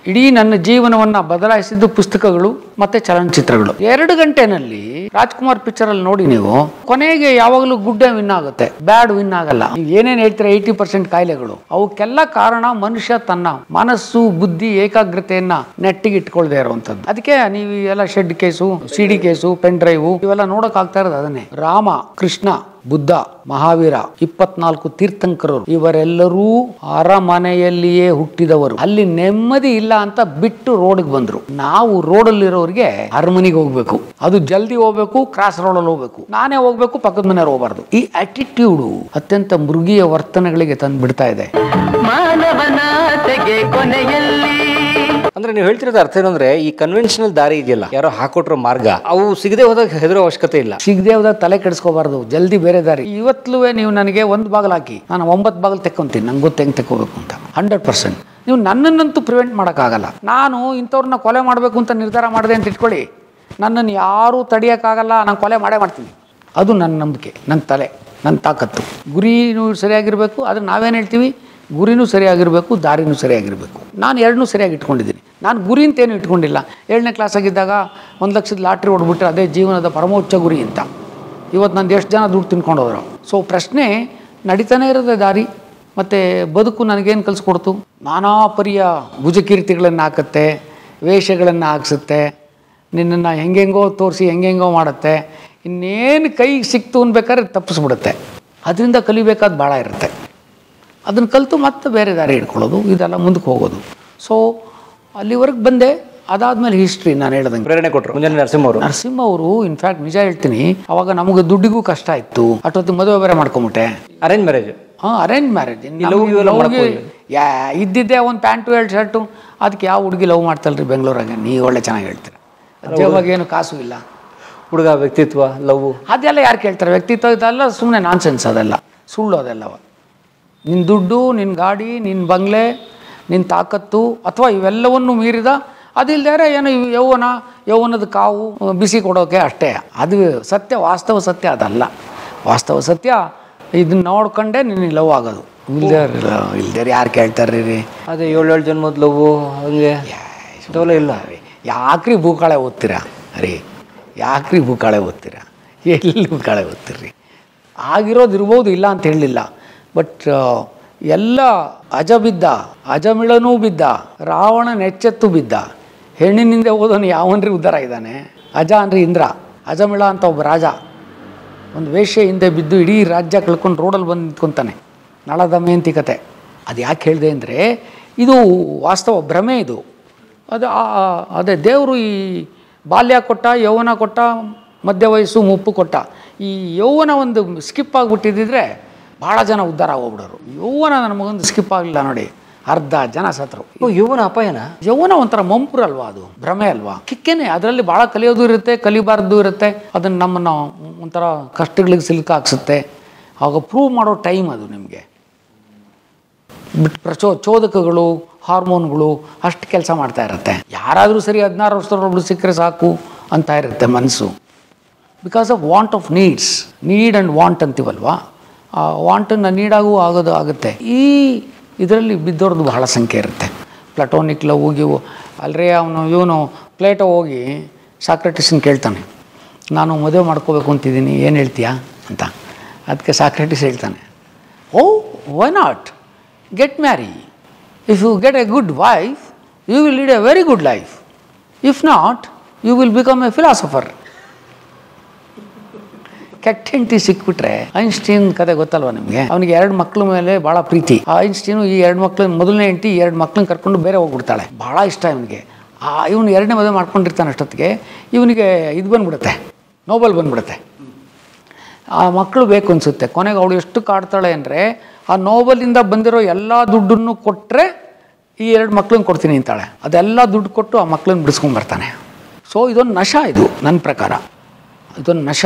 ಇಡೀ ನನ್ನ ಜೀವನವನ್ನ ಬದಲಾಯಿಸಿದ್ದು ಪುಸ್ತಕಗಳು ಮತ್ತೆ ಚಲನಚಿತ್ರಗಳು. 2 ಗಂಟೆನಲ್ಲಿ ರಾಜ್ಕುಮಾರ್ ಪಿಕ್ಚರ್ ಅಲ್ಲಿ ನೋಡಿ ನೀವು, ಕೊನೆಗೆ ಯಾವಾಗಲೂ ಗುಡ್ ವಿನ್ ಆಗುತ್ತೆ, ಬ್ಯಾಡ್ ವಿನ್ ಆಗಲ್ಲ. ನೀವು ಏನೇನು ಹೇಳ್ತೀರಾ 80% ಕಾಯಿಲೆಗಳು, ಅವಕ್ಕೆಲ್ಲ ಕಾರಣ ಮನುಷ್ಯ ತನ್ನ ಮನಸ್ಸು ಬುದ್ಧಿ ಏಕಾಗ್ರತೆಯನ್ನ ನೆಟ್ಟಿಗೆ ಇಟ್ಕೊಳ್ದೇ ಇರುವಂತದ್ದು. ಅದಕ್ಕೆ ನೀವು ಎಲ್ಲ shed case, CD case, pen drive ಇವೆಲ್ಲ ನೋಡಕ್ ಆಗ್ತಾ ಇರೋದು ಅದನ್ನೇ. ರಾಮ, ಕೃಷ್ಣ, ಬುದ್ಧ, ಮಹಾವೀರ, 24 ತೀರ್ಥಂಕರರು ಇವರೆಲ್ಲರೂ ಅರಮನೆಯಲ್ಲಿಯೇ ಹುಟ್ಟಿದವರು. ಅಲ್ಲಿ ನೆಮ್ಮದಿ ಇಲ್ಲ ಅಂತ ಬಿಟ್ಟು ರೋಡ್ಗೆ ಬಂದ್ರು. ನಾವು ರೋಡಲ್ಲಿರೋರಿಗೆ ಅರಮನೆಗೆ ಹೋಗ್ಬೇಕು, ಅದು ಜಲ್ದಿ ಹೋಗ್ಬೇಕು, ಕ್ರಾಸ್ ರೋಡಲ್ಲಿ ಹೋಗ್ಬೇಕು, ನಾನೇ ಹೋಗ್ಬೇಕು, ಪಕ್ಕದ ಮನೆಯವ್ರು ಹೋಗ್ಬಾರ್ದು. ಈ ಆಟಿಟ್ಯೂಡು ಅತ್ಯಂತ ಮೃಗೀಯ ವರ್ತನೆಗಳಿಗೆ ತಂದು ಬಿಡ್ತಾ ಇದೆ. ಅಂದ್ರೆ ನೀವು ಹೇಳ್ತಿರೋದು ಅರ್ಥ ಏನು ಅಂದ್ರೆ, ಈ ಕನ್ವೆನ್ಷನಲ್ ದಾರಿ ಇದೆಯಲ್ಲ, ಯಾರೋ ಹಾಕೊಟ್ರೋ ಮಾರ್ಗ, ಅವು ಸಿಗದೆ ಹೋದಾಗ ಹೆದರೋ ಅವಶ್ಯಕತೆ ಇಲ್ಲ. ಸಿಗದೆ ಹೋದಾಗ ತಲೆ ಕೆಡಿಸ್ಕೋಬಾರ್ದು, ಜಲ್ದಿ ಬೇರೆ ದಾರಿ. ಇವತ್ತಲೂ ನೀವು ನನಗೆ 1 ಬಾಗಿಲು ಹಾಕಿ, ನಾನು 9 ಬಾಗಿಲು ತೆಕ್ಕೊಂತೀನಿ, ನಂಗೆ ಗೊತ್ತು ಹೆಂಗೆ ತೆಕ್ಕೋಬೇಕು ಅಂತ. 100% ನೀವು ನನ್ನನ್ನಂತೂ ಪ್ರಿವೆಂಟ್ ಮಾಡೋಕ್ಕಾಗಲ್ಲ. ನಾನು ಇಂಥವ್ರನ್ನ ಕೊಲೆ ಮಾಡಬೇಕು ಅಂತ ನಿರ್ಧಾರ ಮಾಡಿದೆ ಅಂತ ಇಟ್ಕೊಳ್ಳಿ, ನನ್ನನ್ನು ಯಾರೂ ತಡೆಯೋಕ್ಕಾಗಲ್ಲ, ನಾನು ಕೊಲೆ ಮಾಡೇ ಮಾಡ್ತೀನಿ. ಅದು ನನ್ನ ನಂಬಿಕೆ, ನನ್ನ ತಲೆ, ನನ್ನ ತಾಕತ್ತು. ಗುರಿನೂ ಸರಿಯಾಗಿರಬೇಕು, ಆದರೆ ನಾವೇನು ಹೇಳ್ತೀವಿ, ಗುರಿನೂ ಸರಿಯಾಗಿರಬೇಕು, ದಾರಿನೂ ಸರಿಯಾಗಿರಬೇಕು. ನಾನು 2ನೂ ಸರಿಯಾಗಿ ಇಟ್ಕೊಂಡಿದ್ದೀನಿ. ನಾನು ಗುರಿ ಅಂತೇನು ಇಟ್ಕೊಂಡಿಲ್ಲ. 7ನೇ ಕ್ಲಾಸಾಗಿದ್ದಾಗ 1 ಲಕ್ಷದ ಲಾಟ್ರಿ ಹೊಡ್ಬಿಟ್ರೆ ಅದೇ ಜೀವನದ ಪರಮೋಚ್ಚ ಗುರಿ ಅಂತ. ಇವತ್ತು ನಂದು ಎಷ್ಟು ಜನ ದುಡ್ಡು ತಿನ್ಕೊಂಡು ಹೋದ್ರು. ಸೊ ಪ್ರಶ್ನೆ ನಡೀತಾನೆ ಇರೋದೇ ದಾರಿ. ಮತ್ತು ಬದುಕು ನನಗೇನು ಕಲಿಸ್ಕೊಡ್ತು, ನಾನಾ ಪರಿಯ ಭುಜಕೀರ್ತಿಗಳನ್ನು ಹಾಕುತ್ತೆ, ವೇಷಗಳನ್ನು ಹಾಕ್ಸುತ್ತೆ, ನಿನ್ನನ್ನು ಹೆಂಗೆಂಗೋ ತೋರಿಸಿ ಹೆಂಗೆಂಗೋ ಮಾಡುತ್ತೆ. ಇನ್ನೇನು ಕೈಗೆ ಸಿಕ್ತು ಅನ್ಬೇಕಾದ್ರೆ ತಪ್ಪಿಸ್ಬಿಡುತ್ತೆ. ಅದರಿಂದ ಕಲಿಬೇಕಾದ ಭಾಳ ಇರುತ್ತೆ. ಅದನ್ನು ಕಲಿತು ಮತ್ತೆ ಬೇರೆ ದಾರಿ ಇಟ್ಕೊಳ್ಳೋದು, ಇದೆಲ್ಲ ಮುಂದಕ್ಕೆ ಹೋಗೋದು. ಸೊ ಅಲ್ಲಿವರೆಗೆ ಬಂದೆ. ಅದಾದಮೇಲೆ ಹಿಸ್ಟ್ರಿ ನಾನು ಹೇಳ್ದಂಗೆ ಪ್ರೇರಣೆ ಕೊಟ್ಟರು ಮುಂಜಾನೆ ನರಸಿಂಹ ಅವರು. ಇನ್ಫ್ಯಾಕ್ಟ್ ನಿಜ ಹೇಳ್ತೀನಿ, ಅವಾಗ ನಮಗೆ ದುಡ್ಡಿಗೂ ಕಷ್ಟ ಇತ್ತು. ಅಷ್ಟೊತ್ತಿಗೆ ಮದುವೆ ಬೇರೆ ಮಾಡ್ಕೊಂಬಿಟ್ಟೆ. Arrange marriage? Arrange marriage. ಇದ್ದಿದ್ದೆ ಒಂದು ಪ್ಯಾಂಟು 2 ಶರ್ಟು, ಅದಕ್ಕೆ ಯಾವ ಹುಡುಗಿ ಲವ್ ಮಾಡ್ತಲ್ರಿ ಬೆಂಗಳೂರಾಗೆ? ನೀವು ಒಳ್ಳೆ ಚೆನ್ನಾಗಿ ಹೇಳ್ತೀರ. ಅದೇವಾಗ ಏನು ಕಾಸು ಇಲ್ಲ. ಹುಡುಗ ವ್ಯಕ್ತಿತ್ವ, ಲವ್, ಅದೆಲ್ಲ ಯಾರು ಕೇಳ್ತಾರೆ? ವ್ಯಕ್ತಿತ್ವ ಇದೆಲ್ಲ ಸುಮ್ಮನೆ ನಾನ್ಸೆನ್ಸ್, ಅದೆಲ್ಲ ಸುಳ್ಳು. ಅದೆಲ್ಲವ ನಿನ್ನ ದುಡ್ಡು, ನಿನ್ನ ಗಾಡಿ, ನಿನ್ನ ಬಂಗ್ಲೆ, ನಿನ್ನ ತಾಕತ್ತು ಅಥವಾ ಇವೆಲ್ಲವನ್ನು ಮೀರಿದ ಅದಿಲ್ಲದೆ ಏನೋ ಯೌವನದ ಕಾವು ಬಿಸಿ ಕೊಡೋಕೆ ಅಷ್ಟೇ. ಅದು ಸತ್ಯ, ವಾಸ್ತವ ಸತ್ಯ ಅದಲ್ಲ. ವಾಸ್ತವ ಸತ್ಯ ಇದನ್ನ ನೋಡ್ಕೊಂಡೆ ನಿನಗೆ ಲವ್ ಆಗೋದು. ಇಲ್ದೇ ಯಾರು ಕೇಳ್ತಾರ್ರಿ ರೀ? ಅದೇ 7 ಜನ್ಮದ ಲವ್ ಹಂಗೆ ಇಲ್ಲ ರೀ. ಯಾಕ್ರಿ ಭೂಕಾಳೆ ಓದ್ತೀರಾ ರೀ? ಯಾಕ್ರಿ ಭೂಕಾಳೆ ಓದ್ತೀರಾ? ಎಲ್ಲಿ ಭೂಕಾಳೆ ಓದ್ತೀರಿ? ಆಗಿರೋದು ಇರ್ಬೋದು, ಇಲ್ಲ ಅಂತ ಹೇಳಲಿಲ್ಲ. ಬಟ್ ಎಲ್ಲ ಅಜ ಬಿದ್ದ, ಅಜಮಿಳನೂ ಬಿದ್ದ, ರಾವಣ ನೆಚ್ಚೆತ್ತು ಬಿದ್ದ. ಹೆಣ್ಣಿನಿಂದ ಓದೋನು ಯಾವನ್ರಿ ಉದ್ಧಾರ ಇದ್ದಾನೆ? ಅಜ ಅಂದರೆ ಇಂದ್ರ, ಅಜಮಿಳ ಅಂತ ಒಬ್ಬ ರಾಜ ಒಂದು ವೇಶ್ಯೆ ಹಿಂದೆ ಬಿದ್ದು ಇಡೀ ರಾಜ್ಯ ಕಳ್ಕೊಂಡು ರೋಡಲ್ಲಿ ಬಂದು ನಿಂತ್ಕೊತಾನೆ. ನಳ ದಮಯಂತಿ ಕತೆ. ಅದು ಯಾಕೆ ಹೇಳಿದೆ ಅಂದರೆ, ಇದು ವಾಸ್ತವ ಭ್ರಮೆ. ಇದು ಅದೇ ದೇವರು ಈ ಬಾಲ್ಯ ಕೊಟ್ಟ, ಯೌವನ ಕೊಟ್ಟ, ಮಧ್ಯ ವಯಸ್ಸು ಮುಪ್ಪು ಕೊಟ್ಟ. ಈ ಯೌವನ ಒಂದು ಸ್ಕಿಪ್ ಆಗಿಬಿಟ್ಟಿದ್ದಿದ್ರೆ ಭಾಳ ಜನ ಉದ್ಧಾರ ಹೋಗ್ಬಿಡೋರು. ಯೌವನ ನನ್ನ ಮಗಂದು ಸ್ಕಿಪ್ ಆಗಲಿಲ್ಲ ನೋಡಿ, ಅರ್ಧ ಜನ ಸತ್ರು. ಯೌವನ ಅಪಾಯನ? ಯೌವನ ಒಂಥರ ಮಂಪುರ ಅಲ್ವಾ, ಅದು ಭ್ರಮೆ ಅಲ್ವಾ, ಕಿಕ್ಕೇನೆ. ಅದರಲ್ಲಿ ಭಾಳ ಕಲಿಯೋದು ಇರುತ್ತೆ, ಕಲಿಬಾರ್ದು ಇರುತ್ತೆ. ಅದನ್ನು ನಮ್ಮನ್ನು ಒಂಥರ ಕಷ್ಟಗಳಿಗೆ ಸಿಲುಕಾಕ್ಸುತ್ತೆ. ಆಗ ಪ್ರೂವ್ ಮಾಡೋ ಟೈಮ್ ಅದು ನಿಮಗೆ. ಬಿಟ್ಟು ಚೋದಕಗಳು, ಹಾರ್ಮೋನ್ಗಳು ಅಷ್ಟು ಕೆಲಸ ಮಾಡ್ತಾ ಇರುತ್ತೆ. ಯಾರಾದರೂ ಸರಿ 16 ವರ್ಷದೊಳಗಡೆ ಸಿಕ್ಕರೆ ಸಾಕು ಅಂತ ಇರುತ್ತೆ ಮನಸ್ಸು. Because of want of needs. Need and want ಅಂತೀವಲ್ವಾ, ಆ ವಾಂಟನ್ನು ನೀಡಾಗೂ ಆಗುತ್ತೆ. ಈ ಇದರಲ್ಲಿ ಬಿದ್ದವ್ರದ್ದು ಬಹಳ ಸಂಖ್ಯೆ ಇರುತ್ತೆ. ಪ್ಲಟೋನಿಕ್ ಲವ್ ಹೋಗಿ ಅಲ್ಲರೇ ಇವನು ಪ್ಲೇಟೋ ಹೋಗಿ ಸಾಕ್ರೆಟಿಸನ್ ಕೇಳ್ತಾನೆ, ನಾನು ಮದುವೆ ಮಾಡ್ಕೋಬೇಕು ಅಂತಿದ್ದೀನಿ, ಏನು ಹೇಳ್ತೀಯಾ ಅಂತ. ಅದಕ್ಕೆ ಸಾಕ್ರೆಟಿಸ್ ಹೇಳ್ತಾನೆ, oh why not, get marry. If you get a good wife you will lead a very good life. If not you will become a philosopher. ಕೆಟ್ಟ ಹೆಂಡತಿ ಸಿಕ್ಬಿಟ್ರೆ, ಐನ್ಸ್ಟೀನ್ ಕತೆ ಗೊತ್ತಲ್ವ ನಿಮಗೆ? ಅವನಿಗೆ 2 ಮಕ್ಳ ಮೇಲೆ ಭಾಳ ಪ್ರೀತಿ. ಆ ಐನ್ಸ್ಟೀನು ಈ 2 ಮಕ್ಳು, ಮೊದಲನೇ ಹೆಂಡತಿ 2 ಮಕ್ಳನ್ನ ಕರ್ಕೊಂಡು ಬೇರೆ ಹೋಗ್ಬಿಡ್ತಾಳೆ. ಭಾಳ ಇಷ್ಟ ಇವನಿಗೆ. ಇವನು 2ನೇ ಮದುವೆ ಮಾಡ್ಕೊಂಡಿರ್ತಾನೆ. ಅಷ್ಟೊತ್ತಿಗೆ ಇವನಿಗೆ ಇದು ಬಂದ್ಬಿಡುತ್ತೆ, ನೋಬಲ್ ಬಂದ್ಬಿಡುತ್ತೆ. ಆ ಮಕ್ಕಳು ಬೇಕು ಅನಿಸುತ್ತೆ. ಕೊನೆಗೆ ಅವಳು ಎಷ್ಟು ಕಾಡ್ತಾಳೆ ಅಂದರೆ, ಆ ನೋಬಲಿಂದ ಬಂದಿರೋ ಎಲ್ಲ ದುಡ್ಡನ್ನು ಕೊಟ್ಟರೆ ಈ 2 ಮಕ್ಳನ್ನ ಕೊಡ್ತೀನಿ ಅಂತಾಳೆ. ಅದೆಲ್ಲ ದುಡ್ಡು ಕೊಟ್ಟು ಆ ಮಕ್ಳನ್ನ ಬಿಡಿಸ್ಕೊಂಡ್ಬರ್ತಾನೆ. ಸೊ ಇದೊಂದು ನಶ, ಇದು ನನ್ನ ಪ್ರಕಾರ ಇದೊಂದು ನಶ.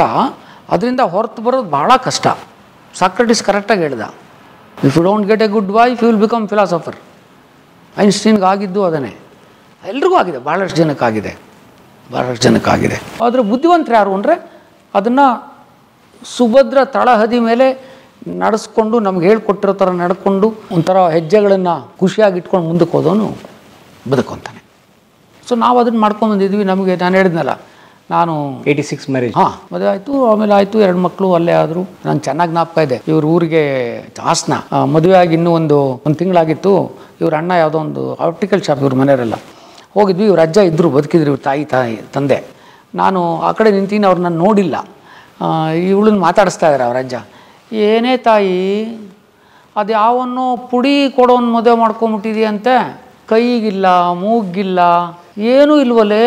ಅದರಿಂದ ಹೊರತು ಬರೋದು ಭಾಳ ಕಷ್ಟ. ಸಾಕ್ರೆಟಿಸ್ ಕರೆಕ್ಟಾಗಿ ಹೇಳ್ದ, if you don't get a good wife you will become philosopher. ಐನ್ಸ್ಟೀನ್ಗೆ ಆಗಿದ್ದು ಅದನ್ನೇ, ಎಲ್ರಿಗೂ ಆಗಿದೆ, ಭಾಳಷ್ಟು ಜನಕ್ಕಾಗಿದೆ, ಭಾಳಷ್ಟು ಜನಕ್ಕಾಗಿದೆ. ಆದರೆ ಬುದ್ಧಿವಂತರು ಯಾರು ಅಂದರೆ, ಅದನ್ನು ಸುಭದ್ರ ತಳಹದಿ ಮೇಲೆ ನಡೆಸ್ಕೊಂಡು, ನಮ್ಗೆ ಹೇಳ್ಕೊಟ್ಟಿರೋ ಥರ ನಡ್ಕೊಂಡು ಒಂಥರ ಹೆಜ್ಜೆಗಳನ್ನು ಖುಷಿಯಾಗಿ ಇಟ್ಕೊಂಡು ಮುಂದಕ್ಕೆ ಹೋದವನು ಬದುಕೊಂತಾನೆ. ಸೊ ನಾವು ಅದನ್ನು ಮಾಡ್ಕೊಂಬಂದಿದ್ವಿ. ನಮಗೆ ನಾನು ಹೇಳಿದ್ನಲ್ಲ, ನಾನು 86 ಮ್ಯಾರೇಜ್. ಹಾಂ, ಮದುವೆ ಆಯಿತು. ಆಮೇಲೆ ಆಯಿತು, 2 ಮಕ್ಕಳು ಅಲ್ಲೇ ಆದರು. ನಂಗೆ ಚೆನ್ನಾಗಿ ಜ್ಞಾಪಕ ಇದೆ, ಇವ್ರ ಊರಿಗೆ ಹಾಸನ. ಮದುವೆ ಆಗಿ ಇನ್ನೂ ಒಂದು ತಿಂಗಳಾಗಿತ್ತು. ಇವ್ರ ಅಣ್ಣ ಯಾವುದೋ ಒಂದು ಆಪ್ಟಿಕಲ್ ಶಾಪ್, ಇವ್ರ ಮನೆಯವರೆಲ್ಲ ಹೋಗಿದ್ವಿ. ಇವ್ರ ಅಜ್ಜ ಇದ್ದರು, ಬದುಕಿದ್ರು, ಇವ್ರ ತಾಯಿ ತಂದೆ. ನಾನು ಆ ಕಡೆ ನಿಂತೀನಿ, ಅವ್ರು ನಾನು ನೋಡಿಲ್ಲ. ಇವಳನ್ನ ಮಾತಾಡಿಸ್ತಾ ಇದ್ದಾರೆ ಅವ್ರ ಅಜ್ಜ. ಏನೇ ತಾಯಿ, ಅದು ಯಾವನ್ನೋ ಪುಡಿ ಕೊಡೋನ್ ಮದುವೆ ಮಾಡ್ಕೊಂಬಿಟ್ಟಿದೆಯಂತೆ, ಕೈಗಿಲ್ಲ, ಮೂಗಿಲ್ಲ, ಏನೂ ಇಲ್ವಲ್ಲೇ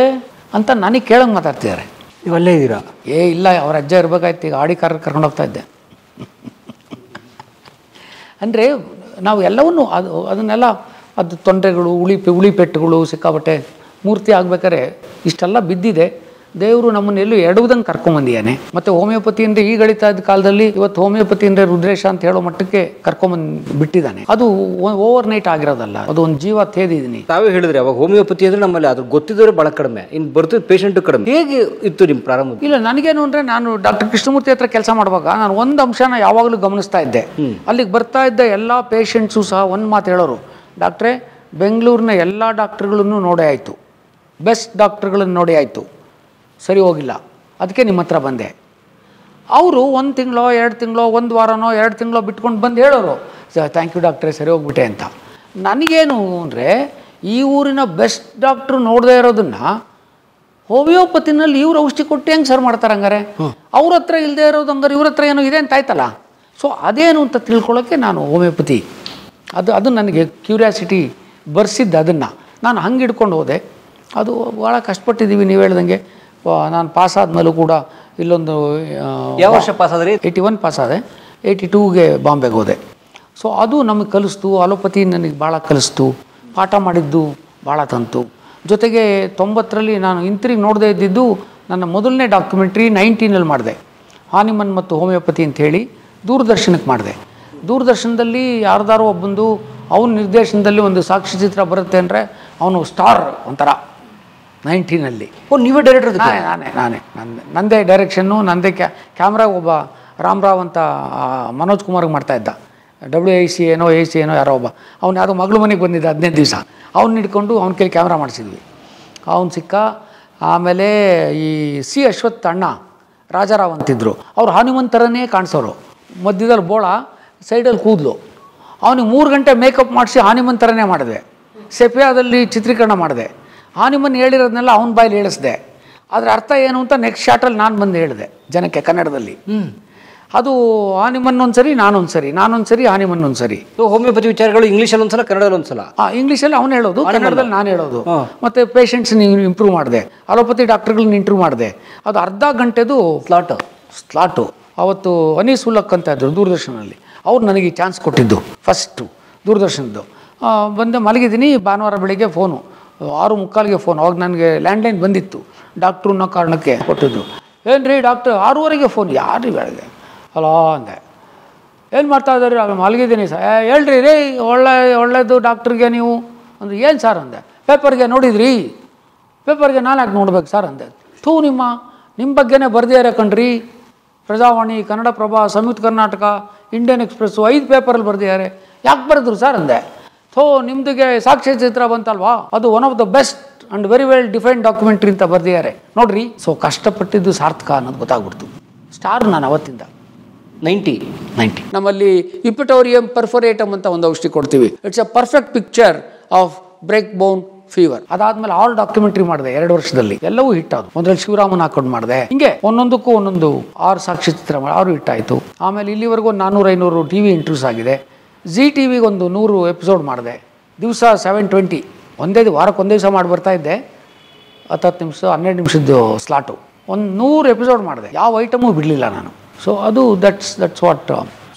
ಅಂತ ನನಗೆ ಕೇಳಂಗೆ ಮಾತಾಡ್ತಿದ್ದಾರೆ. ನೀವಲ್ಲೇ ಇದ್ದೀರಾ? ಇಲ್ಲ, ಅವ್ರ ಅಜ್ಜ ಇರಬೇಕಾಯ್ತು. ಈಗ ಆಡಿ ಕಾರ್ ಕರ್ಕೊಂಡು ಹೋಗ್ತಾ ಇದ್ದೆ. ಅಂದರೆ ನಾವು ಎಲ್ಲವನ್ನೂ ಅದನ್ನೆಲ್ಲ ಅದು ತೊಂದರೆಗಳು, ಉಳಿಪೆಟ್ಟುಗಳು ಸಿಕ್ಕಾಬಟ್ಟೆ. ಮೂರ್ತಿ ಆಗ್ಬೇಕಾದ್ರೆ ಇಷ್ಟೆಲ್ಲ ಬಿದ್ದಿದೆ. ದೇವರು ನಮ್ಮನ್ನು ಎಲ್ಲೂ ಎಡುವುದಂಗೆ ಕರ್ಕೊಂಬಂದಿಯಾನೆ. ಮತ್ತು ಹೋಮಿಯೋಪತಿ ಅಂದರೆ ಈಗ ಗಳಿತಾ ಇದ್ದ ಕಾಲದಲ್ಲಿ ಇವತ್ತು ಹೋಮಿಯೋಪತಿ ಅಂದರೆ ರುದ್ರೇಶ ಅಂತ ಹೇಳೋ ಮಟ್ಟಕ್ಕೆ ಕರ್ಕೊಂಬಂದು ಬಿಟ್ಟಿದ್ದಾನೆ. ಅದು ಓವರ್ ನೈಟ್ ಆಗಿರೋದಲ್ಲ, ಅದು ಒಂದು ಜೀವ ತೇದಿದ್ದೀನಿ. ತಾವೇ ಹೇಳಿದ್ರೆ ಅವಾಗ ಹೋಮಿಯೋಪತಿ ಅಂದರೆ ನಮ್ಮಲ್ಲಿ ಅದು ಗೊತ್ತಿದ್ದವರು ಭಾಳ ಕಡಿಮೆ, ಇನ್ನು ಬರ್ತಿದ್ದ ಪೇಷಂಟು ಕಡಿಮೆ. ಹೇಗೆ ಇತ್ತು ನಿಮ್ಮ ಪ್ರಾರಂಭ? ಇಲ್ಲ, ನನಗೇನು ಅಂದರೆ, ನಾನು ಡಾಕ್ಟರ್ ಕೃಷ್ಣಮೂರ್ತಿ ಹತ್ರ ಕೆಲಸ ಮಾಡುವಾಗ ನಾನು ಒಂದು ಅಂಶನ ಯಾವಾಗಲೂ ಗಮನಿಸ್ತಾ ಇದ್ದೆ. ಅಲ್ಲಿಗೆ ಬರ್ತಾ ಇದ್ದ ಎಲ್ಲ ಪೇಷಂಟ್ಸು ಸಹ ಒಂದು ಮಾತು ಹೇಳೋರು, ಡಾಕ್ಟ್ರೇ, ಬೆಂಗಳೂರಿನ ಎಲ್ಲ ಡಾಕ್ಟ್ರುಗಳನ್ನು ನೋಡೇ ಆಯಿತು, ಬೆಸ್ಟ್ ಡಾಕ್ಟ್ರುಗಳನ್ನು ನೋಡಿ ಆಯಿತು, ಸರಿ ಹೋಗಿಲ್ಲ, ಅದಕ್ಕೆ ನಿಮ್ಮ ಹತ್ರ ಬಂದೆ. ಅವರು 1 ತಿಂಗಳೋ 2 ತಿಂಗಳೋ 1 ವಾರನೋ 2 ತಿಂಗಳೋ ಬಿಟ್ಕೊಂಡು ಬಂದು ಹೇಳೋರು, ಥ್ಯಾಂಕ್ ಯು ಡಾಕ್ಟ್ರೇ, ಸರಿ ಹೋಗ್ಬಿಟ್ಟೆ ಅಂತ. ನನಗೇನು ಅಂದರೆ, ಈ ಊರಿನ ಬೆಸ್ಟ್ ಡಾಕ್ಟ್ರು ನೋಡದೇ ಇರೋದನ್ನು ಹೋಮಿಯೋಪತಿನಲ್ಲಿ ಇವ್ರು ಔಷಧಿ ಕೊಟ್ಟು ಹೆಂಗೆ ಸರ್ ಮಾಡ್ತಾರೆ ಹಂಗಾರೆ? ಅವ್ರ ಹತ್ರ ಇಲ್ಲದೆ ಇರೋದು ಹಂಗಾರೆ ಇವ್ರ ಹತ್ರ ಏನೋ ಇದೆ ಅಂತ ಆಯ್ತಲ್ಲ. ಸೊ ಅದೇನು ಅಂತ ತಿಳ್ಕೊಳ್ಳೋಕ್ಕೆ ನಾನು ಹೋಮಿಯೋಪತಿ ಅದು ನನಗೆ ಕ್ಯೂರಿಯಾಸಿಟಿ ಬರ್ಸಿದ್ದು. ಅದನ್ನು ನಾನು ಹಂಗೆ ಹಿಡ್ಕೊಂಡು ಹೋದೆ. ಅದು ಭಾಳ ಕಷ್ಟಪಟ್ಟಿದ್ದೀವಿ. ನೀವು ಹೇಳ್ದಂಗೆ ನಾನು ಪಾಸ್ ಆದಮೇಲೂ ಕೂಡ ಇಲ್ಲೊಂದು ಯಾವ ವರ್ಷ ಪಾಸ್ ಆದರೆ? 81 ಪಾಸ್ ಆದೆ. 82ಗೆ ಬಾಂಬೆಗೆ ಹೋದೆ. ಸೊ ಅದು ನಮಗೆ ಕಲಿಸ್ತು. ಅಲೋಪತಿ ನನಗೆ ಭಾಳ ಕಲಿಸ್ತು. ಪಾಠ ಮಾಡಿದ್ದು ಭಾಳ ತಂತು. ಜೊತೆಗೆ 90ರಲ್ಲಿ ನಾನು ಹಿಂತಿರುಗಿ ನೋಡದೇ ಇದ್ದಿದ್ದು ನನ್ನ ಮೊದಲನೇ ಡಾಕ್ಯುಮೆಂಟ್ರಿ 19ನಲ್ಲಿ ಮಾಡಿದೆ. ಹಾನಿಮನ್ ಮತ್ತು ಹೋಮಿಯೋಪತಿ ಅಂಥೇಳಿ ದೂರದರ್ಶನಕ್ಕೆ ಮಾಡಿದೆ. ದೂರದರ್ಶನದಲ್ಲಿ ಯಾರ್ದಾರೋ ಒಬ್ಬಂದು ಅವನ ನಿರ್ದೇಶನದಲ್ಲಿ ಒಂದು ಸಾಕ್ಷ್ಯಚಿತ್ರ ಬರುತ್ತೆ ಅಂದರೆ ಅವನು ಸ್ಟಾರ್ ಒಂಥರ 19ನಲ್ಲಿ. ನೀವೇ ಡೈರೆಕ್ಟರ್? ನಾನೇ ನಂದೇ ಡೈರೆಕ್ಷನ್ನು, ನಂದೇ ಕ್ಯಾಮ್ರಾ. ಒಬ್ಬ ರಾಮರಾವ್ ಅಂತ ಮನೋಜ್ ಕುಮಾರ್ಗೆ ಮಾಡ್ತಾಯಿದ್ದ. WIC ಏನೋ AC ಏನೋ ಯಾರೋ ಒಬ್ಬ, ಅವ್ನು ಯಾವುದೋ ಮಗಳು ಮನೆಗೆ ಬಂದಿದ್ದ 15 ದಿವಸ. ಅವ್ನು ಹಿಡ್ಕೊಂಡು ಅವ್ನ ಕೈಲಿ ಕ್ಯಾಮ್ರಾ ಮಾಡಿಸಿದ್ವಿ. ಅವ್ನು ಸಿಕ್ಕ. ಆಮೇಲೆ ಈ ಅಶ್ವಥ್ ಅಣ್ಣ ರಾಜಾರಾವ್ ಅಂತಿದ್ರು, ಅವ್ರು ಹಾನಿಮನ್ ಥರನೇ ಕಾಣಿಸೋರು. ಮಧ್ಯದಲ್ಲಿ ಬೋಳ, ಸೈಡಲ್ಲಿ ಕೂದಲು. ಅವನಿಗೆ 3 ಗಂಟೆ ಮೇಕಪ್ ಮಾಡಿಸಿ ಹಾನಿಮನ್ ಥರನೇ ಮಾಡಿದೆ. ಸೆಪಿಯಾದಲ್ಲಿ ಚಿತ್ರೀಕರಣ ಮಾಡಿದೆ. ಹಾನಿಮನ್ ಹೇಳಿರೋದನ್ನೆಲ್ಲ ಅವನ ಬಾಯಲ್ಲಿ ಹೇಳಿಸ್ದೆ. ಅದರ ಅರ್ಥ ಏನು ಅಂತ ನೆಕ್ಸ್ಟ್ ಶಾರ್ಟಲ್ಲಿ ನಾನು ಬಂದು ಹೇಳಿದೆ ಜನಕ್ಕೆ ಕನ್ನಡದಲ್ಲಿ. ಅದು ಹಾನಿಮನ್ ಒಂದ್ಸರಿ, ನಾನೊಂದ್ಸರಿ ಹಾನಿಮನ್ ಒಂದ್ಸರಿ. ಹೋಮಿಯೋಪತಿ ವಿಚಾರಗಳು ಇಂಗ್ಲೀಷಲ್ಲಿ ಒಂದ್ಸಲ, ಕನ್ನಡದಲ್ಲಿ ಒಂದ್ಸಲ. ಇಂಗ್ಲೀಷಲ್ಲಿ ಅವನು ಹೇಳೋದು, ಕನ್ನಡದಲ್ಲಿ ನಾನು ಹೇಳೋದು. ಮತ್ತು ಪೇಷಂಟ್ಸ್ನ ಇಂಪ್ರೂವ್ ಮಾಡಿದೆ. ಅಲೋಪತಿ ಡಾಕ್ಟರ್ಗಳನ್ನ ಇಂಪ್ರೂವ್ ಮಾಡಿದೆ. ಅದು ಅರ್ಧ ಗಂಟೆದು ಸ್ಲಾಟು. ಅವತ್ತು ಅನೀಸ್ ಉಲ್ಲಕ್ ಅಂತ ಇದ್ರು ದೂರದರ್ಶನಲ್ಲಿ. ಅವ್ರು ನನಗೆ ಚಾನ್ಸ್ ಕೊಟ್ಟಿದ್ದು ಫಸ್ಟು ದೂರದರ್ಶನದ್ದು. ಬಂದೆ, ಮಲಗಿದ್ದೀನಿ. ಭಾನುವಾರ ಬೆಳಿಗ್ಗೆ ಫೋನು 6:45ಗೆ ಫೋನ್. ಅವಾಗ ನನಗೆ ಲ್ಯಾಂಡ್ಲೈನ್ ಬಂದಿತ್ತು. ಡಾಕ್ಟ್ರು ಅನ್ನೋ ಕಾರಣಕ್ಕೆ ಕೊಟ್ಟಿದ್ದು. ಏನು ರೀ ಡಾಕ್ಟ್ರ್, 6:15ಗೆ ಫೋನ್. ಯಾರು ಬೆಳಗ್ಗೆ? ಹಲೋ ಅಂದೆ. ಏನು ಮಾಡ್ತಾ ಇದ್ದಾರೆ? ಆಗ ಮಲಗಿದ್ದೀನಿ ಸರ್. ಹೇಳ್ರಿ ರೀ, ಒಳ್ಳೇದು ಡಾಕ್ಟ್ರಿಗೆ ನೀವು ಅಂದ್ರೆ. ಏನು ಸರ್ ಅಂದೆ. ಪೇಪರ್ಗೆ ನೋಡಿದ್ರಿ? ಪೇಪರ್ಗೆ ನಾನು ಯಾಕೆ ನೋಡ್ಬೇಕು ಸರ್ ಅಂದೆ. ನಿಮ್ಮ ಬಗ್ಗೆನೇ ಬರ್ದಿದ್ದಾರೆ ಕಣ್ರಿ. ಪ್ರಜಾವಾಣಿ, ಕನ್ನಡಪ್ರಭ, ಸಂಯುಕ್ತ ಕರ್ನಾಟಕ, ಇಂಡಿಯನ್ ಎಕ್ಸ್ಪ್ರೆಸ್ಸು 5 ಪೇಪರಲ್ಲಿ ಬರ್ದಿದ್ದಾರೆ. ಯಾಕೆ ಬರೆದ್ರು ಸರ್ ಅಂದೆ. ನಿಮ್ದಿಗೆ ಸಾಕ್ಷ್ಯಚಿತ್ರ ಬಂತಲ್ವಾ, ಅದು one of the best and very well defined documentary ಅಂತ ಬರ್ದಿದ್ದಾರೆ ನೋಡ್ರಿ. ಸೊ ಕಷ್ಟಪಟ್ಟಿದ್ದು ಸಾರ್ಥಕ ಅನ್ನೋದು ಗೊತ್ತಾಗ್ಬಿಡ್ತು. ಸ್ಟಾರ್ ನಾನು ಅವತ್ತಿಂದ. 90 ನಮ್ಮಲ್ಲಿ ಇಪಿಟೋರಿಯಂ ಪರ್ಫೋರೇಟಮ್ ಅಂತ ಒಂದು ಔಷಧಿ ಕೊಡ್ತೀವಿ. It's a perfect picture of break bone fever. ಅದಾದ್ಮೇಲೆ 6 ಡಾಕ್ಯುಮೆಂಟ್ರಿ ಮಾಡಿದೆ 2 ವರ್ಷದಲ್ಲಿ. ಎಲ್ಲವೂ ಹಿಟ್ ಆದವು. ಒಂದ್ರಲ್ಲಿ ಶಿವರಾಮನ್ ಹಾಕೊಂಡು ಮಾಡಿದೆ. ಹಿಂಗೆ ಒಂದೊಂದಕ್ಕೂ 6 ಸಾಕ್ಷ್ಯಚಿತ್ರ 6 ಹಿಟ್ ಆಯಿತು. ಆಮೇಲೆ ಇಲ್ಲಿವರೆಗೂ 400-500 TV ಇಂಟ್ರ್ಯೂಸ್ ಆಗಿದೆ. Zee TVಗೆ ಒಂದು 100 ಎಪಿಸೋಡ್ ಮಾಡಿದೆ. ದಿವಸ 720, ವಾರಕ್ಕೆ ಒಂದೇ ದಿವಸ ಮಾಡಿ ಬರ್ತಾ ಇದ್ದೆ. 10 ನಿಮಿಷ 12 ನಿಮಿಷದ್ದು ಸ್ಲಾಟು. ಒಂದು 100 ಎಪಿಸೋಡ್ ಮಾಡಿದೆ. ಯಾವ ಐಟಮೂ ಬಿಡಲಿಲ್ಲ ನಾನು. ಸೊ ಅದು ದಟ್ಸ್ ವಾಟ್.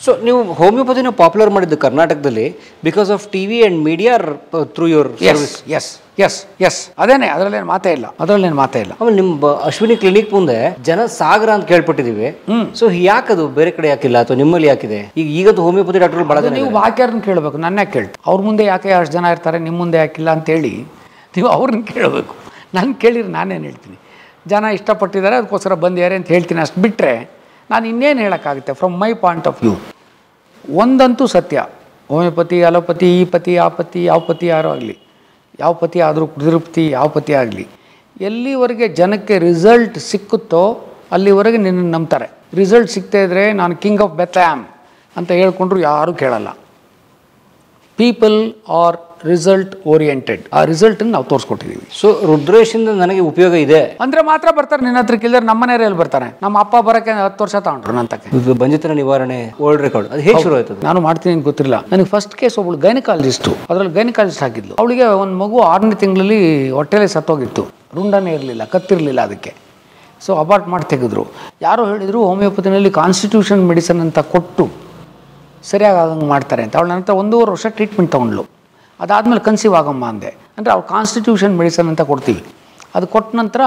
ಸೊ ನೀವು ಹೋಮಿಯೋಪತಿನ ಪಾಪ್ಯುಲರ್ ಮಾಡಿದ್ದು ಕರ್ನಾಟಕದಲ್ಲಿ because of TV and media through your service? Yes ಅದೇನೆ, ಅದರಲ್ಲೇನು ಮಾತೇ ಇಲ್ಲ. ಆಮೇಲೆ ನಿಮ್ಮ ಅಶ್ವಿನಿ ಕ್ಲಿನಿಕ್ ಮುಂದೆ ಜನ ಸಾಗರ ಅಂತ ಕೇಳ್ಪಟ್ಟಿದ್ದೀವಿ. ಸೊ ಯಾಕದು ಬೇರೆ ಕಡೆ ಯಾಕಿಲ್ಲ, ಅಥವಾ ನಿಮ್ಮಲ್ಲಿ ಯಾಕಿದೆ? ಈಗಂತೂ ಹೋಮಿಯೋಪತಿ ಡಾಕ್ಟರ್ ಭಾಳ ಜನ. ನೀವು ಬಾಕ್ಯಾರನ್ನ ಕೇಳಬೇಕು, ನನ್ನ ಯಾಕೆ ಕೇಳ್ತು? ಅವ್ರ ಮುಂದೆ ಯಾಕೆ ಅಷ್ಟು ಜನ ಇರ್ತಾರೆ, ನಿಮ್ಮ ಮುಂದೆ ಯಾಕಿಲ್ಲ ಅಂತೇಳಿ ನೀವು ಅವ್ರನ್ನ ಕೇಳಬೇಕು. ನಾನು ಕೇಳಿದ್ರೆ ನಾನೇನು ಹೇಳ್ತೀನಿ? ಜನ ಇಷ್ಟಪಟ್ಟಿದ್ದಾರೆ, ಅದಕ್ಕೋಸ್ಕರ ಬಂದಿದ್ದಾರೆ ಅಂತ ಹೇಳ್ತೀನಿ. ಅಷ್ಟು ಬಿಟ್ಟರೆ ನಾನು ಇನ್ನೇನು ಹೇಳೋಕ್ಕಾಗುತ್ತೆ from my point of view. ಒಂದಂತೂ ಸತ್ಯ, ಹೋಮಿಯೋಪತಿ, ಅಲೋಪತಿ, ಈ ಪತಿ, ಆ ಪತಿ, ಯಾವ ಪತಿ ಯಾರೋ ಆಗಲಿ, ಯಾವ ಪತಿ ಆದರೂ ತೃಪ್ತಿ, ಯಾವ ಪತಿ ಆಗಲಿ, ಎಲ್ಲಿವರೆಗೆ ಜನಕ್ಕೆ ರಿಸಲ್ಟ್ ಸಿಕ್ಕುತ್ತೋ ಅಲ್ಲಿವರೆಗೆ ನಿನ್ನನ್ನು ನಂಬ್ತಾರೆ. ರಿಸಲ್ಟ್ ಸಿಗ್ತಾ ಇದ್ದರೆ ನಾನು ಕಿಂಗ್ ಆಫ್ ಬೆಥ್ಲೆಹೆಮ್ ಅಂತ ಹೇಳ್ಕೊಂಡ್ರು ಯಾರೂ ಕೇಳಲ್ಲ. People are result oriented. ಆ ರಿಸಲ್ಟನ್ನು ನಾವು ತೋರಿಸ್ಕೊಟ್ಟಿದ್ದೀವಿ. ಸೊ ರುದ್ರೇಶಿಂದ ನನಗೆ ಉಪಯೋಗ ಇದೆ ಅಂದರೆ ಮಾತ್ರ ಬರ್ತಾರೆ ನಿನ್ನ ಹತ್ರಕ್ಕೆ. ಇಲ್ಲದ್ರೆ ನಮ್ಮ ಮನೆಯಲ್ಲಿ ಬರ್ತಾರೆ. ನಮ್ಮ ಅಪ್ಪ ಬರೋಕ್ಕೆ 10 ವರ್ಷ ತಗೊಂಡ್ರು ನನ್ನ ತಕ್ಕೆ. ಇದು ಬಂಜಿತನ ನಿವಾರಣೆ ವರ್ಲ್ಡ್ ರೆಕಾರ್ಡ್ ಅದು ಹೇಗೆ ಶುರು ಆಯ್ತದೆ? ನಾನು ಮಾಡ್ತೀನಿ ಅಂತ ಗೊತ್ತಿರಲಿಲ್ಲ. ನನಗೆ ಫಸ್ಟ್ ಕೇಸ್ ಒಬ್ಬಳು ಗೈನಕಾಲಜಿಸ್ಟು, ಅದರಲ್ಲಿ ಗೈನಕಾಲಜಿಸ್ಟ್ ಹಾಕಿದ್ಲು. ಅವಳಿಗೆ ಒಂದು ಮಗು 6ನೇ ತಿಂಗಳಲ್ಲಿ ಹೊಟ್ಟೆಲೆ ಸತ್ತೋಗಿತ್ತು. ರುಂಡನೇ ಇರಲಿಲ್ಲ, ಕತ್ತಿರಲಿಲ್ಲ ಅದಕ್ಕೆ. ಸೊ ಅಬಾರ್ಟ್ ಮಾಡಿ ತೆಗೆದ್ರು. ಯಾರೋ ಹೇಳಿದರು ಹೋಮಿಯೋಪತಿನಲ್ಲಿ ಕಾನ್ಸ್ಟಿಟ್ಯೂಷನ್ ಮೆಡಿಸನ್ ಅಂತ ಕೊಟ್ಟು ಸರಿಯಾಗಂಗೆ ಮಾಡ್ತಾರೆ ಅಂತ. ಅವಳು ನನ್ನ ಹತ್ರ 1.5 ವರ್ಷ ಟ್ರೀಟ್ಮೆಂಟ್ ತೊಗೊಂಡ್ಲು. ಅದಾದಮೇಲೆ ಕನ್ಸೀವ್ ಆಗಮ್ಮ ಅಂದೆ. ಅಂದರೆ ಅವ್ಳು ಕಾನ್ಸ್ಟಿಟ್ಯೂಷನ್ ಮೆಡಿಸನ್ ಅಂತ ಕೊಡ್ತೀವಿ. ಅದು ಕೊಟ್ಟ ನಂತರ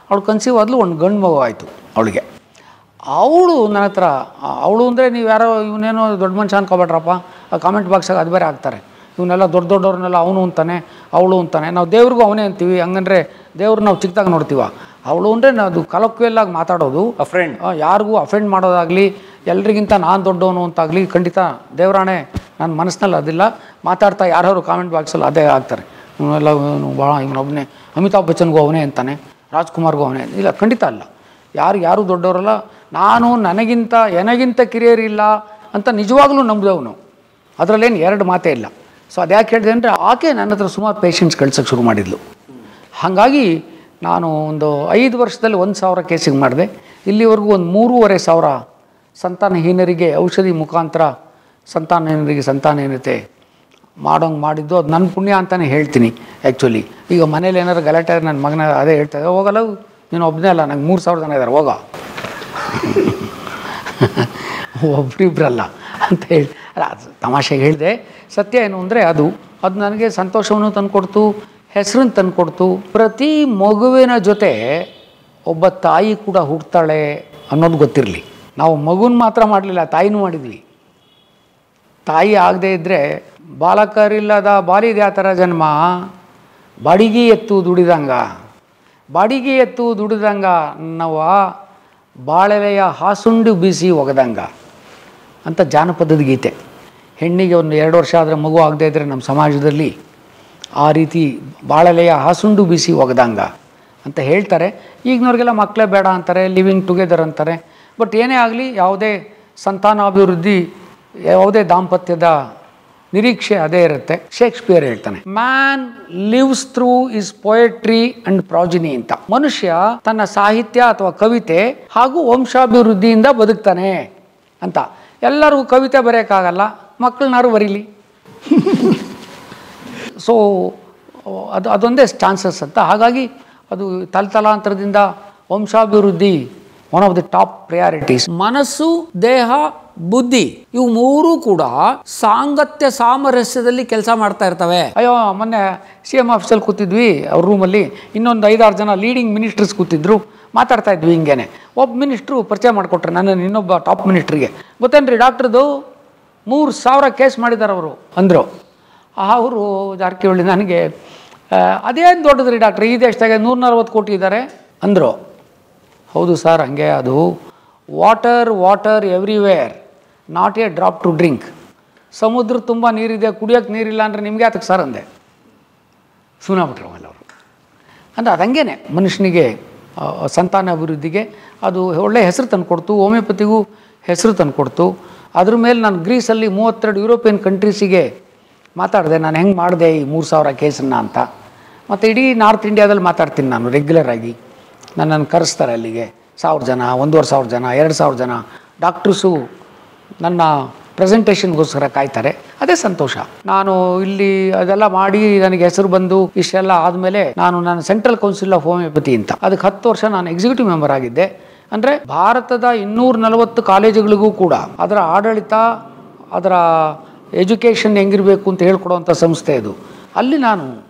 ಅವಳು ಕನ್ಸೀವ್ ಆದಲು, ಒಂದು ಗಂಡು ಮಗು ಆಯಿತು ಅವಳಿಗೆ. ಅವಳು ನನ್ನ ಹತ್ರ, ಅವಳು ಅಂದರೆ ನೀವು ಯಾರೋ ಇವನೇನೋ ದೊಡ್ಡ ಮನುಷ್ಯ ಅನ್ಕೊಬೇಡ್ರಪ್ಪ, ಆ ಕಾಮೆಂಟ್ ಬಾಕ್ಸಾಗ ಅದು ಬೇರೆ ಆಗ್ತಾರೆ. ಇವನ್ನೆಲ್ಲ ದೊಡ್ಡವ್ರನ್ನೆಲ್ಲ ಅವನು ಅಂತಾನೆ, ಅವಳು ಅಂತಾನೆ. ನಾವು ದೇವ್ರಿಗೂ ಅವನೇ ಅಂತೀವಿ. ಹಂಗಂದ್ರೆ ದೇವ್ರು ನಾವು ಚಿಕ್ಕದಾಗ ನೋಡ್ತೀವ. ಅವಳು ಅಂದರೆ ಅದು ಕಲಕ್ವೆಲ್ಲಾಗಿ ಮಾತಾಡೋದು, ಫ್ರೆಂಡ್ ಯಾರಿಗೂ ಅಫೆಂಡ್ ಮಾಡೋದಾಗಲಿ, ಎಲ್ರಿಗಿಂತ ನಾನು ದೊಡ್ಡವನು ಅಂತಾಗಲಿ ಖಂಡಿತ ದೇವರಾಣೆ ನನ್ನ ಮನಸ್ಸಿನಲ್ಲಿ ಅದಿಲ್ಲ. ಮಾತಾಡ್ತಾ ಯಾರು ಕಾಮೆಂಟ್ ಬಾಕ್ಸಲ್ಲಿ ಅದೇ ಆಗ್ತಾರೆ. ಇವನೆಲ್ಲ ಭಾಳ ಇವನೊಬ್ಬನೇ, ಅಮಿತಾಬ್ ಬಚ್ಚನ್ಗೂ ಅವನೇ ಅಂತಾನೆ, ರಾಜ್ಕುಮಾರ್ಗೂ ಅವನೇ. ಇಲ್ಲ, ಖಂಡಿತ ಅಲ್ಲ. ಯಾರು ದೊಡ್ಡವರಲ್ಲ. ನಾನು ನನಗಿಂತ ಕಿರಿಯರಿಲ್ಲ ಅಂತ ನಿಜವಾಗ್ಲೂ ನಂಬಿದವನು. ಅದರಲ್ಲೇನು 2 ಮಾತೇ ಇಲ್ಲ. ಸೊ ಅದು ಯಾಕೆ ಹೇಳಿದೆ ಅಂದರೆ, ಆಕೆ ನನ್ನ ಹತ್ರ ಸುಮಾರು ಪೇಷಂಟ್ಸ್ ಕಳ್ಸೋಕ್ಕೆ ಶುರು ಮಾಡಿದ್ಲು. ಹಾಗಾಗಿ ನಾನು ಒಂದು 5 ವರ್ಷದಲ್ಲಿ 1,000 ಕೇಸಿಗೆ ಮಾಡಿದೆ. ಇಲ್ಲಿವರೆಗೂ ಒಂದು 3,500 ಸಂತಾನಹೀನರಿಗೆ ಔಷಧಿ ಮುಖಾಂತರ ಸಂತಾನಹೀನತೆ ಮಾಡೋಂಗೆ ಮಾಡಿದ್ದು. ಅದು ನನ್ನ ಪುಣ್ಯ ಅಂತಲೇ ಹೇಳ್ತೀನಿ ಆ್ಯಕ್ಚುಲಿ. ಈಗ ಮನೇಲಿ ಏನಾದ್ರು ಗಲಾಟೆ ನನ್ನ ಮಗನ ಅದೇ ಹೇಳ್ತಾರೆ, ಹೋಗಲ್ಲ ನೀನು ಒಬ್ಬನೇ ಅಲ್ಲ, ನಂಗೆ 3,000 ಜನ ಇದ್ದಾರೆ, ಹೋಗ ಒಬ್ರಿಬ್ರಲ್ಲ ಅಂತ ಹೇಳಿ. ಅಲ್ಲ, ಅದು ತಮಾಷೆಗೆ ಹೇಳಿದೆ. ಸತ್ಯ ಏನು ಅಂದರೆ ಅದು ನನಗೆ ಸಂತೋಷವನ್ನು ತಂದುಕೊಡ್ತು, ಹೆಸರನ್ನು ತಂದುಕೊಡ್ತು. ಪ್ರತಿ ಮಗುವಿನ ಜೊತೆ ಒಬ್ಬ ತಾಯಿ ಕೂಡ ಹುಡ್ತಾಳೆ ಅನ್ನೋದು ಗೊತ್ತಿರಲಿ. ನಾವು ಮಗುನ ಮಾತ್ರ ಮಾಡಲಿಲ್ಲ, ತಾಯಿನೂ ಮಾಡಿದ್ವಿ. ತಾಯಿ ಆಗದೆ ಇದ್ದರೆ ಬಾಲಕರಿಲ್ಲದ ಬಾಲಿದೆ ಆ ಥರ ಜನ್ಮ, ಬಾಡಿಗೆ ಎತ್ತು ದುಡಿದಂಗ ನವ ಬಾಳೆಲೆಯ ಹಾಸುಂಡು ಬೀಸಿ ಒಗದಂಗ ಅಂತ ಜಾನಪದದ ಗೀತೆ. ಹೆಣ್ಣಿಗೆ ಒಂದು 2 ವರ್ಷ ಆದರೆ ಮಗು ಆಗದೆ ಇದ್ದರೆ ನಮ್ಮ ಸಮಾಜದಲ್ಲಿ ಆ ರೀತಿ ಬಾಳೆಲೆಯ ಹಾಸುಂಡು ಬೀಸಿ ಒಗದಂಗ ಅಂತ ಹೇಳ್ತಾರೆ. ಈಗಿನವ್ರಿಗೆಲ್ಲ ಮಕ್ಕಳೇ ಬೇಡ ಅಂತಾರೆ, ಲಿವಿಂಗ್ ಟುಗೆದರ್ ಅಂತಾರೆ. ಬಟ್ ಏನೇ ಆಗಲಿ, ಯಾವುದೇ ಸಂತಾನಾಭಿವೃದ್ಧಿ, ಯಾವುದೇ ದಾಂಪತ್ಯದ ನಿರೀಕ್ಷೆ ಅದೇ ಇರುತ್ತೆ. ಶೇಕ್ಸ್ಪಿಯರ್ ಹೇಳ್ತಾನೆ, man lives through his poetry and progeny ಅಂತ. ಮನುಷ್ಯ ತನ್ನ ಸಾಹಿತ್ಯ ಅಥವಾ ಕವಿತೆ ಹಾಗೂ ವಂಶಾಭಿವೃದ್ಧಿಯಿಂದ ಬದುಕ್ತಾನೆ ಅಂತ. ಎಲ್ಲರಿಗೂ ಕವಿತೆ ಬರೆಯೋಕ್ಕಾಗಲ್ಲ, ಮಕ್ಕಳನ್ನಾರು ಬರೀಲಿ. ಸೊ ಅದೊಂದೇ ಚಾನ್ಸಸ್ ಅಂತ. ಹಾಗಾಗಿ ಅದು ತಲತಲಾಂತರದಿಂದ ವಂಶಾಭಿವೃದ್ಧಿ one of the top priorities. ಮನಸ್ಸು, ದೇಹ, ಬುದ್ಧಿ ಇವು 3 ಕೂಡ ಸಾಂಗತ್ಯ ಸಾಮರಸ್ಯದಲ್ಲಿ ಕೆಲಸ ಮಾಡ್ತಾ ಇರ್ತವೆ. ಅಯ್ಯೋ, ಮೊನ್ನೆ CM ಆಫೀಸಲ್ಲಿ ಕೂತಿದ್ವಿ, ಅವ್ರ ರೂಮಲ್ಲಿ ಇನ್ನೊಂದು 5-6 ಜನ ಲೀಡಿಂಗ್ ಮಿನಿಸ್ಟರ್ಸ್ ಕೂತಿದ್ರು. ಮಾತಾಡ್ತಾ ಇದ್ವಿ ಹಿಂಗೇನೆ. ಒಬ್ಬ ಮಿನಿಸ್ಟ್ರು ಪರಿಚಯ ಮಾಡಿಕೊಟ್ರೆ ನನ್ನನ್ನು ಇನ್ನೊಬ್ಬ ಟಾಪ್ ಮಿನಿಸ್ಟ್ರಿಗೆ. ಗೊತ್ತೇನ್ರಿ, ಡಾಕ್ಟ್ರದು 3,000 ಕೇಸ್ ಮಾಡಿದ್ದಾರೆ ಅವರು ಅಂದರು. ಅವರು ಜಾರಕಿಹೊಳಿ ನನಗೆ, ಅದೇನು ದೊಡ್ಡದ್ರಿ ಡಾಕ್ಟ್ರ್, ಈ ದೇಶದಾಗೆ 140 ಕೋಟಿ ಇದ್ದಾರೆ ಅಂದರು. ಹೌದು ಸರ್, ಹಂಗೆ ಅದು water everywhere, not a drop to drink. ಸಮುದ್ರ ತುಂಬ ನೀರಿದೆ, ಕುಡಿಯೋಕ್ಕೆ ನೀರಿಲ್ಲ ಅಂದರೆ ನಿಮಗೆ ಯಾತಕ್ಕೆ ಸರ್ ಅಂದೆ. ಸುಮ್ಮನೆ ಅವರು ಅಂದರೆ ಅದು ಹಂಗೇನೆ ಮನುಷ್ಯನಿಗೆ ಸಂತಾನ ಅಭಿವೃದ್ಧಿಗೆ ಅದು ಒಳ್ಳೆಯ ಹೆಸರು ತಂದು ಕೊಡ್ತು. ಹೋಮಿಯೋಪತಿಗೂ ಹೆಸರು ತಂದು ಕೊಡ್ತು. ಅದ್ರ ಮೇಲೆ ನಾನು ಗ್ರೀಸಲ್ಲಿ 32 ಯುರೋಪಿಯನ್ ಕಂಟ್ರೀಸಿಗೆ ಮಾತಾಡಿದೆ, ನಾನು ಹೆಂಗೆ ಮಾಡಿದೆ ಈ 3,000 ಕೇಸನ್ನು ಅಂತ. ಮತ್ತು ಇಡೀ ನಾರ್ತ್ ಇಂಡಿಯಾದಲ್ಲಿ ಮಾತಾಡ್ತೀನಿ ನಾನು ರೆಗ್ಯುಲರಾಗಿ. ನನ್ನನ್ನು ಕರೆಸ್ತಾರೆ ಅಲ್ಲಿಗೆ 1,000 ಜನ, 1,500 ಜನ, 2,000 ಜನ ಡಾಕ್ಟ್ರಸು ನನ್ನ ಪ್ರೆಸೆಂಟೇಷನ್ಗೋಸ್ಕರ ಕಾಯ್ತಾರೆ. ಅದೇ ಸಂತೋಷ. ನಾನು ಇಲ್ಲಿ ಅದೆಲ್ಲ ಮಾಡಿ ನನಗೆ ಹೆಸರು ಬಂದು ಇಷ್ಟೆಲ್ಲ ಆದಮೇಲೆ ನನ್ನ ಸೆಂಟ್ರಲ್ ಕೌನ್ಸಿಲ್ ಆಫ್ ಹೋಮಿಯೋಪತಿ ಅಂತ, ಅದಕ್ಕೆ 10 ವರ್ಷ ನಾನು ಎಕ್ಸಿಕ್ಯೂಟಿವ್ ಮೆಂಬರ್ ಆಗಿದ್ದೆ. ಅಂದರೆ ಭಾರತದ 240 ಕಾಲೇಜುಗಳಿಗೂ ಕೂಡ ಅದರ ಆಡಳಿತ, ಅದರ ಎಜುಕೇಷನ್ ಹೆಂಗಿರಬೇಕು ಅಂತ ಹೇಳ್ಕೊಡುವಂಥ ಸಂಸ್ಥೆ ಅದು. ಅಲ್ಲಿ ನಾನು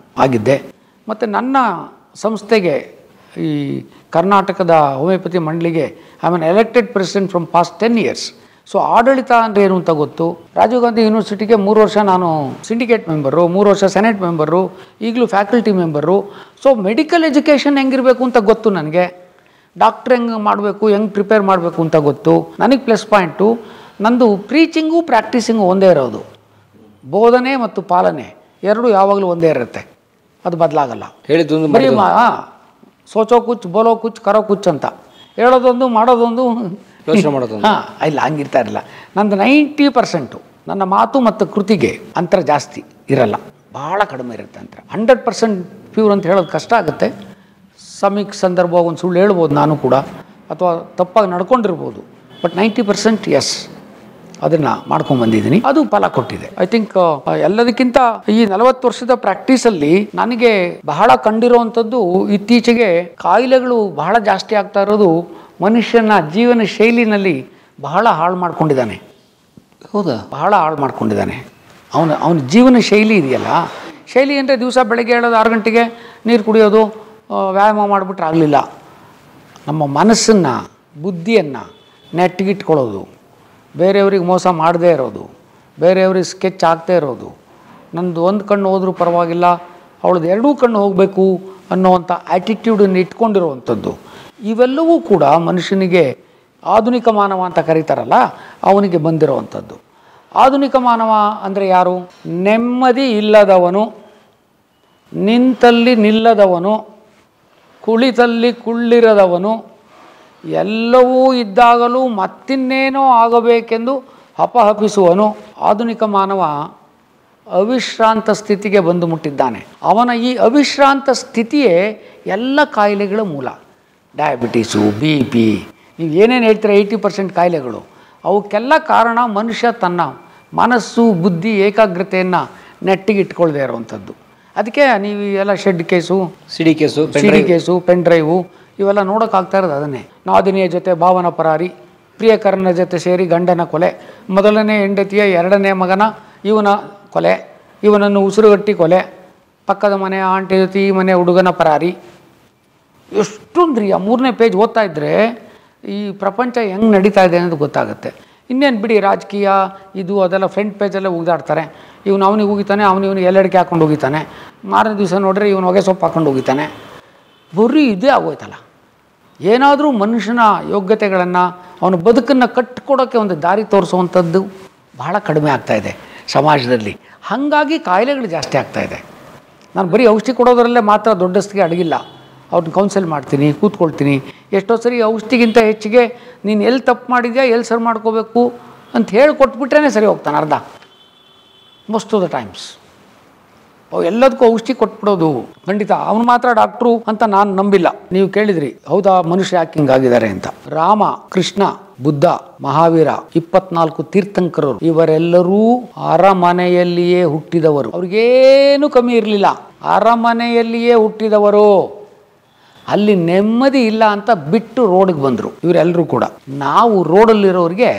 ಆಗಿದ್ದೆ. ಮತ್ತು ನನ್ನ ಸಂಸ್ಥೆಗೆ, ಈ ಕರ್ನಾಟಕದ ಹೋಮಿಯೋಪತಿ ಮಂಡಳಿಗೆ, I am elected president from past 10 years. So ಆಡಳಿತ ಅಂದರೆ ಏನು ಅಂತ ಗೊತ್ತು. ರಾಜೀವ್ ಗಾಂಧಿ ಯೂನಿವರ್ಸಿಟಿಗೆ 3 ವರ್ಷ ನಾನು ಸಿಂಡಿಕೇಟ್ ಮೆಂಬರು, 3 ವರ್ಷ ಸೆನೆಟ್ ಮೆಂಬರು, ಈಗಲೂ faculty member. So medical education ಹೆಂಗಿರಬೇಕು ಅಂತ ಗೊತ್ತು ನನಗೆ. ಡಾಕ್ಟ್ರ್ ಹೆಂಗೆ ಮಾಡಬೇಕು, ಹೆಂಗೆ ಪ್ರಿಪೇರ್ ಮಾಡಬೇಕು ಅಂತ ಗೊತ್ತು. ನನಗೆ ಪ್ಲಸ್ ಪಾಯಿಂಟು, ನಂದು ಪ್ರೀಚಿಂಗು ಪ್ರಾಕ್ಟೀಸಿಂಗು ಒಂದೇ ಇರೋದು. ಬೋಧನೆ ಮತ್ತು ಪಾಲನೆ 2 ಯಾವಾಗಲೂ ಒಂದೇ ಇರುತ್ತೆ. ಅದು ಬದಲಾಗಲ್ಲ. ಹೇಳಿದ್ದೊಂದು ಬರೀ ಸೋಚೋ ಕುಚ್ ಬೋಲೋ ಕುಚ್ ಕರೋ ಕುಚ್ ಅಂತ ಹೇಳೋದೊಂದು ಮಾಡೋದೊಂದು ಯೋಚನೆ ಮಾಡೋದು. ಇಲ್ಲ, ಹಂಗಿರ್ತಾ ಇರಲಿಲ್ಲ. ನಂದು 90% ನನ್ನ ಮಾತು ಮತ್ತು ಕೃತಿಗೆ ಅಂತರ ಜಾಸ್ತಿ ಇರಲ್ಲ, ಭಾಳ ಕಡಿಮೆ ಇರುತ್ತೆ ಅಂತರ. 100% ಪ್ಯೂರ್ ಅಂತ ಹೇಳೋದು ಕಷ್ಟ ಆಗುತ್ತೆ. ಸಮೀಕ್ ಸಂದರ್ಭ ಒಂದು ಸುಳ್ಳು ಹೇಳ್ಬೋದು ನಾನು ಕೂಡ, ಅಥವಾ ತಪ್ಪಾಗಿ ನಡ್ಕೊಂಡಿರ್ಬೋದು. ಬಟ್ 90% ಎಸ್, ಅದನ್ನು ಮಾಡ್ಕೊಂಡ್ಬಂದಿದ್ದೀನಿ. ಅದು ಫಲ ಕೊಟ್ಟಿದೆ. ಐ ಥಿಂಕ್ ಎಲ್ಲದಕ್ಕಿಂತ ಈ 40 ವರ್ಷದ ಪ್ರಾಕ್ಟೀಸಲ್ಲಿ ನನಗೆ ಬಹಳ ಕಂಡಿರುವಂಥದ್ದು, ಇತ್ತೀಚೆಗೆ ಕಾಯಿಲೆಗಳು ಬಹಳ ಜಾಸ್ತಿ ಆಗ್ತಾ ಇರೋದು ಮನುಷ್ಯನ ಜೀವನ ಶೈಲಿನಲ್ಲಿ ಬಹಳ ಹಾಳು ಮಾಡ್ಕೊಂಡಿದ್ದಾನೆ. ಹೌದಾ? ಬಹಳ ಹಾಳು ಮಾಡ್ಕೊಂಡಿದ್ದಾನೆ. ಅವನ ಜೀವನ ಶೈಲಿ ಇದೆಯಲ್ಲ, ಶೈಲಿ ಅಂದರೆ ದಿವಸ ಬೆಳಗ್ಗೆ ಹೇಳೋದು 6 ಗಂಟೆಗೆ ನೀರು ಕುಡಿಯೋದು, ವ್ಯಾಯಾಮ ಮಾಡಿಬಿಟ್ರೆ ಆಗಲಿಲ್ಲ. ನಮ್ಮ ಮನಸ್ಸನ್ನು, ಬುದ್ಧಿಯನ್ನು ನೆಟ್ಟಿಗಿಟ್ಕೊಳ್ಳೋದು, ಬೇರೆಯವ್ರಿಗೆ ಮೋಸ ಮಾಡದೇ ಇರೋದು, ಬೇರೆಯವ್ರಿಗೆ ಸ್ಕೆಚ್ ಆಗ್ತಾ ಇರೋದು, ನಂದು ಒಂದು ಕಣ್ಣು ಹೋದ್ರೂ ಪರವಾಗಿಲ್ಲ ಅವಳದು 2 ಕಣ್ಣು ಹೋಗಬೇಕು ಅನ್ನೋವಂಥ ಆ್ಯಟಿಟ್ಯೂಡನ್ನು ಇಟ್ಕೊಂಡಿರುವಂಥದ್ದು, ಇವೆಲ್ಲವೂ ಕೂಡ ಮನುಷ್ಯನಿಗೆ ಆಧುನಿಕ ಮಾನವ ಅಂತ ಕರೀತಾರಲ್ಲ, ಅವನಿಗೆ ಬಂದಿರುವಂಥದ್ದು. ಆಧುನಿಕ ಮಾನವ ಅಂದರೆ ಯಾರು? ನೆಮ್ಮದಿ ಇಲ್ಲದವನು, ನಿಂತಲ್ಲಿ ನಿಲ್ಲದವನು, ಕುಳಿತಲ್ಲಿ ಕುಳ್ಳಿರದವನು, ಎಲ್ಲವೂ ಇದ್ದಾಗಲೂ ಮತ್ತಿನ್ನೇನೋ ಆಗಬೇಕೆಂದು ಹಪಹಪಿಸುವನು. ಆಧುನಿಕ ಮಾನವ ಅವಿಶ್ರಾಂತ ಸ್ಥಿತಿಗೆ ಬಂದು ಮುಟ್ಟಿದ್ದಾನೆ. ಅವನ ಈ ಅವಿಶ್ರಾಂತ ಸ್ಥಿತಿಯೇ ಎಲ್ಲ ಕಾಯಿಲೆಗಳ ಮೂಲ. ಡಯಾಬಿಟೀಸು, BP, ನೀವು ಏನೇನು ಹೇಳ್ತೀರ 80% ಕಾಯಿಲೆಗಳು, ಅವಕ್ಕೆಲ್ಲ ಕಾರಣ ಮನುಷ್ಯ ತನ್ನ ಮನಸ್ಸು, ಬುದ್ಧಿ, ಏಕಾಗ್ರತೆಯನ್ನು ನೆಟ್ಟಿಗೆ ಇಟ್ಕೊಳ್ದೇ ಇರುವಂಥದ್ದು. ಅದಕ್ಕೆ ನೀವು ಎಲ್ಲ ಶೆಡ್ ಕೇಸು, ಸಿಡಿ ಕೇಸು, ಪೆನ್ ಡ್ರೈವು ಇವೆಲ್ಲ ನೋಡೋಕ್ಕಾಗ್ತಾ ಇರೋದು ಅದನ್ನೇ. ನಾದಿನಿಯ ಜೊತೆ ಭಾವನ ಪರಾರಿ, ಪ್ರಿಯಕರನ ಜೊತೆ ಸೇರಿ ಗಂಡನ ಕೊಲೆ, ಮೊದಲನೇ ಹೆಂಡತಿಯ 2ನೇ ಮಗನ ಇವನ ಕೊಲೆ, ಇವನನ್ನು ಉಸಿರುಗಟ್ಟಿ ಕೊಲೆ, ಪಕ್ಕದ ಮನೆ ಆಂಟಿ ಜೊತೆ ಈ ಮನೆ ಹುಡುಗನ ಪರಾರಿ. ಎಷ್ಟೊಂದು ರೀ, 3ನೇ ಪೇಜ್ ಓದ್ತಾ ಇದ್ದರೆ ಈ ಪ್ರಪಂಚ ಹೆಂಗೆ ನಡೀತಾ ಇದೆ ಅನ್ನೋದು ಗೊತ್ತಾಗುತ್ತೆ. ಇನ್ನೇನು ಬಿಡಿ, ರಾಜಕೀಯ ಇದು ಅದೆಲ್ಲ ಫ್ರಂಟ್ ಪೇಜಲ್ಲೇ ಉಗಿದಾಡ್ತಾರೆ. ಇವನು ಅವನಿಗೆ ಹೋಗಿತಾನೆ, ಇವನು ಎಲ್ಲಡಿಕೆ ಹಾಕೊಂಡು ಹೋಗಿತಾನೆ, ಮಾರನೇ ದಿವಸ ನೋಡ್ರೆ ಇವನು ಹೊಗೆ ಸೊಪ್ಪು ಹಾಕೊಂಡು ಹೋಗಿತಾನೆ. ಬರೀ ಇದೇ ಆಗೋಯ್ತಲ್ಲ. ಏನಾದರೂ ಮನುಷ್ಯನ ಯೋಗ್ಯತೆಗಳನ್ನು, ಅವನ ಬದುಕನ್ನು ಕಟ್ಟಿಕೊಡೋಕ್ಕೆ ಒಂದು ದಾರಿ ತೋರಿಸುವಂಥದ್ದು ಬಹಳ ಕಡಿಮೆ ಆಗ್ತಾಯಿದೆ ಸಮಾಜದಲ್ಲಿ. ಹಾಗಾಗಿ ಕಾಯಿಲೆಗಳು ಜಾಸ್ತಿ ಆಗ್ತಾಯಿದೆ. ನಾನು ಬರೀ ಔಷಧಿ ಕೊಡೋದರಲ್ಲೇ ಮಾತ್ರ ದೊಡ್ಡಸ್ತಿಗೆ ಅಡಗಿಲ್ಲ. ಅವ್ರನ್ನ ಕೌನ್ಸಿಲ್ ಮಾಡ್ತೀನಿ, ಕೂತ್ಕೊಳ್ತೀನಿ. ಎಷ್ಟೋ ಸರಿ ಔಷಧಿಗಿಂತ ಹೆಚ್ಚಿಗೆ ನೀನು ಎಲ್ಲಿ ತಪ್ಪು ಮಾಡಿದ್ಯಾ, ಎಲ್ಲಿ ಸರಿ ಮಾಡ್ಕೋಬೇಕು ಅಂತ ಹೇಳಿ ಕೊಟ್ಬಿಟ್ರೇ ಸರಿ ಹೋಗ್ತಾನೆ ಅರ್ಧ. ಮೋಸ್ಟ್ ಆಫ್ ದ ಟೈಮ್ಸ್ ಎಲ್ಲದಕ್ಕೂ ಔಷಧಿ ಕೊಟ್ಬಿಡೋದು ಖಂಡಿತ. ಅವನು ಮಾತ್ರ ಡಾಕ್ಟ್ರು ಅಂತ ನಾನು ನಂಬಿಲ್ಲ. ನೀವು ಕೇಳಿದ್ರಿ, ಹೌದಾ ಮನುಷ್ಯ ಯಾಕೆ ಹಿಂಗಾಗಿದ್ದಾರೆ ಅಂತ. ರಾಮ, ಕೃಷ್ಣ, ಬುದ್ಧ, ಮಹಾವೀರ, 24 ತೀರ್ಥಂಕರರು ಇವರೆಲ್ಲರೂ ಅರಮನೆಯಲ್ಲಿಯೇ ಹುಟ್ಟಿದವರು. ಅವ್ರಿಗೇನು ಕಮ್ಮಿ ಇರಲಿಲ್ಲ, ಅರಮನೆಯಲ್ಲಿಯೇ ಹುಟ್ಟಿದವರು. ಅಲ್ಲಿ ನೆಮ್ಮದಿ ಇಲ್ಲ ಅಂತ ಬಿಟ್ಟು ರೋಡಿಗೆ ಬಂದರು ಇವರೆಲ್ಲರೂ ಕೂಡ. ನಾವು ರೋಡಲ್ಲಿರೋರಿಗೆ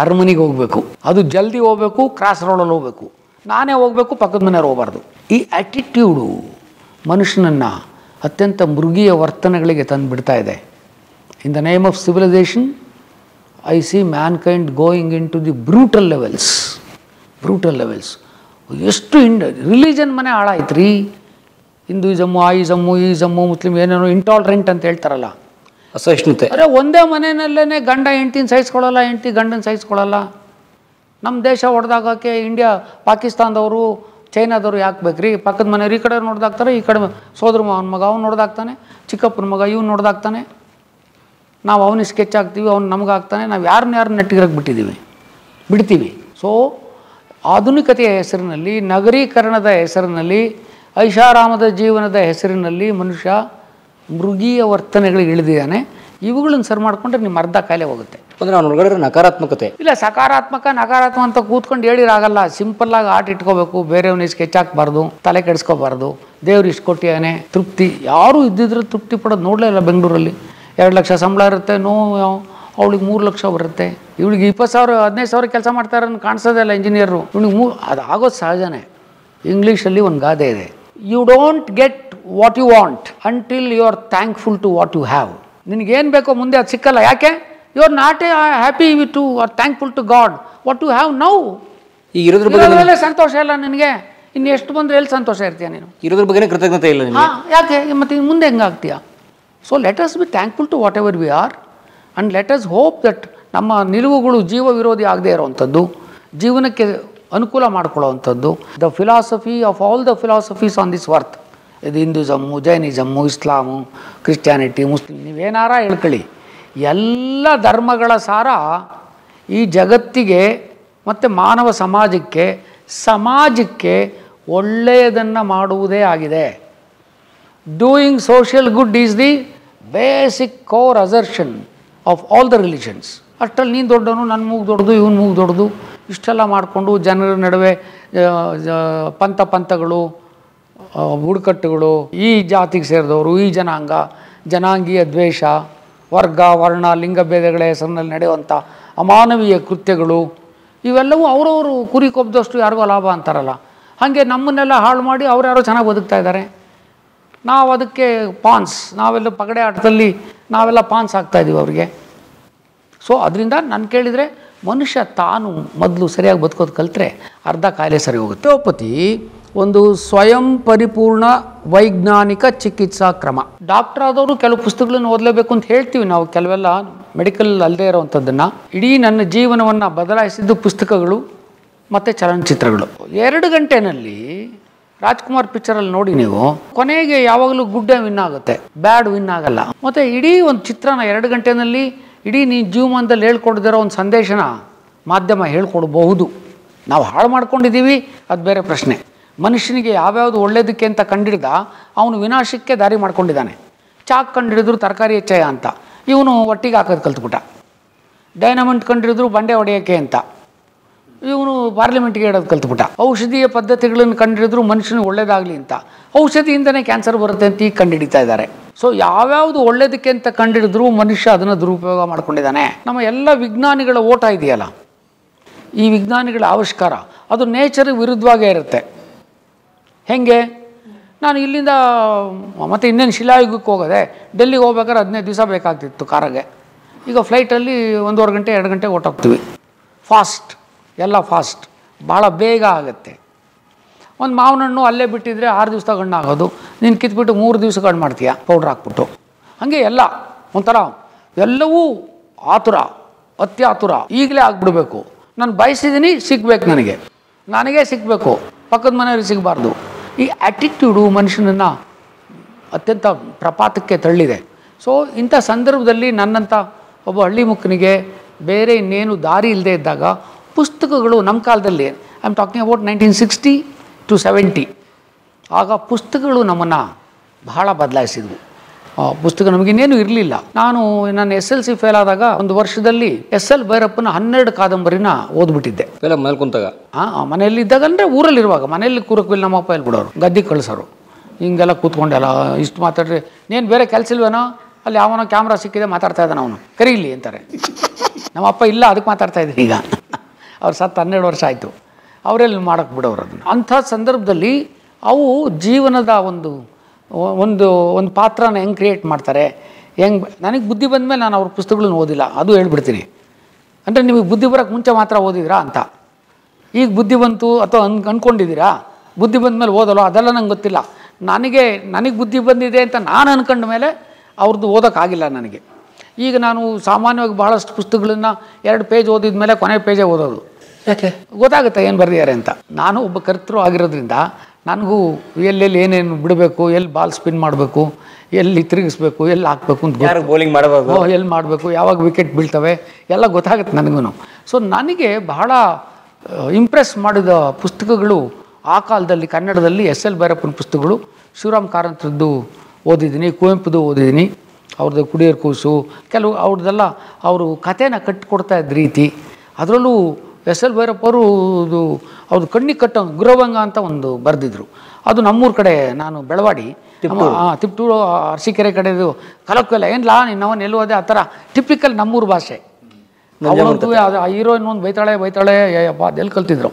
ಅರಮನೆಗೆ ಹೋಗಬೇಕು, ಅದು ಜಲ್ದಿ ಹೋಗಬೇಕು, ಕ್ರಾಸ್ ರೋಡಲ್ಲಿ ಹೋಗಬೇಕು, ನಾನೇ ಹೋಗಬೇಕು, ಪಕ್ಕದ ಮನೆಯವ್ರು ಹೋಗಬಾರ್ದು. ಈ ಆ್ಯಟಿಟ್ಯೂಡು ಮನುಷ್ಯನನ್ನು ಅತ್ಯಂತ ಮೃಗೀಯ ವರ್ತನೆಗಳಿಗೆ ತಂದು ಬಿಡ್ತಾ ಇದೆ. In the name of civilisation I see mankind going into the brutal levels. ಎಷ್ಟು ರಿಲಿಜನ್ ಮನೆ ಹಾಳಾಯ್ತು ರೀ. ಹಿಂದೂಯಿಸಮ್ಮು, ಆಯಿಸಮ್ಮು, ಈಸಮ್ಮು, ಮುಸ್ಲಿಮ್ ಏನೇನೋ ಇಂಟಾಲರೆಂಟ್ ಅಂತ ಹೇಳ್ತಾರಲ್ಲ, ಅಸಹಿಷ್ಣುತೆ. ಅರೆ ಒಂದೇ ಮನೆಯಲ್ಲೇ ಗಂಡ ಹೆಂಡ್ತಿನ ಸಹಿಸ್ಕೊಳ್ಳಲ್ಲ, ಹೆಂಡ್ತಿ ಗಂಡನ ಸಹಿಸ್ಕೊಳ್ಳಲ್ಲ. ನಮ್ಮ ದೇಶ ಹೊಡೆದಾಗಕ್ಕೆ ಇಂಡಿಯಾ ಪಾಕಿಸ್ತಾನದವರು, ಚೈನಾದವರು ಯಾಕೆ ಬೇಕ್ರಿ? ಪಕ್ಕದ ಮನೆಯವ್ರು ಈ ಕಡೆ ನೋಡ್ದಾಗ್ತಾರೆ, ಈ ಕಡೆ ಸೋದರ ಮಾವನ ಮಗ ಅವ್ನು ನೋಡ್ದಾಗ್ತಾನೆ, ಚಿಕ್ಕಪ್ಪನ ಮಗ ಇವ್ನು ನೋಡ್ದಾಗ್ತಾನೆ. ನಾವು ಅವನಿಗೆ ಸ್ಕೆಚ್ ಹಾಕ್ತೀವಿ, ಅವ್ನು ನಮ್ಗೆ ಹಾಕ್ತಾನೆ. ನಾವು ಯಾರನ್ನ ನೆಟ್ಟಿಗಿರಕ್ಕೆ ಬಿಡ್ತೀವಿ. ಸೊ ಆಧುನಿಕತೆಯ ಹೆಸರಿನಲ್ಲಿ, ನಗರೀಕರಣದ ಹೆಸರಿನಲ್ಲಿ, ಐಷಾರಾಮದ ಜೀವನದ ಹೆಸರಿನಲ್ಲಿ ಮನುಷ್ಯ ಮೃಗೀಯ ವರ್ತನೆಗಳಿಗೆ ಇಳಿದಿದ್ದಾನೆ. ಇವುಗಳನ್ನು ಸರಿ ಮಾಡಿಕೊಂಡ್ರೆ ನಿಮ್ಮ ಅರ್ಧ ಕಾಯಿಲೆ ಹೋಗುತ್ತೆ. ಅಂದರೆ ಅವ್ನ ಒಳಗಡೆ ನಕಾರಾತ್ಮಕತೆ ಇಲ್ಲ. ಸಕಾರಾತ್ಮಕ ನಕಾರಾತ್ಮಕ ಅಂತ ಕೂತ್ಕೊಂಡು ಹೇಳಿರಾಗಲ್ಲ. ಸಿಂಪಲ್ಲಾಗಿ ಆಟ ಇಟ್ಕೋಬೇಕು, ಬೇರೆಯವನಿಗೆ ಸ್ಕೆಚ್ ಹಾಕಬಾರ್ದು, ತಲೆ ಕೆಡಿಸ್ಕೋಬಾರ್ದು. ದೇವ್ರು ಇಷ್ಟು ಕೊಟ್ಟಿಯಾನೆ, ತೃಪ್ತಿ. ಯಾರೂ ಇದ್ದಿದ್ರೆ ತೃಪ್ತಿ ಪಡೋದು ನೋಡಲೇ ಇಲ್ಲ. ಬೆಂಗಳೂರಲ್ಲಿ 2 ಲಕ್ಷ ಸಂಬಳ ಇರುತ್ತೆ, ಅವಳಿಗೆ 3 ಲಕ್ಷ ಬರುತ್ತೆ. ಇವಳಿಗೆ 20,000 15,000 ಕೆಲಸ ಮಾಡ್ತಾರೆ ಅಂತ ಕಾಣಿಸೋದೇ ಇಲ್ಲ ಇಂಜಿನಿಯರು. ಇವನಿಗೆ ಅದು ಆಗೋದು ಸಹಜನೇ. ಇಂಗ್ಲೀಷಲ್ಲಿ ಒಂದು ಗಾದೆ ಇದೆ, you don't get what you want until you are thankful to what you have. ನಿನಗೇನು ಬೇಕೋ ಮುಂದೆ ಅದು ಸಿಕ್ಕಲ್ಲ. ಯಾಕೆ? You are not happy to are thankful to God what you have now. ಈಗ ಇರೋದ್ರ ಬಗ್ಗೆ ಸಂತೋಷ ಇಲ್ಲ ನಿನಗೆ, ಇನ್ನು ಎಷ್ಟು ಬಂದರೆ ಎಲ್ಲಿ ಸಂತೋಷ ಇರ್ತೀಯ ನೀನು? ಇರೋದ್ರ ಬಗ್ಗೆ ಕೃತಜ್ಞತೆ ಇಲ್ಲ. ಯಾಕೆ ಮತ್ತೆ ಮುಂದೆ ಹೆಂಗಾಗ್ತೀಯ? So let us be thankful to whatever we are and let us hope that ನಮ್ಮ ನಿಲುವುಗಳು ಜೀವ ವಿರೋಧಿ ಆಗದೇ ಇರೋವಂಥದ್ದು, ಜೀವನಕ್ಕೆ ಅನುಕೂಲ ಮಾಡ್ಕೊಳ್ಳೋವಂಥದ್ದು. The philosophy of all the philosophies on this earth ಇದು Hinduism, Jainism, Islam, Christianity, Muslim, ನೀವೇನಾರ ಹೇಳ್ಕೊಳ್ಳಿ, ಎಲ್ಲ ಧರ್ಮಗಳ ಸಾರ ಈ ಜಗತ್ತಿಗೆ ಮತ್ತು ಮಾನವ ಸಮಾಜಕ್ಕೆ ಒಳ್ಳೆಯದನ್ನು ಮಾಡುವುದೇ ಆಗಿದೆ. Doing social good is the basic core assertion of all the religions. ಅಷ್ಟರಲ್ಲಿ ನೀನು ದೊಡ್ಡವನು, ನನ್ನ ಮೂಗು ದೊಡ್ಡದು, ಇವನು ಮೂಗು ದೊಡ್ಡದು, ಇಷ್ಟೆಲ್ಲ ಮಾಡಿಕೊಂಡು ಜನರ ನಡುವೆ ಪಂಥಗಳು, ಬುಡಕಟ್ಟುಗಳು, ಈ ಜಾತಿಗೆ ಸೇರಿದವರು, ಈ ಜನಾಂಗೀಯ ದ್ವೇಷ, ವರ್ಗ, ವರ್ಣ, ಲಿಂಗಭೇದಗಳ ಹೆಸರಿನಲ್ಲಿ ನಡೆಯುವಂಥ ಅಮಾನವೀಯ ಕೃತ್ಯಗಳು, ಇವೆಲ್ಲವೂ ಅವರವರು ಕುರಿ ಕೊಬ್ದಷ್ಟು ಯಾರಿಗೋ ಲಾಭ ಅಂತಾರಲ್ಲ, ಹಾಗೆ ನಮ್ಮನ್ನೆಲ್ಲ ಹಾಳು ಮಾಡಿ ಯಾರೋ ಚೆನ್ನಾಗಿ ಬದುಕ್ತಾ ಇದ್ದಾರೆ. ನಾವು ಅದಕ್ಕೆ ಪಾನ್ಸ್, ನಾವೆಲ್ಲ ಪಗಡೆ ಆಟದಲ್ಲಿ ನಾವೆಲ್ಲ ಪಾನ್ಸ್ ಆಗ್ತಾಯಿದ್ದೀವಿ ಅವ್ರಿಗೆ. ಸೊ ಅದರಿಂದ ನಾನು ಕೇಳಿದರೆ ಮನುಷ್ಯ ತಾನು ಮೊದಲು ಸರಿಯಾಗಿ ಬದುಕೋದು ಕಲಿತ್ರೆ ಅರ್ಧ ಕಾಯಿಲೆ ಸರಿ ಹೋಗುತ್ತೆ. ಹೋಮಿಯೋಪತಿ ಒಂದು ಸ್ವಯಂ ಪರಿಪೂರ್ಣ ವೈಜ್ಞಾನಿಕ ಚಿಕಿತ್ಸಾ ಕ್ರಮ. ಡಾಕ್ಟರ್ ಆದವರು ಕೆಲವು ಪುಸ್ತಕಗಳನ್ನು ಓದಲೇಬೇಕು ಅಂತ ಹೇಳ್ತೀವಿ ನಾವು, ಕೆಲವೆಲ್ಲ ಮೆಡಿಕಲ್ ಅಲ್ಲದೆ ಇರೋವಂಥದ್ದನ್ನು. ಇಡೀ ನನ್ನ ಜೀವನವನ್ನು ಬದಲಾಯಿಸಿದ್ದು ಪುಸ್ತಕಗಳು ಮತ್ತು ಚಲನಚಿತ್ರಗಳು. 2 ಗಂಟೆನಲ್ಲಿ ರಾಜ್ಕುಮಾರ್ ಪಿಕ್ಚರಲ್ಲಿ ನೋಡಿ ನೀವು, ಕೊನೆಗೆ ಯಾವಾಗಲೂ ಗುಡ್ಡೆ ವಿನ್ ಆಗುತ್ತೆ, ಬ್ಯಾಡ್ ವಿನ್ ಆಗಲ್ಲ. ಮತ್ತು ಇಡೀ ಒಂದು ಚಿತ್ರನ 2 ಗಂಟೆಯಲ್ಲಿ ಇಡೀ ನೀವು ಜೀವಮಾನದಲ್ಲಿ ಹೇಳ್ಕೊಡ್ದಿರೋ ಒಂದು ಸಂದೇಶನ ಮಾಧ್ಯಮ ಹೇಳ್ಕೊಡ್ಬಹುದು. ನಾವು ಹಾಳು ಮಾಡ್ಕೊಂಡಿದ್ದೀವಿ, ಅದು ಬೇರೆ ಪ್ರಶ್ನೆ. ಮನುಷ್ಯನಿಗೆ ಯಾವ್ಯಾವುದು ಒಳ್ಳೇದಕ್ಕೆ ಅಂತ ಕಂಡಿಡ್ದ ಅವನು ವಿನಾಶಕ್ಕೆ ದಾರಿ ಮಾಡ್ಕೊಂಡಿದ್ದಾನೆ. ಚಾಕ್ ಕಂಡಿಡಿದ್ರು ತರಕಾರಿ ಹೆಚ್ಚಯ ಅಂತ, ಇವನು ಒಟ್ಟಿಗೆ ಹಾಕೋದು ಕಲ್ತ್ಬಿಟ್ಟ. ಡೈನಮೆಂಟ್ ಕಂಡಿಡಿದ್ರು ಬಂಡೆ ಹೊಡೆಯೋಕ್ಕೆ ಅಂತ, ಇವನು ಪಾರ್ಲಿಮೆಂಟ್ಗೆ ಇಡೋದು ಕಲ್ತ್ಬಿಟ್ಟ. ಔಷಧೀಯ ಪದ್ಧತಿಗಳನ್ನು ಕಂಡಿಡಿದ್ರು ಮನುಷ್ಯನಿಗೆ ಒಳ್ಳೇದಾಗಲಿ ಅಂತ, ಔಷಧಿಯಿಂದನೇ ಕ್ಯಾನ್ಸರ್ ಬರುತ್ತೆ ಅಂತ ಈಗ ಕಂಡುಹಿಡಿತಾ ಇದ್ದಾರೆ. ಸೊ ಯಾವ್ಯಾವುದು ಒಳ್ಳೇದಕ್ಕೆ ಅಂತ ಕಂಡಿಡಿದ್ರು ಮನುಷ್ಯ ಅದನ್ನು ದುರುಪಯೋಗ ಮಾಡ್ಕೊಂಡಿದ್ದಾನೆ. ನಮ್ಮ ಎಲ್ಲ ವಿಜ್ಞಾನಿಗಳ ಓಟ ಇದೆಯಲ್ಲ, ಈ ವಿಜ್ಞಾನಿಗಳ ಆವಿಷ್ಕಾರ ಅದು ನೇಚರ್ಗೆ ವಿರುದ್ಧವಾಗೇ ಇರುತ್ತೆ. ಹೇಗೆ? ನಾನು ಇಲ್ಲಿಂದ ಮತ್ತು ಇನ್ನೇನು ಶಿಲಾಯುಗಕ್ಕೆ ಹೋಗೋದೆ, ಡೆಲ್ಲಿಗೆ ಹೋಗ್ಬೇಕಾದ್ರೆ 15 ದಿವಸ ಬೇಕಾಗ್ತಿತ್ತು ಕಾರಾಗೆ. ಈಗ ಫ್ಲೈಟಲ್ಲಿ 1.5 ಗಂಟೆ 2 ಗಂಟೆ ಹೊಟ್ಟೋಗ್ತೀವಿ. ಫಾಸ್ಟ್, ಎಲ್ಲ ಫಾಸ್ಟ್, ಭಾಳ ಬೇಗ ಆಗುತ್ತೆ. ಒಂದು ಮಾವಿನ ಹಣ್ಣು ಅಲ್ಲೇ ಬಿಟ್ಟಿದ್ರೆ 6 ದಿವಸ ಹಣ್ಣು ಆಗೋದು, ನೀನು ಕಿತ್ಬಿಟ್ಟು 3 ದಿವಸಕ್ಕೆ ಹಣ್ಣು ಮಾಡ್ತೀಯ ಪೌಡ್ರ್ ಹಾಕ್ಬಿಟ್ಟು. ಹಾಗೆ ಎಲ್ಲ ಒಂಥರ ಎಲ್ಲವೂ ಆತುರ, ಅತ್ಯಾತುರ, ಈಗಲೇ ಆಗಿಬಿಡ್ಬೇಕು. ನಾನು ಬಯಸಿದ್ದೀನಿ, ಸಿಗಬೇಕು, ನನಗೆ ಸಿಗಬೇಕು, ಪಕ್ಕದ ಮನೆಯವ್ರಿಗೆ ಸಿಗಬಾರ್ದು. ಈ ಆ್ಯಟಿಟ್ಯೂಡು ಮನುಷ್ಯನನ್ನು ಅತ್ಯಂತ ಪ್ರಪಾತಕ್ಕೆ ತಳ್ಳಿದೆ. ಸೊ ಇಂಥ ಸಂದರ್ಭದಲ್ಲಿ ನನ್ನಂಥ ಒಬ್ಬ ಹಳ್ಳಿ ಮುಖನಿಗೆ ಬೇರೆ ಇನ್ನೇನು ದಾರಿ ಇಲ್ಲದೆ ಇದ್ದಾಗ ಪುಸ್ತಕಗಳು ನಮ್ಮ ಕಾಲದಲ್ಲಿ, I am talking about 1960 to 70, ಆಗ ಪುಸ್ತಕಗಳು ನಮ್ಮನ್ನು ಬಹಳ ಬದಲಾಯಿಸಿದ್ವು. ಪುಸ್ತಕ ನಮಗಿನ್ನೇನು ಇರಲಿಲ್ಲ. ನಾನು SLC ಫೇಲ್ ಆದಾಗ ಒಂದು ವರ್ಷದಲ್ಲಿ SL ಭೈರಪ್ಪನ 12 ಕಾದಂಬರಿನ ಓದ್ಬಿಟ್ಟಿದ್ದೆ. ಮನೇಲಿ ಕುಂತಾಗ, ಮನೆಯಲ್ಲಿದ್ದಾಗ ಅಂದರೆ ಊರಲ್ಲಿರುವಾಗ, ಮನೆಯಲ್ಲಿ ಕೂರಕ್ಕಿಲ್ಲ, ನಮ್ಮಪ್ಪ ಹೇಳ್ಬಿಡೋರು, ಗದ್ದಿಗೆ ಕಳಿಸೋರು. ಹಿಂಗೆಲ್ಲ ಕೂತ್ಕೊಂಡೆಲ್ಲ ಇಷ್ಟು ಮಾತಾಡ್ರಿ, ನೀನು ಬೇರೆ ಕೆಲಸ ಇಲ್ವೇನೋ, ಅಲ್ಲಿ ಯಾವನೋ ಕ್ಯಾಮ್ರಾ ಸಿಕ್ಕಿದೆ ಮಾತಾಡ್ತಾ ಇದ್ದಾನೆ, ಅವನು ಕರೀಲಿ ಅಂತಾರೆ. ನಮ್ಮಪ್ಪ ಇಲ್ಲ, ಅದಕ್ಕೆ ಮಾತಾಡ್ತಾ ಇದ್ದೀನಿ. ಈಗ ಅವ್ರು ಸತ್ತು 12 ವರ್ಷ ಆಯಿತು, ಅವರೆಲ್ಲಿ ಮಾಡೋಕ್ಕೆ ಬಿಡೋರು ಅದನ್ನು. ಅಂಥ ಸಂದರ್ಭದಲ್ಲಿ ಅವು ಜೀವನದ ಒಂದು ಪಾತ್ರನ ಹೆಂಗೆ ಕ್ರಿಯೇಟ್ ಮಾಡ್ತಾರೆ, ಹೆಂಗೆ. ನನಗೆ ಬುದ್ಧಿ ಬಂದ ಮೇಲೆ ನಾನು ಅವ್ರ ಪುಸ್ತಕಗಳನ್ನ ಓದಿಲ್ಲ, ಅದು ಹೇಳ್ಬಿಡ್ತೀನಿ. ಅಂದರೆ ನಿಮಗೆ ಬುದ್ಧಿ ಬರೋಕ್ಕೆ ಮುಂಚೆ ಮಾತ್ರ ಓದಿದ್ರಾ ಅಂತ, ಈಗ ಬುದ್ಧಿ ಬಂತು ಅಥವಾ ಅಂದ್ಕೊಂಡಿದ್ದೀರಾ, ಬುದ್ಧಿ ಬಂದ ಮೇಲೆ ಓದಲ್ಲ, ಅದೆಲ್ಲ ನಂಗೆ ಗೊತ್ತಿಲ್ಲ. ನನಗೆ ಬುದ್ಧಿ ಬಂದಿದೆ ಅಂತ ನಾನು ಅಂದ್ಕೊಂಡ ಮೇಲೆ ಅವ್ರದ್ದು ಓದೋಕ್ಕಾಗಿಲ್ಲ ನನಗೆ. ಈಗ ನಾನು ಸಾಮಾನ್ಯವಾಗಿ ಭಾಳಷ್ಟು ಪುಸ್ತಕಗಳನ್ನ 2 ಪೇಜ್ ಓದಿದ ಮೇಲೆ ಕೊನೆ ಪೇಜೇ ಓದೋದು. ಯಾಕೆ? ಗೊತ್ತಾಗುತ್ತೆ ಏನು ಬರೆದಿದ್ದಾರೆ ಅಂತ. ನಾನು ಒಬ್ಬ ಕರ್ತೃ ಆಗಿರೋದ್ರಿಂದ ನನಗೂ ಎಲ್ಲೆಲ್ಲಿ ಏನೇನು ಬಿಡಬೇಕು, ಎಲ್ಲಿ ಬಾಲ್ ಸ್ಪಿನ್ ಮಾಡಬೇಕು, ಎಲ್ಲಿ ತಿರುಗಿಸ್ಬೇಕು, ಎಲ್ಲಿ ಹಾಕಬೇಕು ಅಂತ, ಬೌಲಿಂಗ್ ಮಾಡಬೇಕು, ಎಲ್ಲಿ ಮಾಡಬೇಕು, ಯಾವಾಗ ವಿಕೆಟ್ ಬೀಳ್ತವೆ ಎಲ್ಲ ಗೊತ್ತಾಗುತ್ತೆ ನನಗೂ. ಸೊ ನನಗೆ ಬಹಳ ಇಂಪ್ರೆಸ್ ಮಾಡಿದ ಪುಸ್ತಕಗಳು ಆ ಕಾಲದಲ್ಲಿ ಕನ್ನಡದಲ್ಲಿ SL ಭೈರಪ್ಪನ ಪುಸ್ತಕಗಳು. ಶಿವರಾಮ್ ಕಾರಂತರದ್ದು ಓದಿದ್ದೀನಿ, ಕುವೆಂಪುದು ಓದಿದ್ದೀನಿ, ಅವ್ರದ್ದು ಕುಡಿಯೋರ್ ಕೂಸು, ಕೆಲವು ಅವ್ರದ್ದೆಲ್ಲ ಅವರು ಕಥೆನ ಕಟ್ಟಿಕೊಡ್ತಾ ಇದ್ದ ರೀತಿ. ಅದರಲ್ಲೂ SL ಭೈರಪ್ಪವರು ಅವ್ರದ್ದು ಕಣ್ಣಿಗೆ ಕಟ್ಟೋ ಗುರವಂಗ ಅಂತ ಒಂದು ಬರೆದಿದ್ರು. ಅದು ನಮ್ಮೂರ ಕಡೆ, ನಾನು ಬೆಳವಾಡಿ, ತಿಪ್ಟೂರು ಅರಸೀಕೆರೆ ಕಡೆದು ಕಲಕ್ಕೆಲ್ಲ ಏನಿಲ್ಲ ನಿನ್ನವನ್ನ ಎಲ್ಲೋದೆ, ಆ ಥರ ಟಿಪಿಕಲ್ ನಮ್ಮೂರು ಭಾಷೆ. ಅವನಂತೂ ಆ ಹೀರೋಯಿನ್ ಒಂದು ಬೈತಾಳೆ ಅಯ್ಯಪ್ಪ ಅದೆಲ್ಲಿ ಕಲ್ತಿದ್ರು.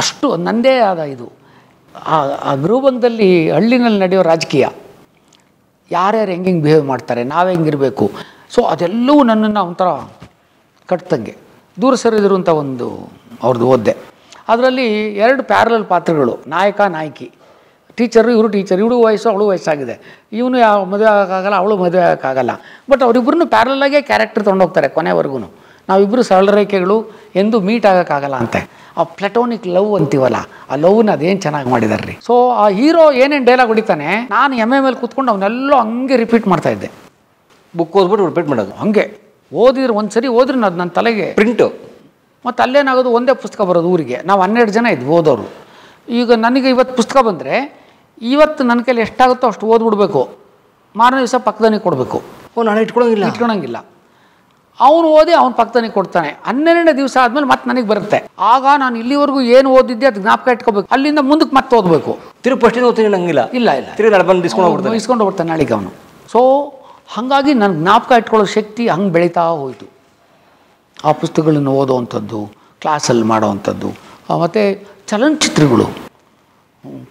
ಅಷ್ಟು ನಂದೇ ಆದ ಇದು. ಆ ಗುರುವಂಗದಲ್ಲಿ ಹಳ್ಳಿನಲ್ಲಿ ನಡೆಯೋ ರಾಜಕೀಯ, ಯಾರ್ಯಾರು ಹೆಂಗೆ ಬಿಹೇವ್ ಮಾಡ್ತಾರೆ, ನಾವು ಹೆಂಗಿರಬೇಕು, ಸೊ ಅದೆಲ್ಲವೂ ನನ್ನನ್ನು ಒಂಥರ ಕಟ್ತಂಗೆ ದೂರ ಸರಿದ್ರು ಅಂತ ಒಂದು ಅವ್ರದ್ದು ಓದ್ದೆ. ಅದರಲ್ಲಿ 2 ಪ್ಯಾರಲಲ್ ಪಾತ್ರಗಳು, ನಾಯಕ ನಾಯಕಿ, ಟೀಚರು ಇವರು ಟೀಚರ್, ಇವಳು ವಯಸ್ಸು ಅವಳು ವಯಸ್ಸಾಗಿದೆ, ಇವನು ಯಾವ ಮದುವೆ ಆಗೋಕ್ಕಾಗಲ್ಲ, ಅವಳು ಮದುವೆ ಆಗೋಕ್ಕಾಗಲ್ಲ, ಬಟ್ ಅವರಿಬ್ಬರನ್ನು ಪ್ಯಾರಲಾಗೇ ಕ್ಯಾರೆಕ್ಟರ್ ತೊಗೊಂಡೋಗ್ತಾರೆ ಕೊನೆವರೆಗೂ. ನಾವಿಬ್ಬರು ಸರಳ ರೇಖೆಗಳು ಎಂದು ಮೀಟ್ ಆಗೋಕ್ಕಾಗಲ್ಲ ಅಂತೆ. ಆ ಪ್ಲಟೋನಿಕ್ ಲವ್ ಅಂತೀವಲ್ಲ, ಆ ಲವ್ನ ಅದೇನು ಚೆನ್ನಾಗಿ ಮಾಡಿದಾರೆ ರೀ. ಸೊ ಆ ಹೀರೋ ಏನೇನು ಡೈಲಾಗ್ ಹೊಡಿತಾನೆ, ನಾನು ಮೇಲೆ ಕೂತ್ಕೊಂಡು ಅವನ್ನೆಲ್ಲ ಹಂಗೆ ರಿಪೀಟ್ ಮಾಡ್ತಾ ಇದ್ದೆ. ಬುಕ್ ಓದ್ಬಿಟ್ಟು ರಿಪೀಟ್ ಮಾಡೋದು ಹಂಗೆ ಓದಿದ್ರೆ ಒಂದು ಸರಿ ಓದ್ರೆ ಅದು ನನ್ನ ತಲೆಗೆ ಪ್ರಿಂಟು. ಮತ್ತು ಅಲ್ಲೇನಾಗೋದು ಒಂದೇ ಪುಸ್ತಕ ಬರೋದು ಊರಿಗೆ. ನಾವು 12 ಜನ ಇದ್ವಿ ಓದೋರು. ಈಗ ನನಗೆ ಇವತ್ತು ಪುಸ್ತಕ ಬಂದರೆ ಇವತ್ತು ನನ್ನ ಕೈಲಿ ಎಷ್ಟಾಗುತ್ತೋ ಅಷ್ಟು ಓದ್ಬಿಡ್ಬೇಕು, ಮಾರನೇ ದಿವಸ ಪಕ್ಕದನಿಗೆ ಕೊಡಬೇಕು. ನಾಳೆ ಇಟ್ಕೊಳಂಗಿಲ್ಲ. ಅವನು ಓದಿ ಅವ್ನ ಪಕ್ಕದನಿಗೆ ಕೊಡ್ತಾನೆ. 12ನೇ ದಿವಸ ಆದಮೇಲೆ ಮತ್ತೆ ನನಗೆ ಬರುತ್ತೆ. ಆಗ ನಾನು ಇಲ್ಲಿವರೆಗೂ ಏನು ಓದಿದ್ದೆ ಅದು ಜ್ಞಾಪಕ ಇಟ್ಕೋಬೇಕು. ಅಲ್ಲಿಂದ ಮುಂದಕ್ಕೆ ಮತ್ತೆ ಓದಬೇಕು. ತಿರುಗಿ ಫಸ್ಟಿನ ಓದ್ತೀನಿ ನಂಗಿಲ್ಲ. ಇಲ್ಲ ತಿರುಗಿ ಬಂದು ಇಸ್ಕೊಂಡು ಹೋಗ್ತಾನೆ ನಾಳೆಗೆ ಅವನು. ಸೊ ಹಾಗಾಗಿ ನನ್ನ ಜ್ಞಾಪಕ ಇಟ್ಕೊಳ್ಳೋ ಶಕ್ತಿ ಹಂಗೆ ಬೆಳೀತಾ ಹೋಯಿತು. ಆ ಪುಸ್ತಕಗಳನ್ನು ಓದೋವಂಥದ್ದು, ಕ್ಲಾಸಲ್ಲಿ ಮಾಡೋವಂಥದ್ದು, ಮತ್ತು ಚಲನಚಿತ್ರಗಳು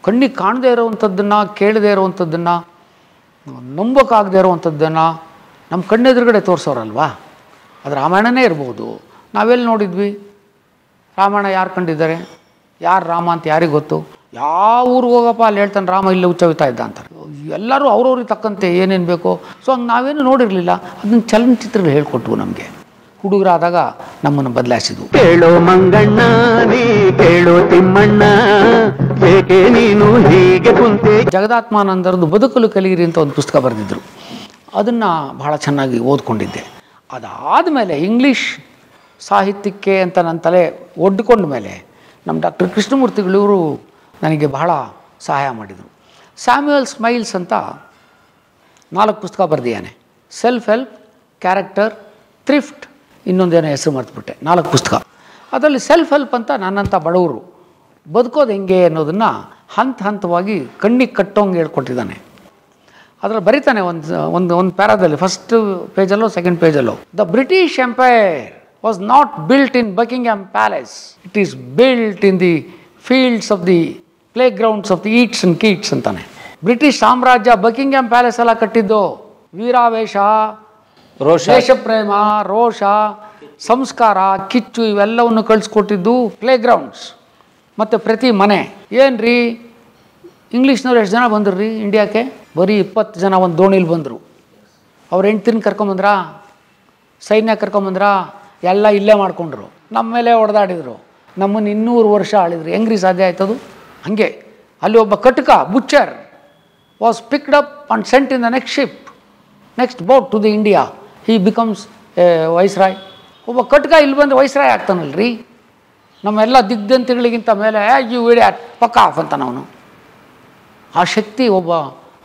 ಕಣ್ಣಿಗೆ ಕಾಣದೇ ಇರೋವಂಥದ್ದನ್ನು, ಕೇಳದೇ ಇರೋವಂಥದ್ದನ್ನು, ನಂಬೋಕ್ಕಾಗದೇ ಇರೋವಂಥದ್ದನ್ನು ನಮ್ಮ ಕಣ್ಣೆದುರುಗಡೆ ತೋರಿಸೋರಲ್ವಾ. ಅದು ರಾಮಾಯಣನೇ ಇರ್ಬೋದು. ನಾವೆಲ್ಲಿ ನೋಡಿದ್ವಿ ರಾಮಾಯಣ? ಯಾರು ಕಂಡಿದ್ದಾರೆ? ಯಾರು ರಾಮ ಅಂತ ಯಾರಿಗೆ ಗೊತ್ತು? ಯಾವ ಊರಿಗೆ ಹೋಗಪ್ಪ ಅಲ್ಲಿ ಹೇಳ್ತಾನೆ ರಾಮ ಇಲ್ಲೇ ಹುಚ್ಚವಿತಾ ಇದ್ದ ಅಂತಾರೆ. ಎಲ್ಲರೂ ಅವ್ರವ್ರಿಗೆ ತಕ್ಕಂತೆ ಏನೇನು ಬೇಕೋ. ಸೊ ಹಂಗೆ ನಾವೇನು ನೋಡಿರಲಿಲ್ಲ. ಅದನ್ನು ಚಲನಚಿತ್ರಗಳು ಹೇಳ್ಕೊಟ್ವು ನಮಗೆ. ಹುಡುಗರಾದಾಗ ನಮ್ಮನ್ನು ಬದಲಾಯಿಸಿದ್ವು. ಕೇಳೋ ಮಂಗಣ್ಣ ನೀ ಕೇಳೋ ತಿಮ್ಮಣ್ಣ, ಏಕೆ ನೀನು ಹೀಗೆ ಕುಂತೆ. ಜಗದಾತ್ಮಾನಂದರದು ಬದುಕಲು ಕಲಿಯಿರಿ ಅಂತ ಒಂದು ಪುಸ್ತಕ ಬರೆದಿದ್ರು. ಅದನ್ನು ಬಹಳ ಚೆನ್ನಾಗಿ ಓದ್ಕೊಂಡಿದ್ದೆ. ಅದಾದಮೇಲೆ ಇಂಗ್ಲೀಷ್ ಸಾಹಿತ್ಯಕ್ಕೆ ಅಂತ ನನ್ನ ತಲೆ ಒಡ್ಕೊಂಡ ಮೇಲೆ ನಮ್ಮ ಡಾಕ್ಟರ್ ಕೃಷ್ಣಮೂರ್ತಿಗಳಿವರು ನನಗೆ ಬಹಳ ಸಹಾಯ ಮಾಡಿದರು. ಸ್ಯಾಮ್ಯುಯಲ್ ಸ್ಮೈಲ್ಸ್ ಅಂತ 4 ಪುಸ್ತಕ ಬರೆದಿದ್ದಾನೆ. ಸೆಲ್ಫ್ ಹೆಲ್ಪ್, ಕ್ಯಾರೆಕ್ಟರ್, ಥ್ರಿಫ್ಟ್, ಇನ್ನೊಂದೇನೋ ಹೆಸರು ಮರೆತುಬಿಟ್ಟೆ. 4 ಪುಸ್ತಕ. ಅದರಲ್ಲಿ ಸೆಲ್ಫ್ ಹೆಲ್ಪ್ ಅಂತ ನನ್ನಂಥ ಬಡವರು ಬದುಕೋದು ಹೆಂಗೆ ಅನ್ನೋದನ್ನು ಹಂತವಾಗಿ ಕಣ್ಣಿಗೆ ಕಟ್ಟೋಂಗೆ ಹೇಳ್ಕೊಟ್ಟಿದ್ದಾನೆ. ಅದರಲ್ಲಿ ಬರೀತಾನೆ ಒಂದು ಪ್ಯಾರಾದಲ್ಲಿ, ಫಸ್ಟ್ ಪೇಜಲ್ಲೋ ಸೆಕೆಂಡ್ ಪೇಜಲ್ಲೋ, the British Empire was not built in Buckingham Palace, it is built in the fields of the play grounds of the Yeats and Keats ಅಂತಾನೆ. ಬ್ರಿಟಿಷ್ ಸಾಮ್ರಾಜ್ಯ ಬಕಿಂಗ್ಹ್ಯಾಮ್ ಪ್ಯಾಲೇಸ್ ಎಲ್ಲ ಕಟ್ಟಿದ್ದು ವೀರಾವೇಶ, ದೇಶಪ್ರೇಮ, ರೋಷ, ಸಂಸ್ಕಾರ, ಕಿಚ್ಚು ಇವೆಲ್ಲವನ್ನು ಕಳಿಸ್ಕೊಟ್ಟಿದ್ದು ಪ್ಲೇ ಗ್ರೌಂಡ್ಸ್ ಮತ್ತು ಪ್ರತಿ ಮನೆ. ಏನು ರೀ ಇಂಗ್ಲೀಷ್ನವ್ರು ಎಷ್ಟು ಜನ ಬಂದರು ರೀ ಇಂಡಿಯಾಕ್ಕೆ? ಬರೀ 20 ಜನ ಒಂದು ದೋಣಿಲಿ ಬಂದರು. ಅವ್ರು ಹೆಂಡ್ತಿನ ಕರ್ಕೊಂಬಂದ್ರಾ, ಸೈನ್ಯ ಕರ್ಕೊಂಬಂದ್ರಾ, ಎಲ್ಲ ಇಲ್ಲೇ ಮಾಡಿಕೊಂಡ್ರು. ನಮ್ಮ ಮೇಲೆ ಹೊಡೆದಾಡಿದ್ರು, ನಮ್ಮನ್ನು 200 ವರ್ಷ ಆಳಿದ್ರು. ಹೆಂಗ್ರಿ ಸಾಧ್ಯ ಆಯ್ತದು? ಹಾಗೆ ಅಲ್ಲಿ ಒಬ್ಬ ಕಟಕ butcher was picked up and sent in the next ship, next boat to the India. He becomes viceroy. ಒಬ್ಬ ಕಟಕ ಇಲ್ಲಿ ಬಂದರೆ ವೈಸ್ರಾಯ್ ಆಗ್ತಾನಲ್ರಿ. ನಮ್ಮೆಲ್ಲ ದಿಗ್ಧಂತಿಗಳಿಗಿಂತ ಮೇಲೆ ಯು ವಿಡಿಯಾಟ್ ಪಕ್ಕ ಆಫ್ ಅಂತ ನಾವು. ಆ ಶಕ್ತಿ ಒಬ್ಬ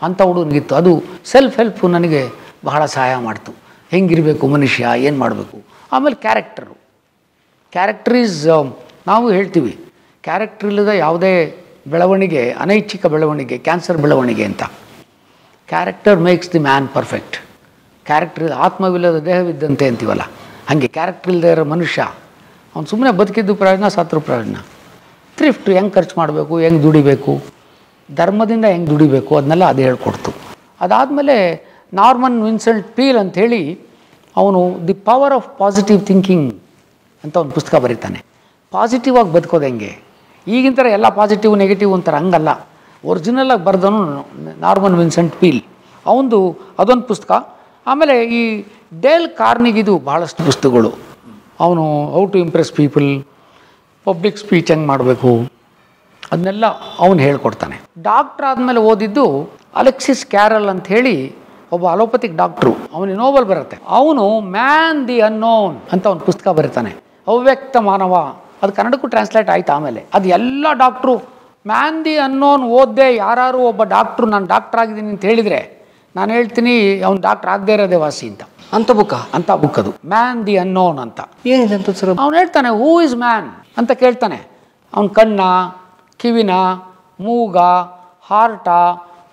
ಅಂಥ ಹುಡುಗನಿಗಿತ್ತು. ಅದು ಸೆಲ್ಫ್ ಹೆಲ್ಪು ನನಗೆ ಬಹಳ ಸಹಾಯ ಮಾಡ್ತು. ಹೆಂಗಿರಬೇಕು ಮನುಷ್ಯ, ಏನು ಮಾಡಬೇಕು. ಆಮೇಲೆ ಕ್ಯಾರೆಕ್ಟರ್ ಈಸ್, ನಾವು ಹೇಳ್ತೀವಿ ಕ್ಯಾರೆಕ್ಟರ್ ಇಲ್ಲದ ಯಾವುದೇ ಬೆಳವಣಿಗೆ ಅನೈಚ್ಛಿಕ ಬೆಳವಣಿಗೆ, ಕ್ಯಾನ್ಸರ್ ಬೆಳವಣಿಗೆ ಅಂತ. Character makes the man perfect. Character ಆತ್ಮವಿಲ್ಲದ ದೇಹವಿದ್ದಂತೆ ಅಂತೀವಲ್ಲ, ಹಾಗೆ ಕ್ಯಾರೆಕ್ಟರ್ ಇಲ್ಲದೆ ಇರೋ ಮನುಷ್ಯ ಅವ್ನು ಸುಮ್ಮನೆ ಬದುಕಿದ್ದು ಪ್ರಯೋಜನ, ಸತ್ರು ಪ್ರಯೋಜನ. ಥ್ರಿಫ್ಟ್ ಹೆಂಗೆ ಖರ್ಚು ಮಾಡಬೇಕು, ಹೆಂಗೆ ದುಡಿಬೇಕು, ಧರ್ಮದಿಂದ ಹೆಂಗೆ ದುಡಿಬೇಕು, ಅದನ್ನೆಲ್ಲ ಅದು ಹೇಳ್ಕೊಡ್ತು. ಅದಾದಮೇಲೆ ನಾರ್ಮನ್ ವಿನ್ಸೆಂಟ್ ಪೀಲ್ ಅಂಥೇಳಿ ಅವನು the power of positive thinking ಅಂತ ಒಂದು ಪುಸ್ತಕ ಬರೀತಾನೆ. ಪಾಸಿಟಿವ್ ಆಗಿ ಬದುಕೋದು ಹೆಂಗೆ. ಈಗಿನ ಥರ ಎಲ್ಲ ಪಾಸಿಟಿವ್ ನೆಗೆಟಿವ್ ಅಂತಾರೆ, ಹಂಗಲ್ಲ. ಒರಿಜಿನಲಾಗಿ ಬರೆದವನು ನಾರ್ಮನ್ ವಿನ್ಸೆಂಟ್ ಪೀಲ್. ಅವನದು ಅದೊಂದು ಪುಸ್ತಕ. ಆಮೇಲೆ ಈ ಡೇಲ್ ಕಾರ್ನಿಗಿದು ಭಾಳಷ್ಟು ಪುಸ್ತಕಗಳು. ಅವನು how to impress people, public speech ಹೆಂಗೆ ಮಾಡಬೇಕು, ಅದನ್ನೆಲ್ಲ ಅವನು ಹೇಳ್ಕೊಡ್ತಾನೆ. ಡಾಕ್ಟ್ರ್ ಆದಮೇಲೆ ಓದಿದ್ದು ಅಲೆಕ್ಸಿಸ್ ಕ್ಯಾರಲ್ ಅಂಥೇಳಿ ಒಬ್ಬ ಅಲೋಪತಿಕ್ ಡಾಕ್ಟ್ರು. ಅವನಿಗೆ ನೋಬಲ್ ಬರುತ್ತೆ. ಅವನು ಮ್ಯಾನ್ ದಿ ಅನ್ನೋನ್ ಅಂತ ಒಂದು ಪುಸ್ತಕ ಬರೀತಾನೆ, ಅವ್ಯಕ್ತ ಮಾನವ. ಅದು ಕನ್ನಡಕ್ಕೂ ಟ್ರಾನ್ಸ್ಲೇಟ್ ಆಯ್ತು. ಆಮೇಲೆ ಅದು ಎಲ್ಲ ಡಾಕ್ಟ್ರು ಮ್ಯಾನ್ ದಿ ಅನ್ನೋನ್ ಓದ್ದೆ ಯಾರು ಒಬ್ಬ ಡಾಕ್ಟ್ರು ನಾನು ಡಾಕ್ಟ್ರ್ ಆಗಿದ್ದೀನಿ ಅಂತ ಹೇಳಿದರೆ ನಾನು ಹೇಳ್ತೀನಿ ಅವ್ನು ಡಾಕ್ಟ್ರ್ ಆಗದೇ ಇರೋದೇ ವಾಸಿ ಅಂತ. ಅಂಥ ಬುಕ್ ಅದು, ಮ್ಯಾನ್ ದಿ ಅನ್ನೋನ್ ಅಂತ. ಏನಿದೆ ಅಂತ ಸರ್? ಅವ್ನು ಹೇಳ್ತಾನೆ ಹೂ ಇಸ್ ಮ್ಯಾನ್ ಅಂತ ಕೇಳ್ತಾನೆ. ಅವನ ಕಣ್ಣ, ಕಿವಿನ, ಮೂಗ, ಹಾರ್ಟ,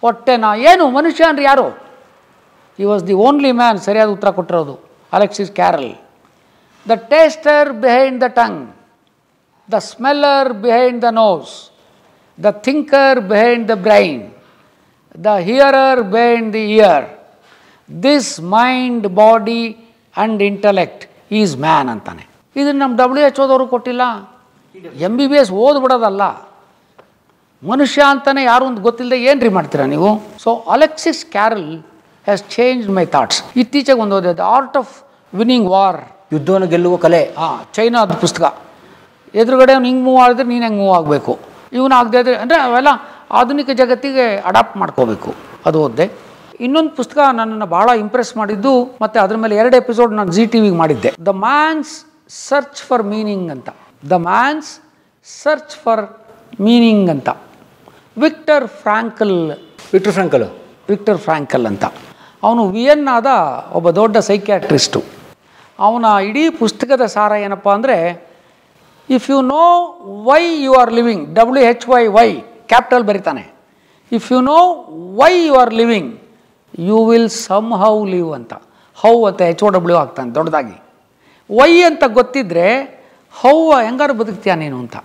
ಹೊಟ್ಟೆನ, ಏನು ಮನುಷ್ಯ ಅಂದ್ರೆ ಯಾರು? He was the only man. ಸರಿಯಾದ ಉತ್ತರ ಕೊಟ್ಟಿರೋದು Alexis Carrel. The taster behind the tongue, the smeller behind the nose, the thinker behind the brain, the hearer behind the ear, this mind, body and intellect is man ಅಂತಾನೆ. ಇದನ್ನು ನಮ್ಮ WHO ಕೊಟ್ಟಿಲ್ಲ. MBBS ಓದ್ಬಿಡೋದಲ್ಲ, ಮನುಷ್ಯ ಅಂತಾನೆ ಯಾರು ಒಂದು ಗೊತ್ತಿಲ್ಲದೆ ಏನು ರೀ ಮಾಡ್ತೀರಾ ನೀವು? So Alexis Carol has change my thoughts. ಇತ್ತೀಚೆಗೆ ಒಂದು ಓದಿದೆ, the art of winning war ಯುದ್ಧವನ್ನು ಗೆಲ್ಲುವ ಕಲೆ. ಚೈನಾದ ಪುಸ್ತಕ. ಎದುರುಗಡೆ ಅವ್ನು ಹಿಂಗೆ ಮೂವ್ ಆಗಿದ್ರೆ ನೀನು ಹೆಂಗೆ ಮೂವ್ ಆಗಬೇಕು, ಇವನು ಆಗದೆ ಇದ್ರೆ ಅಂದರೆ ಅವೆಲ್ಲ ಆಧುನಿಕ ಜಗತ್ತಿಗೆ ಅಡಾಪ್ಟ್ ಮಾಡ್ಕೋಬೇಕು. ಅದು ಓದಿದೆ. ಇನ್ನೊಂದು ಪುಸ್ತಕ ನನ್ನನ್ನು ಭಾಳ ಇಂಪ್ರೆಸ್ ಮಾಡಿದ್ದು, ಮತ್ತು ಅದ್ರ ಮೇಲೆ 2 ಎಪಿಸೋಡ್ ನಾನು ZTVಗೆ ಮಾಡಿದ್ದೆ. The man's search for meaning ಅಂತ. The man's search for meaning ಅಂತ. ವಿಕ್ಟರ್ ಫ್ರಾಂಕಲ್ ಅಂತ. ಅವನು ವಿಯೆನ್ನಾದ ಒಬ್ಬ ದೊಡ್ಡ ಸೈಕ್ಯಾಟ್ರಿಸ್ಟು. ಅವನ ಇಡೀ ಪುಸ್ತಕದ ಸಾರ ಏನಪ್ಪ ಅಂದರೆ, if you know why you are living, WHY capital ಬರಿತಾನೆ. If you know why you are living you will somehow live ಅಂತ. ಹೌ ಅಂತ HOW ಆಗ್ತಾನೆ ದೊಡ್ಡದಾಗಿ. ವೈ ಅಂತ ಗೊತ್ತಿದ್ದರೆ ಹೌ ಹೆಂಗಾರು ಬದುಕ್ತೀಯ ನೀನು ಅಂತ.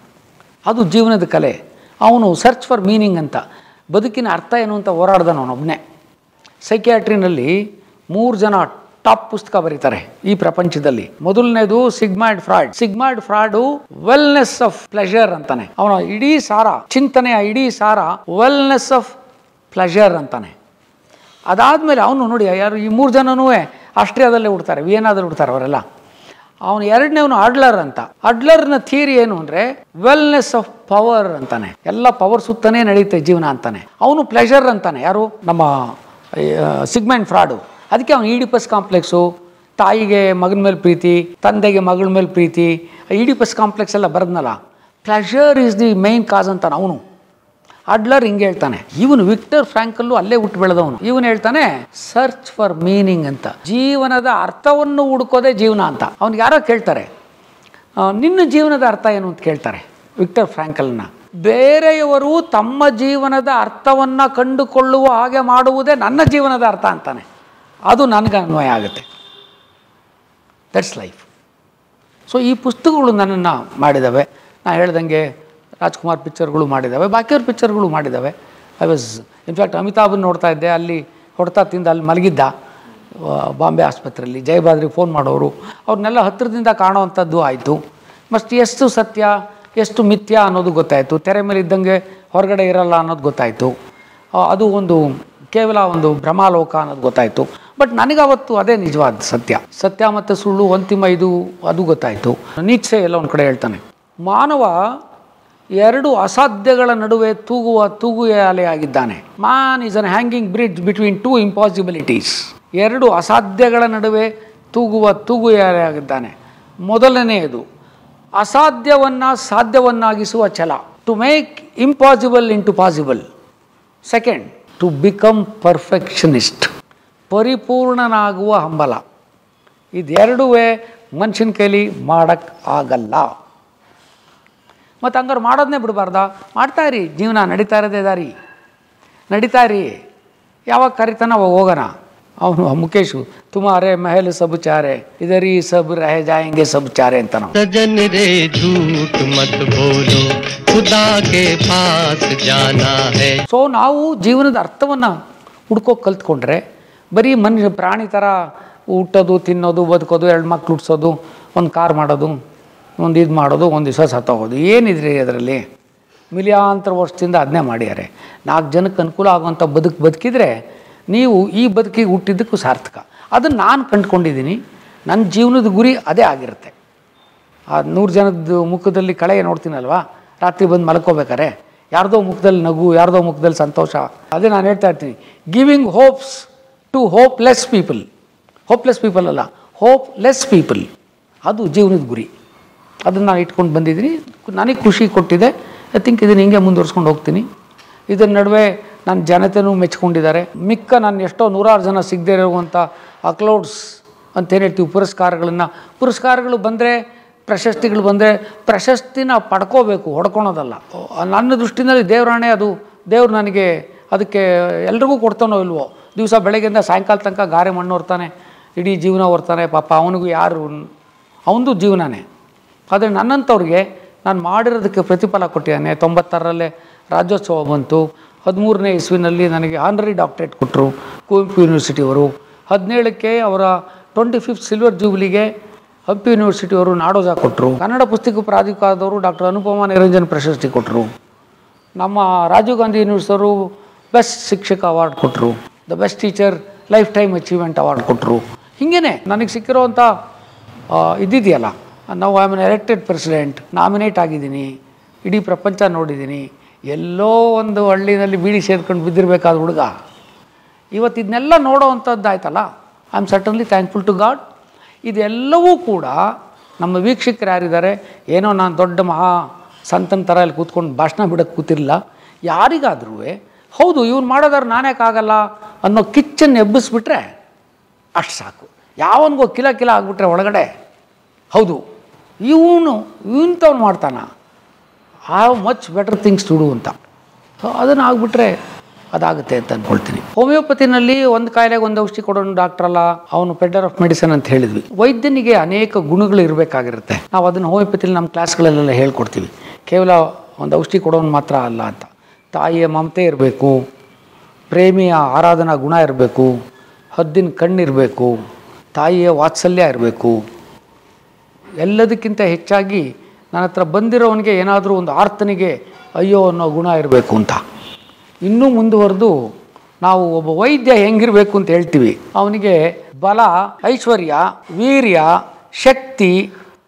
ಅದು ಜೀವನದ ಕಲೆ. ಅವನು ಸರ್ಚ್ ಫಾರ್ ಮೀನಿಂಗ್ ಅಂತ, ಬದುಕಿನ ಅರ್ಥ ಏನು ಅಂತ ಹೋರಾಡ್ದಾನ ಅವನೊಬ್ಬನೇ. ಸೈಕ್ಯಾಟ್ರಿನಲ್ಲಿ 3 ಜನ ಟಾಪ್ ಪುಸ್ತಕ ಬರೀತಾರೆ ಈ ಪ್ರಪಂಚದಲ್ಲಿ. ಮೊದಲನೇದು Sigmund Freud wellness of pleasure ಅಂತಾನೆ. ಅವನ ಇಡೀ ಸಾರ, ಚಿಂತನೆಯ ಇಡೀ ಸಾರ ವೆಲ್ನೆಸ್ ಆಫ್ ಪ್ಲೆಜರ್ ಅಂತಾನೆ. ಅದಾದಮೇಲೆ ಅವನು ನೋಡಿ, ಯಾರು ಈ 3 ಜನನೂ ಆಸ್ಟ್ರಿಯಾದಲ್ಲೇ ಹುಡ್ತಾರೆ, ವಿಯೆನ್ನಾದಲ್ಲಿ ಹುಡ್ತಾರೆ ಅವರೆಲ್ಲ. ಅವನು ಎರಡನೇವನು ಅಡ್ಲರ್ ಅಂತ. ಅಡ್ಲರ್ನ ಥಿಯರಿ ಏನು ಅಂದರೆ ವೆಲ್ನೆಸ್ ಆಫ್ ಪವರ್ ಅಂತಾನೆ. ಎಲ್ಲ ಪವರ್ ಸುತ್ತನೇ ನಡೆಯುತ್ತೆ ಜೀವನ ಅಂತಾನೆ. ಅವನು ಪ್ಲೆಜರ್ ಅಂತಾನೆ. ಯಾರು? ನಮ್ಮ ಸಿಗ್ಮಂಡ್ ಫ್ರಾಯ್ಡ್. ಅದಕ್ಕೆ ಅವನು ಈಡಿಪಸ್ ಕಾಂಪ್ಲೆಕ್ಸು, ತಾಯಿಗೆ ಮಗನ ಮೇಲೆ ಪ್ರೀತಿ, ತಂದೆಗೆ ಮಗಳ ಮೇಲೆ ಪ್ರೀತಿ, ಈಡಿಪಸ್ ಕಾಂಪ್ಲೆಕ್ಸ್ ಎಲ್ಲ ಬರೆದ್ನಲ್ಲ. ಪ್ಲೆಜರ್ ಈಸ್ ದಿ ಮೈನ್ ಕಾಸ್ ಅಂತಾನೆ ಅವನು. ಅಡ್ಲರ್ ಹಿಂಗೆ ಹೇಳ್ತಾನೆ. ಇವನು ವಿಕ್ಟರ್ ಫ್ರಾಂಕಲ್ಲು ಅಲ್ಲೇ ಹುಟ್ಟು ಬೆಳೆದವನು. ಇವನು ಹೇಳ್ತಾನೆ ಸರ್ಚ್ ಫಾರ್ ಮೀನಿಂಗ್ ಅಂತ. ಜೀವನದ ಅರ್ಥವನ್ನು ಹುಡುಕೋದೇ ಜೀವನ ಅಂತ. ಅವ್ನಿಗೆ ಯಾರೋ ಕೇಳ್ತಾರೆ, ನಿನ್ನ ಜೀವನದ ಅರ್ಥ ಏನು ಅಂತ ಕೇಳ್ತಾರೆ ವಿಕ್ಟರ್ ಫ್ರಾಂಕಲ್ನ. ಬೇರೆಯವರು ತಮ್ಮ ಜೀವನದ ಅರ್ಥವನ್ನು ಕಂಡುಕೊಳ್ಳುವ ಹಾಗೆ ಮಾಡುವುದೇ ನನ್ನ ಜೀವನದ ಅರ್ಥ ಅಂತಾನೆ. ಅದು ನನಗೆ ಅನ್ವಯ ಆಗುತ್ತೆ. That's life. ಸೊ ಈ ಪುಸ್ತಕಗಳು ನನ್ನನ್ನು ಮಾಡಿದ್ದಾವೆ. ನಾನು ಹೇಳ್ದಂಗೆ ರಾಜ್ಕುಮಾರ್ ಪಿಕ್ಚರ್ಗಳು ಮಾಡಿದ್ದಾವೆ, ಬಾಕಿಯವ್ರ ಪಿಕ್ಚರ್ಗಳು ಮಾಡಿದ್ದಾವೆ. ಐ ವಾಸ್ ಇನ್ಫ್ಯಾಕ್ಟ್ ಅಮಿತಾಭನ್ ನೋಡ್ತಾ ಇದ್ದೆ. ಅಲ್ಲಿ ಹೊಡೆತ ತಿಂದು ಅಲ್ಲಿ ಮಲಗಿದ್ದ ಬಾಂಬೆ ಆಸ್ಪತ್ರೆಯಲ್ಲಿ. ಜಯಭಾದ್ರಿಗೆ ಫೋನ್ ಮಾಡೋರು, ಅವ್ರನ್ನೆಲ್ಲ ಹತ್ತಿರದಿಂದ ಕಾಣೋವಂಥದ್ದು ಆಯಿತು. ಮತ್ತು ಎಷ್ಟು ಸತ್ಯ ಎಷ್ಟು ಮಿಥ್ಯ ಅನ್ನೋದು ಗೊತ್ತಾಯಿತು. ತೆರೆ ಮೇಲೆ ಇದ್ದಂಗೆ ಹೊರಗಡೆ ಇರಲ್ಲ ಅನ್ನೋದು ಗೊತ್ತಾಯಿತು. ಅದು ಒಂದು ಕೇವಲ ಒಂದು ಭ್ರಮಾಲೋಕ ಅನ್ನೋದು ಗೊತ್ತಾಯಿತು. ಬಟ್ ನನಗವತ್ತು ಅದೇ ನಿಜವಾದ ಸತ್ಯ ಮತ್ತು ಸುಳ್ಳು ಅಂತಿಮ ಇದು ಅದು ಗೊತ್ತಾಯಿತು. ನೀಚೆ ಎಲ್ಲ ಒಂದು ಕಡೆ ಹೇಳ್ತಾನೆ, ಮಾನವ 2 ಅಸಾಧ್ಯಗಳ ನಡುವೆ ತೂಗುವ ಆಗಿದ್ದಾನೆ. Man is an hanging bridge between 2 impossibilities. 2 ಅಸಾಧ್ಯಗಳ ನಡುವೆ ತೂಗುವ ಆಗಿದ್ದಾನೆ. ಮೊದಲನೆಯದು ಅಸಾಧ್ಯವನ್ನು ಸಾಧ್ಯವನ್ನಾಗಿಸುವ ಛಲ, to make impossible into possible. Second, to become perfectionist, ಪರಿಪೂರ್ಣನಾಗುವ ಹಂಬಲ. ಇದೆರಡೂ ಮನುಷ್ಯನ ಕೈಲಿ ಮಾಡೋಕ್ಕೆ ಆಗಲ್ಲ. ಮತ್ತು ಹಂಗಾರು ಮಾಡೋದನ್ನೇ ಬಿಡಬಾರ್ದ? ಮಾಡ್ತಾಯಿರಿ, ಜೀವನ ನಡೀತಾ ಇರೋದೇ ದಾರಿ, ನಡೀತಾಯಿರಿ. ಯಾವಾಗ ಕರಿತಾನ ಅವಾಗ ಹೋಗೋಣ. ಅವನು ಮುಖೇಶು ತುಮಾರೇ ಮಹಲ್ ಸಬ್ ಚಾರೆ ಇದರಿ ಸಬ್ ರಹ ಜಾಯಂಗೆ ಸಬ್ ಚಾರೆ ಅಂತ ನಾವು. ಸಜನ್ ರೇ ಝೂಟ್ ಮತ್ ಬೋಲೋ ಖುದಾ ಕೆ ಪಾಸ್ ಜಾನಾ ಹೈ. ಸೊ ನಾವು ಜೀವನದ ಅರ್ಥವನ್ನು ಹುಡ್ಕೋಕೆ ಕಲ್ತ್ಕೊಂಡ್ರೆ ಬರೀ ಮನುಷ್ಯ ಪ್ರಾಣಿ ಥರ ಊಟೋದು, ತಿನ್ನೋದು, ಬದುಕೋದು, 2 ಮಕ್ಳು ಹುಡ್ಸೋದು, ಒಂದು ಕಾರ್ ಮಾಡೋದು, ಒಂದು ಇದು ಮಾಡೋದು, ಒಂದು ದಿವಸ ಸತ್ತೋಗೋದು, ಏನಿದ್ರಿ ಅದರಲ್ಲಿ? ಮಿಲಿಯಾಂತರ ವರ್ಷದಿಂದ ಅದನ್ನೇ ಮಾಡ್ಯಾರೆ. 4 ಜನಕ್ಕೆ ಅನುಕೂಲ ಆಗುವಂಥ ಬದುಕಿದ್ರೆ ನೀವು ಈ ಬದುಕಿಗೆ ಹುಟ್ಟಿದ್ದಕ್ಕೂ ಸಾರ್ಥಕ. ಅದನ್ನು ನಾನು ಕಂಡುಕೊಂಡಿದ್ದೀನಿ. ನನ್ನ ಜೀವನದ ಗುರಿ ಅದೇ ಆಗಿರುತ್ತೆ. ಆ 100 ಜನದ ಮುಖದಲ್ಲಿ ಕಳೆ ನೋಡ್ತೀನಲ್ವ, ರಾತ್ರಿ ಬಂದು ಮಲ್ಕೋಬೇಕಾರೆ ಯಾರ್ದೋ ಮುಖದಲ್ಲಿ ನಗು, ಯಾರ್ದೋ ಮುಖದಲ್ಲಿ ಸಂತೋಷ. ಅದೇ ನಾನು ಹೇಳ್ತಾ ಇರ್ತೀನಿ, giving hopes to hopeless people ಅಲ್ಲ, ಹೋಪ್ಲೆಸ್ ಪೀಪಲ್. ಅದು ಜೀವನದ ಗುರಿ. ಅದನ್ನು ನಾನು ಇಟ್ಕೊಂಡು ಬಂದಿದ್ದೀನಿ. ನನಗೆ ಖುಷಿ ಕೊಟ್ಟಿದೆ. ಐ ಥಿಂಕ್ ಇದನ್ನು ಹಿಂಗೆ ಮುಂದುವರ್ಸ್ಕೊಂಡು ಹೋಗ್ತೀನಿ. ಇದರ ನಡುವೆ ನನ್ನ ಜನತೆನೂ ಮೆಚ್ಕೊಂಡಿದ್ದಾರೆ. ಮಿಕ್ಕ ನಾನು ಎಷ್ಟೋ 100 ಜನ ಸಿಗದೇ ಇರುವಂಥ ಅಕ್ಲೌಡ್ಸ್ ಅಂತೇನು ಹೇಳ್ತೀವಿ, ಪುರಸ್ಕಾರಗಳು ಬಂದರೆ, ಪ್ರಶಸ್ತಿಗಳು ಬಂದರೆ ಪ್ರಶಸ್ತಿನ ಪಡ್ಕೋಬೇಕು, ಹೊಡ್ಕೊಳೋದಲ್ಲ. ನನ್ನ ದೃಷ್ಟಿನಲ್ಲಿ ದೇವರಾಣೆ, ಅದು ದೇವ್ರು ನನಗೆ ಅದಕ್ಕೆ ಎಲ್ರಿಗೂ ಕೊಡ್ತಾನೋ ಇಲ್ವೋ. ದಿವಸ ಬೆಳಗ್ಗೆಯಿಂದ ಸಾಯಂಕಾಲ ತನಕ ಗಾರೆ ಮಣ್ಣು ಹೊರ್ತಾನೆ, ಇಡೀ ಜೀವನ ಹೊರ್ತಾನೆ. ಪಾಪ ಅವನಿಗೂ ಯಾರು, ಅವನದು ಜೀವನನೇ. ಆದರೆ ನನ್ನಂಥವ್ರಿಗೆ ನಾನು ಮಾಡಿರೋದಕ್ಕೆ ಪ್ರತಿಫಲ ಕೊಟ್ಟಿದ್ದಾನೆ. 96ರಲ್ಲೇ ರಾಜ್ಯೋತ್ಸವ ಬಂತು. 13ನೇ ಇಸ್ವಿನಲ್ಲಿ ನನಗೆ ಆನರರಿ ಡಾಕ್ಟರೇಟ್ ಕೊಟ್ಟರು ಕುವೆಂಪು ಯೂನಿವರ್ಸಿಟಿಯವರು. 17ಕ್ಕೆ ಅವರ 25th ಸಿಲ್ವರ್ ಜೂಬ್ಲಿಗೆ ಹಂಪಿ ಯೂನಿವರ್ಸಿಟಿಯವರು ನಾಡೋಜ ಕೊಟ್ಟರು. ಕನ್ನಡ ಪುಸ್ತಕ ಪ್ರಾಧಿಕಾರದವರು ಡಾಕ್ಟರ್ ಅನುಪಮ ನಿರಂಜನ್ ಪ್ರಶಸ್ತಿ ಕೊಟ್ಟರು. ನಮ್ಮ ರಾಜೀವ್ ಗಾಂಧಿ ಯೂನಿವರ್ಸಿಟಿಯವರು ಬೆಸ್ಟ್ ಶಿಕ್ಷಕ ಅವಾರ್ಡ್ ಕೊಟ್ಟರು. The best teacher life time achievement award ಕೊಟ್ಟರು. ಹೀಗೇ ನನಗೆ ಸಿಕ್ಕಿರೋವಂಥ ಇದ್ದಿದೆಯಲ್ಲ, ನಾವು I am elected president, nominate ಆಗಿದ್ದೀನಿ, ಇಡೀ ಪ್ರಪಂಚ ನೋಡಿದ್ದೀನಿ, ಎಲ್ಲೋ ಒಂದು ಹಳ್ಳಿನಲ್ಲಿ ಬೀಡಿ ಸೇರ್ಕೊಂಡು ಬಿದ್ದಿರಬೇಕಾದ ಹುಡುಗ ಇವತ್ತು ಇದನ್ನೆಲ್ಲ ನೋಡೋ ಅಂಥದ್ದು ಆಯ್ತಲ್ಲ. I am certainly thankful to God. ಇದೆಲ್ಲವೂ ಕೂಡ ನಮ್ಮ ವೀಕ್ಷಕರು ಯಾರಿದ್ದಾರೆ, ಏನೋ ನಾನು ದೊಡ್ಡ ಮಹಾ ಸಂತನ ಥರ ಇಲ್ಲಿ ಕೂತ್ಕೊಂಡು ಭಾಷಣ ಬಿಡೋಕ್ಕೆ ಕೂತಿರಲಿಲ್ಲ. ಯಾರಿಗಾದ್ರೂ ಹೌದು ಇವ್ನು ಮಾಡೋದಾದ್ರೆ ನಾನ್ಯಾಕಾಗಲ್ಲ ಅನ್ನೋ ಕಿಚ್ಚನ್ನು ಎಬ್ಬಿಸ್ಬಿಟ್ರೆ ಅಷ್ಟು ಸಾಕು. ಯಾವನಿಗೋ ಕಿಲ ಆಗಿಬಿಟ್ರೆ ಒಳಗಡೆ ಹೌದು ಇಂಥವ್ನು ಮಾಡ್ತಾನ, have much better things to do ಅಂತ, ಅದನ್ನು ಆಗಿಬಿಟ್ರೆ ಅದಾಗುತ್ತೆ ಅಂತ ಅಂದ್ಕೊಳ್ತೀನಿ. ಹೋಮಿಯೋಪತಿನಲ್ಲಿ ಒಂದು ಕಾಯಿಲೆಗೆ ಒಂದು ಔಷಧಿ ಕೊಡೋನು ಡಾಕ್ಟ್ರಲ್ಲ, ಅವನು ಪೆಡರ್ ಆಫ್ ಮೆಡಿಸಿನ್ ಅಂತ ಹೇಳಿದ್ವಿ. ವೈದ್ಯನಿಗೆ ಅನೇಕ ಗುಣಗಳು ಇರಬೇಕಾಗಿರುತ್ತೆ. ನಾವು ಅದನ್ನು ಹೋಮಿಯೋಪತಿಲಿ ನಮ್ಮ ಕ್ಲಾಸ್ಗಳಲ್ಲೆಲ್ಲ ಹೇಳ್ಕೊಡ್ತೀವಿ. ಕೇವಲ ಒಂದು ಔಷಧಿ ಕೊಡೋನು ಮಾತ್ರ ಅಲ್ಲ ಅಂತ. ತಾಯಿಯ ಮಮತೆ ಇರಬೇಕು, ಪ್ರೇಮಿಯ ಆರಾಧನಾ ಗುಣ ಇರಬೇಕು, ಹದ್ದಿನ ಕಣ್ಣಿರಬೇಕು, ತಾಯಿಯ ವಾತ್ಸಲ್ಯ ಇರಬೇಕು. ಎಲ್ಲದಕ್ಕಿಂತ ಹೆಚ್ಚಾಗಿ ನನ್ನ ಹತ್ರ ಬಂದಿರೋವನಿಗೆ ಏನಾದರೂ ಒಂದು ಆರ್ತನಿಗೆ ಅಯ್ಯೋ ಅನ್ನೋ ಗುಣ ಇರಬೇಕು ಅಂತ. ಇನ್ನೂ ಮುಂದುವರೆದು ನಾವು ಒಬ್ಬ ವೈದ್ಯ ಹೆಂಗಿರಬೇಕು ಅಂತ ಹೇಳ್ತೀವಿ. ಅವನಿಗೆ ಬಲ, ಐಶ್ವರ್ಯ, ವೀರ್ಯ, ಶಕ್ತಿ,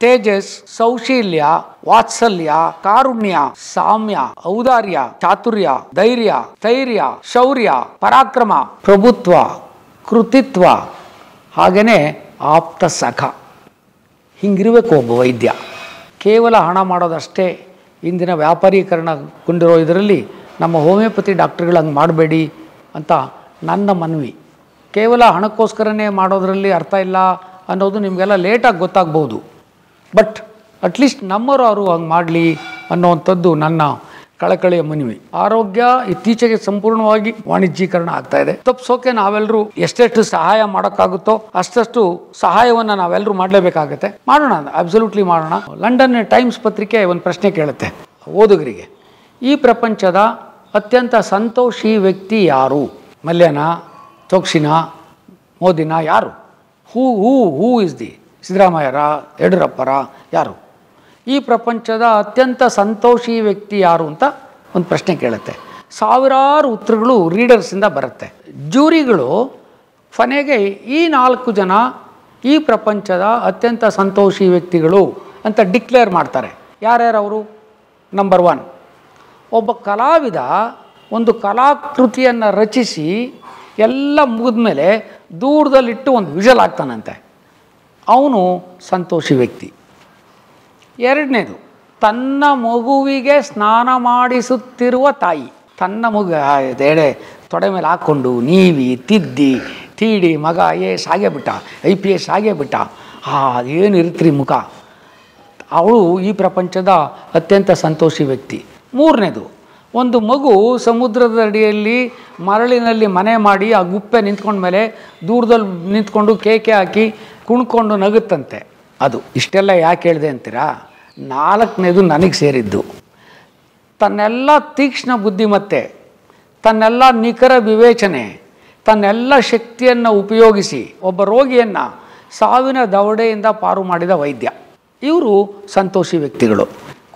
ತೇಜಸ್, ಸೌಶೀಲ್ಯ, ವಾತ್ಸಲ್ಯ, ಕಾರುಣ್ಯ, ಸಾಮ್ಯ, ಔದಾರ್ಯ, ಚಾತುರ್ಯ, ಧೈರ್ಯ, ಸ್ಥೈರ್ಯ, ಶೌರ್ಯ, ಪರಾಕ್ರಮ, ಪ್ರಭುತ್ವ, ಕೃತಿತ್ವ, ಹಾಗೆಯೇ ಆಪ್ತ ಸಖ, ಹಿಂಗಿರಬೇಕು ಒಬ್ಬ ವೈದ್ಯ. ಕೇವಲ ಹಣ ಮಾಡೋದಷ್ಟೇ ಇಂದಿನ ವ್ಯಾಪಾರೀಕರಣಗೊಂಡಿರೋ ಇದರಲ್ಲಿ ನಮ್ಮ ಹೋಮಿಯೋಪತಿ ಡಾಕ್ಟ್ರುಗಳು ಹಂಗೆ ಮಾಡಬೇಡಿ ಅಂತ ನನ್ನ ಮನವಿ. ಕೇವಲ ಹಣಕ್ಕೋಸ್ಕರನೇ ಮಾಡೋದರಲ್ಲಿ ಅರ್ಥ ಇಲ್ಲ ಅನ್ನೋದು ನಿಮಗೆಲ್ಲ ಲೇಟಾಗಿ ಗೊತ್ತಾಗ್ಬೋದು. ಬಟ್ ಅಟ್ಲೀಸ್ಟ್ ನಮ್ಮವರು ಹಂಗೆ ಮಾಡಲಿ ಅನ್ನೋವಂಥದ್ದು ನನ್ನ ಕಳಕಳಿಯ ಮನವಿ. ಆರೋಗ್ಯ ಇತ್ತೀಚೆಗೆ ಸಂಪೂರ್ಣವಾಗಿ ವಾಣಿಜ್ಯೀಕರಣ ಆಗ್ತಾ ಇದೆ. ತಪ್ಪಿಸೋಕೆ ನಾವೆಲ್ಲರೂ ಎಷ್ಟೆಷ್ಟು ಸಹಾಯ ಮಾಡೋಕ್ಕಾಗುತ್ತೋ ಅಷ್ಟಷ್ಟು ಸಹಾಯವನ್ನು ನಾವೆಲ್ಲರೂ ಮಾಡಲೇಬೇಕಾಗತ್ತೆ. ಮಾಡೋಣ, ಅಬ್ಸಲ್ಯೂಟ್ಲಿ ಮಾಡೋಣ. ಲಂಡನ್ ಟೈಮ್ಸ್ ಪತ್ರಿಕೆ ಒಂದು ಪ್ರಶ್ನೆ ಕೇಳುತ್ತೆ ಓದುಗರಿಗೆ, ಈ ಪ್ರಪಂಚದ ಅತ್ಯಂತ ಸಂತೋಷಿ ವ್ಯಕ್ತಿ ಯಾರು? ಮಲ್ಯನ, ಚೋಕ್ಸಿನ, ಮೋದಿನ, ಯಾರು? ಹೂ ಇಸ್ ದಿ ಸಿದ್ದರಾಮಯ್ಯರ, ಯಡಿಯೂರಪ್ಪರ, ಯಾರು? ಈ ಪ್ರಪಂಚದ ಅತ್ಯಂತ ಸಂತೋಷಿ ವ್ಯಕ್ತಿ ಯಾರು ಅಂತ ಒಂದು ಪ್ರಶ್ನೆ ಕೇಳುತ್ತೆ. ಸಾವಿರಾರು ಉತ್ತರಗಳು ರೀಡರ್ಸಿಂದ ಬರುತ್ತೆ. ಜ್ಯೂರಿಗಳು ಕೊನೆಗೆ ಈ 4 ಜನ ಈ ಪ್ರಪಂಚದ ಅತ್ಯಂತ ಸಂತೋಷಿ ವ್ಯಕ್ತಿಗಳು ಅಂತ ಡಿಕ್ಲೇರ್ ಮಾಡ್ತಾರೆ. ಯಾರ್ಯಾರವರು? ನಂಬರ್ 1, ಒಬ್ಬ ಕಲಾವಿದ ಒಂದು ಕಲಾಕೃತಿಯನ್ನು ರಚಿಸಿ ಎಲ್ಲ ಮುಗಿದ ಮೇಲೆ ದೂರದಲ್ಲಿಟ್ಟು ಒಂದು ವಿಷಲ್ ಆಗ್ತಾನಂತೆ, ಅವನು ಸಂತೋಷಿ ವ್ಯಕ್ತಿ. 2ನೇದು, ತನ್ನ ಮಗುವಿಗೆ ಸ್ನಾನ ಮಾಡಿಸುತ್ತಿರುವ ತಾಯಿ. ತನ್ನ ಮಗು ಎಡೆ ತೊಡೆ ಮೇಲೆ ಹಾಕ್ಕೊಂಡು ನೀವಿ ತಿದ್ದಿ ತೀಡಿ ಮಗ IAS ಆಗೇ ಬಿಟ್ಟ, IPS ಆಗೇ ಬಿಟ್ಟ, ಅದೇನಿರ್ತ್ರಿ ಮುಖ, ಅವಳು ಈ ಪ್ರಪಂಚದ ಅತ್ಯಂತ ಸಂತೋಷಿ ವ್ಯಕ್ತಿ. 3ನೇದು, ಒಂದು ಮಗು ಸಮುದ್ರದ ಅಡಿಯಲ್ಲಿ ಮರಳಿನಲ್ಲಿ ಮನೆ ಮಾಡಿ ಆ ಗುಪ್ಪೆ ನಿಂತ್ಕೊಂಡ ಮೇಲೆ ದೂರದಲ್ಲಿ ನಿಂತ್ಕೊಂಡು ಕೇಕೆ ಹಾಕಿ ಕುಣ್ಕೊಂಡು ನಗುತ್ತಂತೆ, ಅದು. ಇಷ್ಟೆಲ್ಲ ಯಾಕೆ ಹೇಳಿದೆ ಅಂತೀರಾ? 4ನೇದು ನನಗೆ ಸೇರಿದ್ದು. ತನ್ನೆಲ್ಲ ತೀಕ್ಷ್ಣ ಬುದ್ಧಿಮತ್ತೆ, ತನ್ನೆಲ್ಲ ನಿಖರ ವಿವೇಚನೆ, ತನ್ನೆಲ್ಲ ಶಕ್ತಿಯನ್ನು ಉಪಯೋಗಿಸಿ ಒಬ್ಬ ರೋಗಿಯನ್ನು ಸಾವಿನ ದವಡೆಯಿಂದ ಪಾರು ಮಾಡಿದ ವೈದ್ಯ. ಇವರು ಸಂತೋಷಿ ವ್ಯಕ್ತಿಗಳು.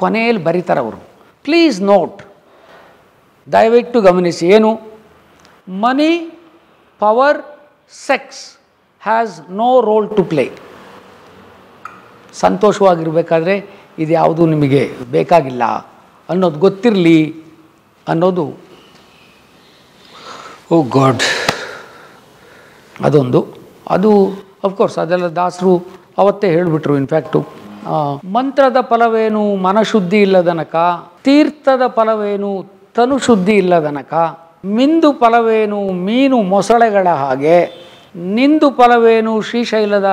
ಕೊನೆಯಲ್ಲಿ ಬರೀತಾರೆ ಅವರು, ಪ್ಲೀಸ್ ನೋಟ್, ದಯವಿಟ್ಟು ಗಮನಿಸಿ, ಏನು? Money, power, sex has no role to play. ಸಂತೋಷವಾಗಿರಬೇಕಾದ್ರೆ ಇದು ಯಾವುದೂ ನಿಮಗೆ ಬೇಕಾಗಿಲ್ಲ ಅನ್ನೋದು ಗೊತ್ತಿರಲಿ ಅನ್ನೋದು. ಓ ಗಾಡ್, ಅದೊಂದು. ಅದು ಅಫ್ಕೋರ್ಸ್ ಅದೆಲ್ಲ ದಾಸರು ಅವತ್ತೇ ಹೇಳಿಬಿಟ್ರು. ಇನ್ಫ್ಯಾಕ್ಟು ಮಂತ್ರದ ಫಲವೇನು ಮನಶುದ್ಧಿ ಇಲ್ಲದನಕ, ತೀರ್ಥದ ಫಲವೇನು ತನು ಶುದ್ಧಿ ಇಲ್ಲದನಕ, ಮಿಂದು ಫಲವೇನು ಮೀನು ಮೊಸಳೆಗಳ ಹಾಗೆ, ನಿಂದು ಫಲವೇನು ಶ್ರೀಶೈಲದ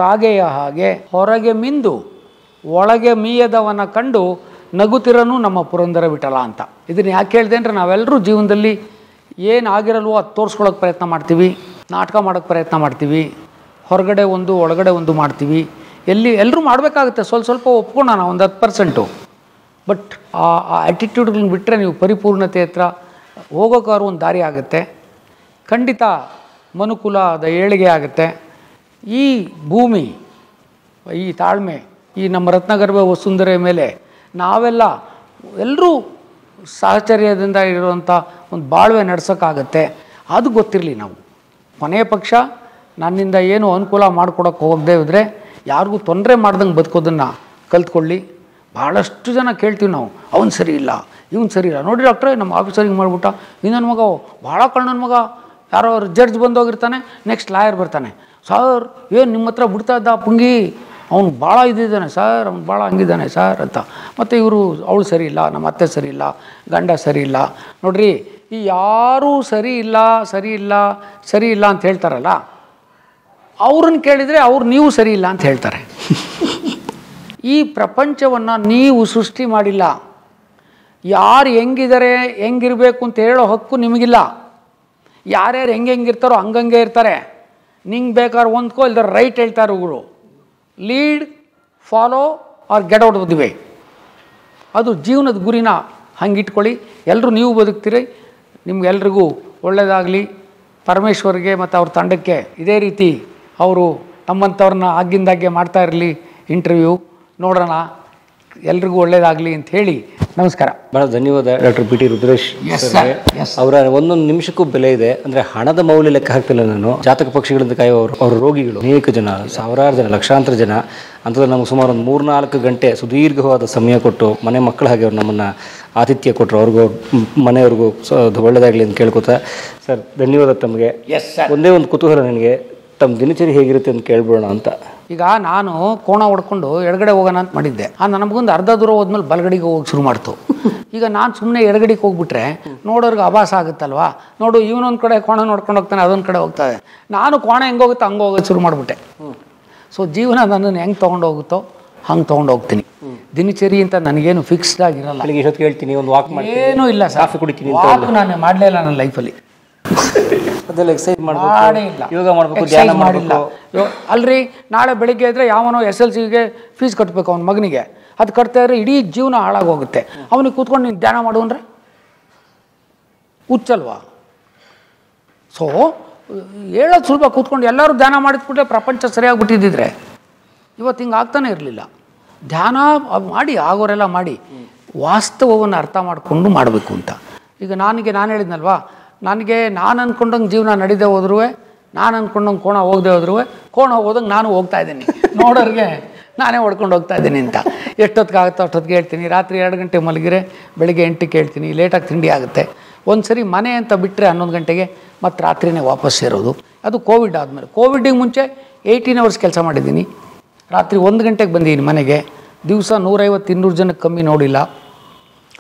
ಕಾಗೆಯ ಹಾಗೆ, ಹೊರಗೆ ಮಿಂದು ಒಳಗೆ ಮೀಯದವನ ಕಂಡು ನಗುತ್ತಿರನು ನಮ್ಮ ಪುರಂದರ ವಿಠಲ ಅಂತ. ಇದನ್ನು ಯಾಕೆ ಹೇಳಿದೆ ಅಂದರೆ, ನಾವೆಲ್ಲರೂ ಜೀವನದಲ್ಲಿ ಏನಾಗಿರಲ್ವೋ ಅದು ತೋರಿಸ್ಕೊಳ್ಳೋಕೆ ಪ್ರಯತ್ನ ಮಾಡ್ತೀವಿ, ನಾಟಕ ಮಾಡೋಕ್ಕೆ ಪ್ರಯತ್ನ ಮಾಡ್ತೀವಿ, ಹೊರಗಡೆ ಒಂದು ಒಳಗಡೆ ಒಂದು ಮಾಡ್ತೀವಿ. ಎಲ್ಲರೂ ಮಾಡಬೇಕಾಗುತ್ತೆ, ಸ್ವಲ್ಪ ಒಪ್ಕೊಳ್ಳೋಣ, ಒಂದು 10%. ಬಟ್ ಆ ಆ್ಯಟಿಟ್ಯೂಡ್ಗಳನ್ನ ಬಿಟ್ಟರೆ ನೀವು ಪರಿಪೂರ್ಣತೆ ಹತ್ರ ಹೋಗೋಕ್ಕಾದ್ರು ಒಂದು ದಾರಿ ಆಗುತ್ತೆ. ಖಂಡಿತ ಮನುಕುಲದ ಏಳಿಗೆ ಆಗುತ್ತೆ. ಈ ಭೂಮಿ, ಈ ತಾಳ್ಮೆ, ಈ ನಮ್ಮ ರತ್ನಗರ್ಭ ವಸುಂಧರೆ ಮೇಲೆ ನಾವೆಲ್ಲ ಎಲ್ಲರೂ ಸಾಹಚರ್ಯದಿಂದ ಇರುವಂಥ ಒಂದು ಬಾಳ್ವೆ ನಡೆಸೋಕ್ಕಾಗತ್ತೆ. ಅದು ಗೊತ್ತಿರಲಿ. ನಾವು ಕೊನೆಯ ಪಕ್ಷ ನನ್ನಿಂದ ಏನು ಅನುಕೂಲ ಮಾಡಿಕೊಡೋಕ್ಕೆ ಹೋಗದೆ ಇದ್ದರೆ ಯಾರಿಗೂ ತೊಂದರೆ ಮಾಡ್ದಂಗೆ ಬದುಕೋದನ್ನು ಕಲ್ತ್ಕೊಳ್ಳಿ. ಭಾಳಷ್ಟು ಜನ ಕೇಳ್ತೀವಿ ನಾವು, ಅವನು ಸರಿ ಇಲ್ಲ, ಇವನು ಸರಿ ಇಲ್ಲ. ನೋಡಿ ಡಾಕ್ಟ್ರೇ, ನಮ್ಮ ಆಫೀಸರಿಗೆ ಮಾಡಿಬಿಟ್ಟ, ಇನ್ನೊಂದು ಮಗ ಭಾಳ ಕಣ್ಣನ ಮಗ, ಯಾರೋ ಜಡ್ಜ್ ಬಂದೋಗಿರ್ತಾನೆ, ನೆಕ್ಸ್ಟ್ ಲಾಯರ್ ಬರ್ತಾನೆ, ಸರ್ ಏನು ನಿಮ್ಮ ಹತ್ರ ಬಿಡ್ತಾ ಇದ್ದ ಪುಂಗಿ, ಅವನು ಭಾಳ ಇದ್ದಿದ್ದಾನೆ ಸರ್, ಅವ್ನು ಭಾಳ ಹಂಗಿದ್ದಾನೆ ಸರ್ ಅಂತ. ಮತ್ತು ಇವರು ಅವಳು ಸರಿ ಇಲ್ಲ, ನಮ್ಮ ಅತ್ತೆ ಸರಿ ಇಲ್ಲ, ಗಂಡ ಸರಿ ಇಲ್ಲ. ನೋಡ್ರಿ, ಈ ಯಾರೂ ಸರಿ ಇಲ್ಲ ಸರಿ ಇಲ್ಲ ಸರಿ ಇಲ್ಲ ಅಂತ ಹೇಳ್ತಾರಲ್ಲ, ಅವ್ರನ್ನ ಕೇಳಿದರೆ ಅವ್ರು ನೀವು ಸರಿ ಇಲ್ಲ ಅಂತ ಹೇಳ್ತಾರೆ. ಈ ಪ್ರಪಂಚವನ್ನು ನೀವು ಸೃಷ್ಟಿ ಮಾಡಿಲ್ಲ. ಯಾರು ಹೆಂಗಿದ್ದಾರೆ, ಹೆಂಗಿರಬೇಕು ಅಂತ ಹೇಳೋ ಹಕ್ಕು ನಿಮಗಿಲ್ಲ. ಯಾರ್ಯಾರು ಹೆಂಗಿರ್ತಾರೋ ಹಂಗಂಗೆ ಇರ್ತಾರೆ. ನಿಂಗೆ ಬೇಕಾದ್ರೆ ಹೊಂದ್ಕೋ, ಇಲ್ದಾರೆ ರೈಟ್ ಹೇಳ್ತಾರೆ ಇವರು. Lead, follow or get out of the way. ಅದು ಜೀವನದ ಗುರಿನ ಹಂಗಿಟ್ಕೊಳ್ಳಿ. ಎಲ್ಲರೂ ನೀವು ಬದುಕ್ತೀರಿ. ನಿಮ್ಗೆಲ್ರಿಗೂ ಒಳ್ಳೆಯದಾಗಲಿ. ಪರಮೇಶ್ವರ್ಗೆ ಮತ್ತು ಅವ್ರ ತಂಡಕ್ಕೆ ಇದೇ ರೀತಿ ಅವರು ನಮ್ಮಂಥವ್ರನ್ನ ಆಗಿಂದಾಗೆ ಮಾಡ್ತಾ ಇರಲಿ. ಇಂಟರ್ವ್ಯೂ ನೋಡೋಣ, ಎಲ್ರಿಗೂ ಒಳ್ಳೆಯದಾಗಲಿ ಅಂತ ಹೇಳಿ ನಮಸ್ಕಾರ. ಭಾಳ ಧನ್ಯವಾದ ಡಾಕ್ಟರ್ ಪಿ ಟಿ ರುದ್ರೇಶ್. ಅವರ ಒಂದೊಂದು ನಿಮಿಷಕ್ಕೂ ಬೆಲೆ ಇದೆ. ಅಂದರೆ ಹಣದ ಮೌಲ್ಯ ಲೆಕ್ಕ ಹಾಕ್ತಿಲ್ಲ ನಾನು. ಜಾತಕ ಪಕ್ಷಿಗಳಿಂದ ಕಾಯುವವರು, ಅವರ ರೋಗಿಗಳು ಅನೇಕ ಜನ, ಸಾವಿರಾರು ಜನ, ಲಕ್ಷಾಂತರ ಜನ. ಅಂಥದ್ದು ನಮಗೆ ಸುಮಾರು ಒಂದು 3-4 ಗಂಟೆ ಸುದೀರ್ಘವಾದ ಸಮಯ ಕೊಟ್ಟು ಮನೆ ಮಕ್ಕಳ ಹಾಗೆ ಅವ್ರು ನಮ್ಮನ್ನು ಆತಿಥ್ಯ ಕೊಟ್ಟರು. ಅವ್ರಿಗೂ ಮನೆಯವ್ರಿಗೂ ಒಳ್ಳೆಯದಾಗಲಿ ಅಂತ ಕೇಳ್ಕೊತಾ ಸರ್, ಧನ್ಯವಾದ ತಮಗೆ. ಒಂದೇ ಒಂದು ಕುತೂಹಲ ನನಗೆ, ತಮ್ಮ ದಿನಚರಿ ಹೇಗಿರುತ್ತೆ ಅಂತ ಕೇಳ್ಬಿಡೋಣ ಅಂತ. ಈಗ ನಾನು ಕೋಣ ಹೊಡ್ಕೊಂಡು ಎಡಗಡೆ ಹೋಗೋಣ ಅಂತ ಮಾಡಿದ್ದೆ. ನಮಗೊಂದು ಅರ್ಧ ದೂರ ಹೋದ್ಮೇಲೆ ಬಲಗಡೆಗೆ ಹೋಗಿ ಶುರು ಮಾಡ್ತು. ಈಗ ನಾನು ಸುಮ್ಮನೆ ಎಡಗಡೆಗೆ ಹೋಗ್ಬಿಟ್ರೆ ನೋಡೋರ್ಗೆ ಆಭಾಸ ಆಗುತ್ತಲ್ವಾ. ನೋಡು, ಇವನೊಂದು ಕಡೆ ಕೋಣ ನೋಡ್ಕೊಂಡು ಹೋಗ್ತಾನೆ, ಅದೊಂದು ಕಡೆ ಹೋಗ್ತಾನೆ. ನಾನು ಕೋಣ ಹೆಂಗೆ ಹೋಗುತ್ತೆ ಹಂಗೆ ಹೋಗೋದು ಶುರು ಮಾಡಿಬಿಟ್ಟೆ. ಸೊ ಜೀವನ ನನ್ನನ್ನು ಹೆಂಗೆ ತೊಗೊಂಡು ಹೋಗುತ್ತೋ ಹಂಗೆ ತೊಗೊಂಡು ಹೋಗ್ತೀನಿ. ದಿನಚರಿ ಅಂತ ನನಗೇನು ಫಿಕ್ಸ್ಡ್ ಆಗಿರಲ್ಲ. ಹೇಳ್ತೀನಿ, ಒಂದು ವಾಕ್ ಏನೂ ಇಲ್ಲ, ಕಾಫಿ ಕುಡಿತೀನಿ. ನಾನು ಮಾಡಲೇ ಇಲ್ಲ ನನ್ನ ಲೈಫಲ್ಲಿ. ಅದೆಲ್ಲ ಎಕ್ಸರ್ಸೈಸ್ ಮಾಡಬೇಕು, ಯೋಗ ಮಾಡಬೇಕು, ಧ್ಯಾನ ಮಾಡಲಿಲ್ಲ. ಅಲ್ರಿ, ನಾಳೆ ಬೆಳಿಗ್ಗೆ ಇದ್ದರೆ ಯಾವನೋ SLCಗೆ ಫೀಸ್ ಕಟ್ಟಬೇಕು ಅವನ ಮಗನಿಗೆ. ಅದು ಕಟ್ತಾ ಇದ್ರೆ ಇಡೀ ಜೀವನ ಹಾಳಾಗೋಗುತ್ತೆ. ಅವನಿಗೆ ಕೂತ್ಕೊಂಡು ನೀನು ಧ್ಯಾನ ಮಾಡು ಅಂದರೆ ಹುಚ್ಚಲ್ವಾ? ಸೊ ಹೇಳೋದು ಸುಲಭ, ಕೂತ್ಕೊಂಡು ಎಲ್ಲರೂ ಧ್ಯಾನ ಮಾಡಿದ್ಬಿಟ್ರೆ ಪ್ರಪಂಚ ಸರಿಯಾಗಿಬಿಟ್ಟಿದ್ದಿದ್ರೆ ಇವತ್ತು ಹಿಂಗೆ ಆಗ್ತಾನೆ ಇರಲಿಲ್ಲ. ಧ್ಯಾನ ಮಾಡಿ ಆಗೋರೆಲ್ಲ ಮಾಡಿ ವಾಸ್ತವವನ್ನು ಅರ್ಥ ಮಾಡಿಕೊಂಡು ಮಾಡಬೇಕು ಅಂತ. ಈಗ ನಾನು ಹೇಳಿದ್ನಲ್ವಾ, ನನಗೆ ನಾನು ಅಂದ್ಕೊಂಡಂಗೆ ಜೀವನ ನಡೀದೇ ಹೋದ್ರೂ, ನಾನು ಅಂದ್ಕೊಂಡಂಗೆ ಕೋಣ ಹೋಗದೆ ಹೋದ್ರೂ, ಕೋಣ ಹೋದಂಗೆ ನಾನು ಹೋಗ್ತಾ ಇದ್ದೀನಿ, ನೋಡೋರಿಗೆ ನಾನೇ ಹೊಡ್ಕೊಂಡು ಹೋಗ್ತಾ ಇದ್ದೀನಿ ಅಂತ. ಎಷ್ಟೊತ್ತಿಗೆ ಆಗುತ್ತೋ ಅಷ್ಟೊತ್ತಿಗೆ ಹೇಳ್ತೀನಿ. ರಾತ್ರಿ 2 ಗಂಟೆ ಮಲಗಿರೆ ಬೆಳಿಗ್ಗೆ 8ಕ್ಕೆ ಹೇಳ್ತೀನಿ. ಲೇಟಾಗಿ ತಿಂಡಿ ಆಗುತ್ತೆ. ಒಂದು ಸರಿ ಮನೆ ಅಂತ ಬಿಟ್ಟರೆ 11 ಗಂಟೆಗೆ ಮತ್ತು ರಾತ್ರಿನೇ ವಾಪಸ್ ಸೇರೋದು. ಅದು ಕೋವಿಡ್ ಆದಮೇಲೆ. ಕೋವಿಡಿಗೆ ಮುಂಚೆ 18 ಅವರ್ಸ್ ಕೆಲಸ ಮಾಡಿದ್ದೀನಿ. ರಾತ್ರಿ 1 ಗಂಟೆಗೆ ಬಂದಿದ್ದೀನಿ ಮನೆಗೆ. ದಿವಸ 150-200 ಜನಕ್ಕೆ ಕಮ್ಮಿ ನೋಡಿಲ್ಲ.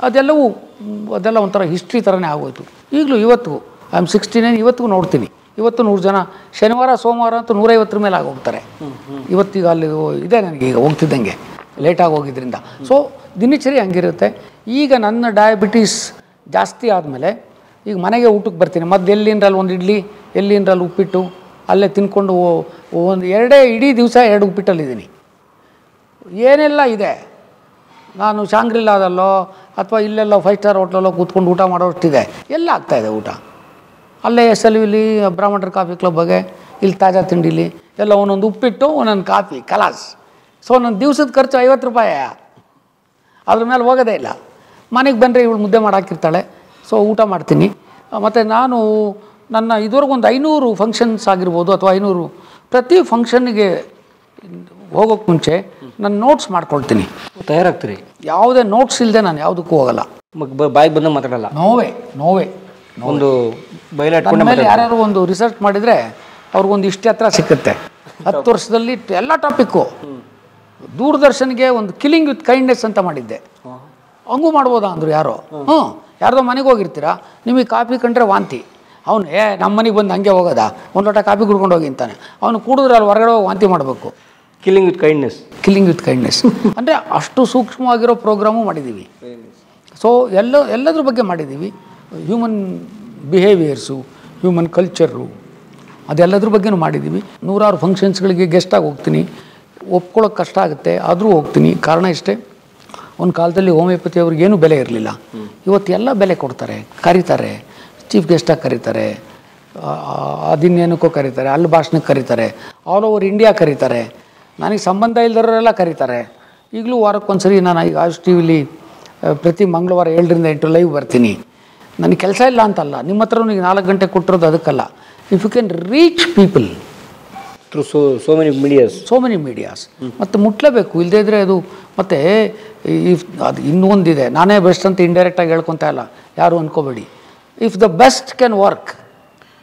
ಅದೆಲ್ಲ ಒಂಥರ ಹಿಸ್ಟ್ರಿ ಥರನೇ ಆಗೋಯ್ತು. ಈಗಲೂ ಇವತ್ತು ಐ ಆಮ್ 69, ಇವತ್ತಿಗೂ ನೋಡ್ತೀನಿ. ಇವತ್ತು 100 ಜನ, ಶನಿವಾರ ಸೋಮವಾರ ಅಂತೂ 150 ಮೇಲೆ ಆಗೋಗ್ತಾರೆ. ಇವತ್ತೀಗ ಅಲ್ಲಿ ಇದೆ ನನಗೆ, ಈಗ ಹೋಗ್ತಿದ್ದಂಗೆ ಲೇಟಾಗಿ ಹೋಗಿದ್ದರಿಂದ. ಸೊ ದಿನಚರಿ ಹಂಗಿರುತ್ತೆ. ಈಗ ನನ್ನ ಡಯಾಬಿಟೀಸ್ ಜಾಸ್ತಿ ಆದಮೇಲೆ ಈಗ ಮನೆಗೆ ಊಟಕ್ಕೆ ಬರ್ತೀನಿ. ಮತ್ತು ಎಲ್ಲಿಂದ್ರಲ್ಲಿ ಒಂದು ಇಡ್ಲಿ, ಎಲ್ಲಿಂದ್ರಲ್ಲಿ ಉಪ್ಪಿಟ್ಟು, ಅಲ್ಲೇ ತಿನ್ಕೊಂಡು ಒಂದು ಇಡೀ ದಿವಸ 2 ಉಪ್ಪಿಟ್ಟಲ್ಲಿದ್ದೀನಿ. ಏನೆಲ್ಲ ಇದೆ, ನಾನು ಶಾಂಗ್ರಿಲಾದಲ್ಲೋ ಅಥವಾ ಇಲ್ಲೆಲ್ಲೋ 5 ಸ್ಟಾರ್ ಹೋಟ್ಲಲ್ಲೋ ಕೂತ್ಕೊಂಡು ಊಟ ಮಾಡೋಷ್ಟಿದೆ. ಎಲ್ಲ ಆಗ್ತಾಯಿದೆ ಊಟ. ಅಲ್ಲೇ SLVಲಿ ಬ್ರಾಹ್ಮಣರ ಕಾಫಿ ಕ್ಲಬ್ ಬಗ್ಗೆ, ಇಲ್ಲಿ ತಾಜಾ ತಿಂಡಿಲಿ ಎಲ್ಲ ಒಂದೊಂದು ಉಪ್ಪಿಟ್ಟು, ಒಂದೊಂದು ಕಾಫಿ, ಕಲಾಸ್. ಸೊ ನನ್ನ ದಿವಸದ ಖರ್ಚು 50 ರೂಪಾಯಿ. ಅದ್ರ ಮೇಲೆ ಹೋಗೋದೇ ಇಲ್ಲ. ಮನೆಗೆ ಬಂದರೆ ಇವಳು ಮುದ್ದೆ ಮಾಡಾಕಿರ್ತಾಳೆ. ಸೊ ಊಟ ಮಾಡ್ತೀನಿ. ಮತ್ತು ನಾನು ನನ್ನ ಇದುವರೆಗೂ ಒಂದು 500 ಫಂಕ್ಷನ್ಸ್ ಆಗಿರ್ಬೋದು, ಅಥವಾ 500 ಪ್ರತಿ ಫಂಕ್ಷನ್ನಿಗೆ ಹೋಗೋಕ್ಕೆ ಮುಂಚೆ ನಾನು ನೋಟ್ಸ್ ಮಾಡ್ಕೊಳ್ತೀನಿ. ತಯಾರಾಗ್ತೀರಿ? ಯಾವುದೇ ನೋಟ್ಸ್ ಇಲ್ಲದೆ ನಾನು ಯಾವುದಕ್ಕೂ ಹೋಗಲ್ಲ. ಬಾಯಿಗೆ ಬಂದಾಗ ಮಾತಾಡಲ್ಲ? ನೋವೇ ಒಂದು ಮೇಲೆ ಯಾರು ಒಂದು ರಿಸರ್ಚ್ ಮಾಡಿದರೆ ಅವ್ರಿಗೊಂದು ಇಷ್ಟೇ ಹತ್ರ ಸಿಕ್ಕುತ್ತೆ. 10 ವರ್ಷದಲ್ಲಿ ಎಲ್ಲ ಟಾಪಿಕ್ಕು. ದೂರದರ್ಶನ್ಗೆ ಒಂದು ಕಿಲ್ಲಿಂಗ್ ವಿತ್ ಕೈಂಡ್ನೆಸ್ ಅಂತ ಮಾಡಿದ್ದೆ. ಹಂಗೂ ಮಾಡ್ಬೋದಾ ಅಂದರು ಯಾರೋ. ಯಾರ್ದೋ ಮನೆಗೆ ಹೋಗಿರ್ತೀರಾ, ನಿಮಗೆ ಕಾಫಿ ಕಂಡ್ರೆ ವಾಂತಿ. ಅವನು ನಮ್ಮ ಮನೆಗೆ ಬಂದು ಹಂಗೆ ಹೋಗೋದಾ, ಒಂದು ಲೋಟ ಕಾಫಿ ಕುಡ್ಕೊಂಡು ಹೋಗಿ ಅಂತಾನೆ. ಅವನು ಕುಡಿದ್ರೆ ಅಲ್ಲಿ ಹೊರಗಡೆ ಹೋಗಿ ವಾಂತಿ ಮಾಡಬೇಕು. ಕಿಲ್ಲಿಂಗ್ ವಿತ್ ಕೈಂಡ್ನೆಸ್ ಅಂದರೆ ಅಷ್ಟು ಸೂಕ್ಷ್ಮವಾಗಿರೋ ಪ್ರೋಗ್ರಾಮು ಮಾಡಿದ್ದೀವಿ. ಸೊ ಎಲ್ಲದ್ರ ಬಗ್ಗೆ ಮಾಡಿದ್ದೀವಿ. ಹ್ಯೂಮನ್ ಬಿಹೇವಿಯರ್ಸು, ಹ್ಯೂಮನ್ ಕಲ್ಚರು, ಅದೆಲ್ಲದ್ರ ಬಗ್ಗೆನೂ ಮಾಡಿದ್ದೀವಿ. 100 ಫಂಕ್ಷನ್ಸ್ಗಳಿಗೆ ಗೆಸ್ಟಾಗಿ ಹೋಗ್ತೀನಿ. ಒಪ್ಕೊಳ್ಳೋಕೆ ಕಷ್ಟ ಆಗುತ್ತೆ, ಆದರೂ ಹೋಗ್ತೀನಿ. ಕಾರಣ ಇಷ್ಟೇ, ಒಂದು ಕಾಲದಲ್ಲಿ ಹೋಮಿಯೋಪತಿ ಅವ್ರಿಗೇನು ಬೆಲೆ ಇರಲಿಲ್ಲ. ಇವತ್ತು ಎಲ್ಲ ಬೆಲೆ ಕೊಡ್ತಾರೆ, ಕರೀತಾರೆ, ಚೀಫ್ ಗೆಸ್ಟಾಗಿ ಕರೀತಾರೆ, ಅದಿನ್ನೇನಕ್ಕೋ ಕರೀತಾರೆ, ಅಲ್ಲಿ ಭಾಷಣಕ್ಕೆ ಕರೀತಾರೆ, ಆಲ್ ಓವರ್ ಇಂಡಿಯಾ ಕರೀತಾರೆ. ನನಗೆ ಸಂಬಂಧ ಇಲ್ದವರೆಲ್ಲ ಕರೀತಾರೆ. ಈಗಲೂ ವಾರಕ್ಕೊಂದ್ಸರಿ ನಾನು ಈಗ ಆಯುಷ್ ಟಿವಿಲಿ ಪ್ರತಿ ಮಂಗಳವಾರ 7ರಿಂದ 8 ಲೈವ್ ಬರ್ತೀನಿ. ನನಗೆ ಕೆಲಸ ಇಲ್ಲ ಅಂತಲ್ಲ, ನಿಮ್ಮ ಹತ್ರ ನನಗೆ 4 ಗಂಟೆ ಕೊಟ್ಟಿರೋದು ಅದಕ್ಕಲ್ಲ. If you can reach people through so many medias ಮತ್ತು ಮುಟ್ಲೇಬೇಕು, ಇಲ್ಲದೇ ಇದ್ದರೆ ಅದು ಮತ್ತು ಅದು ಇನ್ನೊಂದಿದೆ, ನಾನೇ ಬೆಸ್ಟ್ ಅಂತ ಇಂಡೈರೆಕ್ಟಾಗಿ ಹೇಳ್ಕೊತಾ ಇಲ್ಲ, ಯಾರು ಅಂದ್ಕೋಬೇಡಿ. If the best can work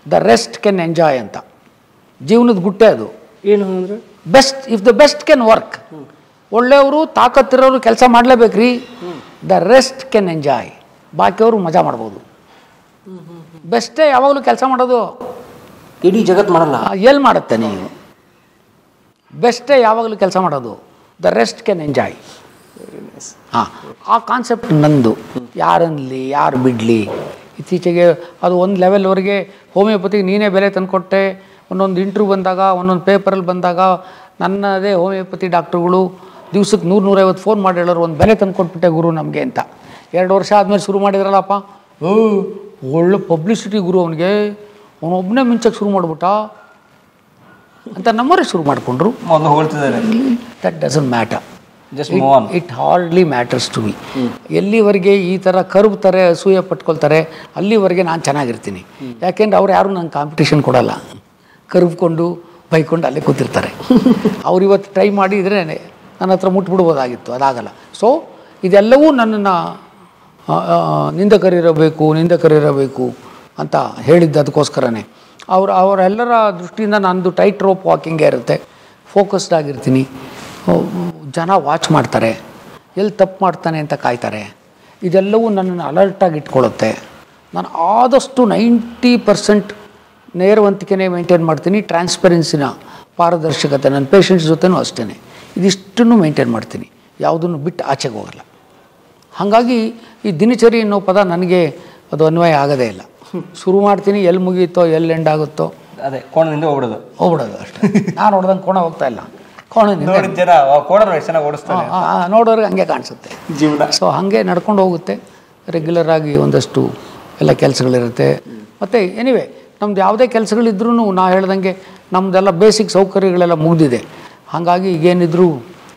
the rest can enjoy ಅಂತ ಜೀವನದ ಗುಟ್ಟೆ ಅದು. ಏನು ಅಂದರೆ best, if the best can work, ಒಳ್ಳೆಯವರು ತಾಕತ್ತಿರೋರು ಕೆಲಸ ಮಾಡಲೇಬೇಕ್ರಿ, ದ ರೆಸ್ಟ್ ಕ್ಯಾನ್ ಎಂಜಾಯ್, ಬಾಕಿಯವರು ಮಜಾ ಮಾಡ್ಬೋದು. ಬೆಸ್ಟೇ ಯಾವಾಗಲೂ ಕೆಲಸ ಮಾಡೋದು, ಇಡೀ ಜಗತ್ತು ಮಾಡಲ್ಲ. ಎಲ್ಲಿ ಮಾಡುತ್ತೆ ನೀವು? ಬೆಸ್ಟೇ ಯಾವಾಗಲೂ ಕೆಲಸ ಮಾಡೋದು, ದ ರೆಸ್ಟ್ ಕ್ಯಾನ್ ಎಂಜಾಯ್. ಹಾಂ, ಆ ಕಾನ್ಸೆಪ್ಟ್ ನಂದು. ಯಾರನ್ನಲಿ ಯಾರು ಬಿಡಲಿ, ಇತ್ತೀಚೆಗೆ ಅದು ಒಂದು ಲೆವೆಲ್ವರೆಗೆ ಹೋಮಿಯೋಪತಿಗೆ ನೀನೇ ಬೆಲೆ ತಂದುಕೊಟ್ಟೆ. ಒಂದೊಂದು ಇಂಟ್ರ್ಯೂ ಬಂದಾಗ, ಒಂದೊಂದು ಪೇಪರಲ್ಲಿ ಬಂದಾಗ ನನ್ನದೇ ಹೋಮಿಯೋಪತಿ ಡಾಕ್ಟ್ರುಗಳು ದಿವ್ಸಕ್ಕೆ 100-150 ಫೋನ್ ಮಾಡಿ ಹೇಳೋರು, ಒಂದು ಬೆಲೆ ತಂದುಕೊಟ್ಬಿಟ್ಟೆ ಗುರು ನಮಗೆ ಅಂತ. 2 ವರ್ಷ ಆದಮೇಲೆ ಶುರು ಮಾಡಿದ್ರಲ್ಲಪ್ಪ, ಒಳ್ಳೆ ಪಬ್ಲಿಸಿಟಿ ಗುರು ಅವನಿಗೆ, ಅವನೊಬ್ಬನೇ ಮಿಂಚಕ್ಕೆ ಶುರು ಮಾಡಿಬಿಟ್ಟ ಅಂತ ನಮ್ಮವರೇ ಶುರು ಮಾಡಿಕೊಂಡ್ರು. That doesn't matter, it hardly matters to me. ಎಲ್ಲಿವರೆಗೆ ಈ ಥರ ಕರ್ವ್ ಥರ ಅಸೂಯೆ ಪಟ್ಕೊಳ್ತಾರೆ ಅಲ್ಲಿವರೆಗೆ ನಾನು ಚೆನ್ನಾಗಿರ್ತೀನಿ. ಯಾಕೆಂದ್ರೆ ಅವ್ರು ಯಾರು ನಂಗೆ ಕಾಂಪಿಟೇಷನ್ ಕೊಡೋಲ್ಲ, ಕರ್ವ್ಕೊಂಡು ಬೈಕೊಂಡು ಅಲ್ಲೇ ಕೂತಿರ್ತಾರೆ. ಅವ್ರು ಇವತ್ತು ಟ್ರೈ ಮಾಡಿದರೆ ನನ್ನ ಹತ್ರ ಮುಟ್ಬಿಡ್ಬೋದಾಗಿತ್ತು, ಅದಾಗಲ್ಲ. ಸೊ ಇದೆಲ್ಲವೂ ನನ್ನನ್ನು ನಿಂದಕರಿರಬೇಕು ಅಂತ ಹೇಳಿದ್ದು ಅದಕ್ಕೋಸ್ಕರನೇ. ಅವರೆಲ್ಲರ ದೃಷ್ಟಿಯಿಂದ ನಂದು ಟೈಟ್ ರೋಪ್ ವಾಕಿಂಗೇ ಇರುತ್ತೆ, ಫೋಕಸ್ಡ್ ಆಗಿರ್ತೀನಿ. ಜನ ವಾಚ್ ಮಾಡ್ತಾರೆ, ಎಲ್ಲಿ ತಪ್ಪು ಮಾಡ್ತಾನೆ ಅಂತ ಕಾಯ್ತಾರೆ. ಇದೆಲ್ಲವೂ ನನ್ನನ್ನು ಅಲರ್ಟಾಗಿ ಇಟ್ಕೊಳ್ಳುತ್ತೆ. ನಾನು ಆದಷ್ಟು 90% ನೇರವಂತಿಕೆನೇ ಮೇಂಟೈನ್ ಮಾಡ್ತೀನಿ. ಟ್ರಾನ್ಸ್ಪರೆನ್ಸಿನ, ಪಾರದರ್ಶಕತೆ, ನನ್ನ ಪೇಷಂಟ್ಸ್ ಜೊತೆನೂ ಅಷ್ಟೇ ಇದಿಷ್ಟನ್ನು ಮೇಂಟೈನ್ ಮಾಡ್ತೀನಿ, ಯಾವುದನ್ನು ಬಿಟ್ಟು ಆಚೆಗೆ ಹೋಗಲ್ಲ. ಹಾಗಾಗಿ ಈ ದಿನಚರಿ ಅನ್ನೋ ಪದ ನನಗೆ ಅದು ಅನ್ವಯ ಆಗೋದೇ ಇಲ್ಲ. ಶುರು ಮಾಡ್ತೀನಿ, ಎಲ್ಲಿ ಮುಗಿಯುತ್ತೋ ಎಲ್ಲಿ ಎಂಡ್ ಆಗುತ್ತೋ ಅದೇ ಕೋಣದಿಂದ ಹೋಗ್ಬಿಡೋದು ಅಷ್ಟೇ. ನಾನು ನೋಡ್ದಂಗೆ ಕೋಣ ಹೋಗ್ತಾ ಇಲ್ಲ, ನೋಡೋರಿಗೆ ಹಂಗೆ ಕಾಣಿಸುತ್ತೆ ಜೀವನ. ಸೊ ಹಾಗೆ ನಡ್ಕೊಂಡು ಹೋಗುತ್ತೆ. ರೆಗ್ಯುಲರ್ ಆಗಿ ಒಂದಷ್ಟು ಎಲ್ಲ ಕೆಲಸಗಳಿರುತ್ತೆ. ಮತ್ತು ಎನಿವೆ ನಮ್ದು ಯಾವುದೇ ಕೆಲಸಗಳಿದ್ರೂ ನಾ ಹೇಳ್ದಂಗೆ ನಮ್ಮದೆಲ್ಲ ಬೇಸಿಕ್ ಸೌಕರ್ಯಗಳೆಲ್ಲ ಮುಗಿದಿದೆ. ಹಾಗಾಗಿ ಈಗೇನಿದ್ರು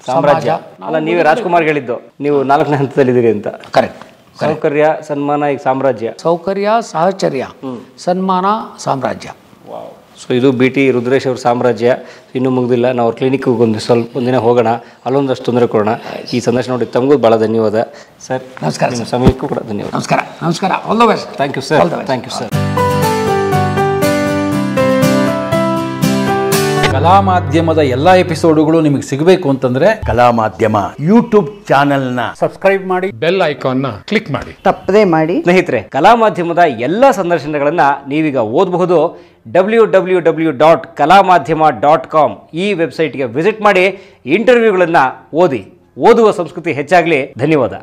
ಸಾಮ್ರಾಜ್ಯ ಅಲ್ಲ, ನೀವೇ ರಾಜ್ಕುಮಾರ್ ಹೇಳಿದ್ದು ನೀವು 4ನೇ ಹಂತದಲ್ಲಿದ್ದೀರಿ ಅಂತ. ಕರೆಕ್ಟ್. ಸೌಕರ್ಯ, ಸನ್ಮಾನ, ಈಗ ಸಾಮ್ರಾಜ್ಯ. ಸೌಕರ್ಯ, ಸಹಚರ್ಯ, ಸನ್ಮಾನ, ಸಾಮ್ರಾಜ್ಯ. ಸೊ ಇದು BT ರುದ್ರೇಶ್ ಅವ್ರ ಸಾಮ್ರಾಜ್ಯ. ಇನ್ನೂ ಮುಗಿದಿಲ್ಲ. ನಾವು ಅವ್ರ ಕ್ಲಿನಿಕ್ಗೆ ಒಂದಿನ ಹೋಗೋಣ, ಅಲ್ಲೊಂದಷ್ಟು ತೊಂದರೆ ಕೊಡೋಣ. ಈ ಸಂದರ್ಶನ ನೋಡಿ ತಮಗೂ ಭಾಳ ಧನ್ಯವಾದ ಸರ್. ನಮಸ್ಕಾರ. ನಿಮ್ಮ ಸಮಯಕ್ಕೂ ಕೂಡ ಧನ್ಯವಾದ. ನಮಸ್ಕಾರ. All the best. Thank you sir. Thank you sir. ಕಲಾ ಮಾಧ್ಯಮದ ಎಲ್ಲಾ ಎಪಿಸೋಡುಗಳು ನಿಮಗೆ ಸಿಗಬೇಕು ಅಂತಂದ್ರೆ ಕಲಾ ಮಾಧ್ಯಮ ಯೂಟ್ಯೂಬ್ ಚಾನೆಲ್ನ ಸಬ್ಸ್ಕ್ರೈಬ್ ಮಾಡಿ, ಬೆಲ್ ಐಕಾನ್ನ ಕ್ಲಿಕ್ ಮಾಡಿ, ತಪ್ಪದೇ ಮಾಡಿ. ಸ್ನೇಹಿತರೆ, ಕಲಾ ಮಾಧ್ಯಮದ ಎಲ್ಲ ಸಂದರ್ಶನಗಳನ್ನು ನೀವೀಗ ಓದಬಹುದು. www.kalamadhyama.com ಈ ವೆಬ್ಸೈಟ್ಗೆ ವಿಸಿಟ್ ಮಾಡಿ ಇಂಟರ್ವ್ಯೂಗಳನ್ನು ಓದಿ. ಓದುವ ಸಂಸ್ಕೃತಿ ಹೆಚ್ಚಾಗಲಿ. ಧನ್ಯವಾದ.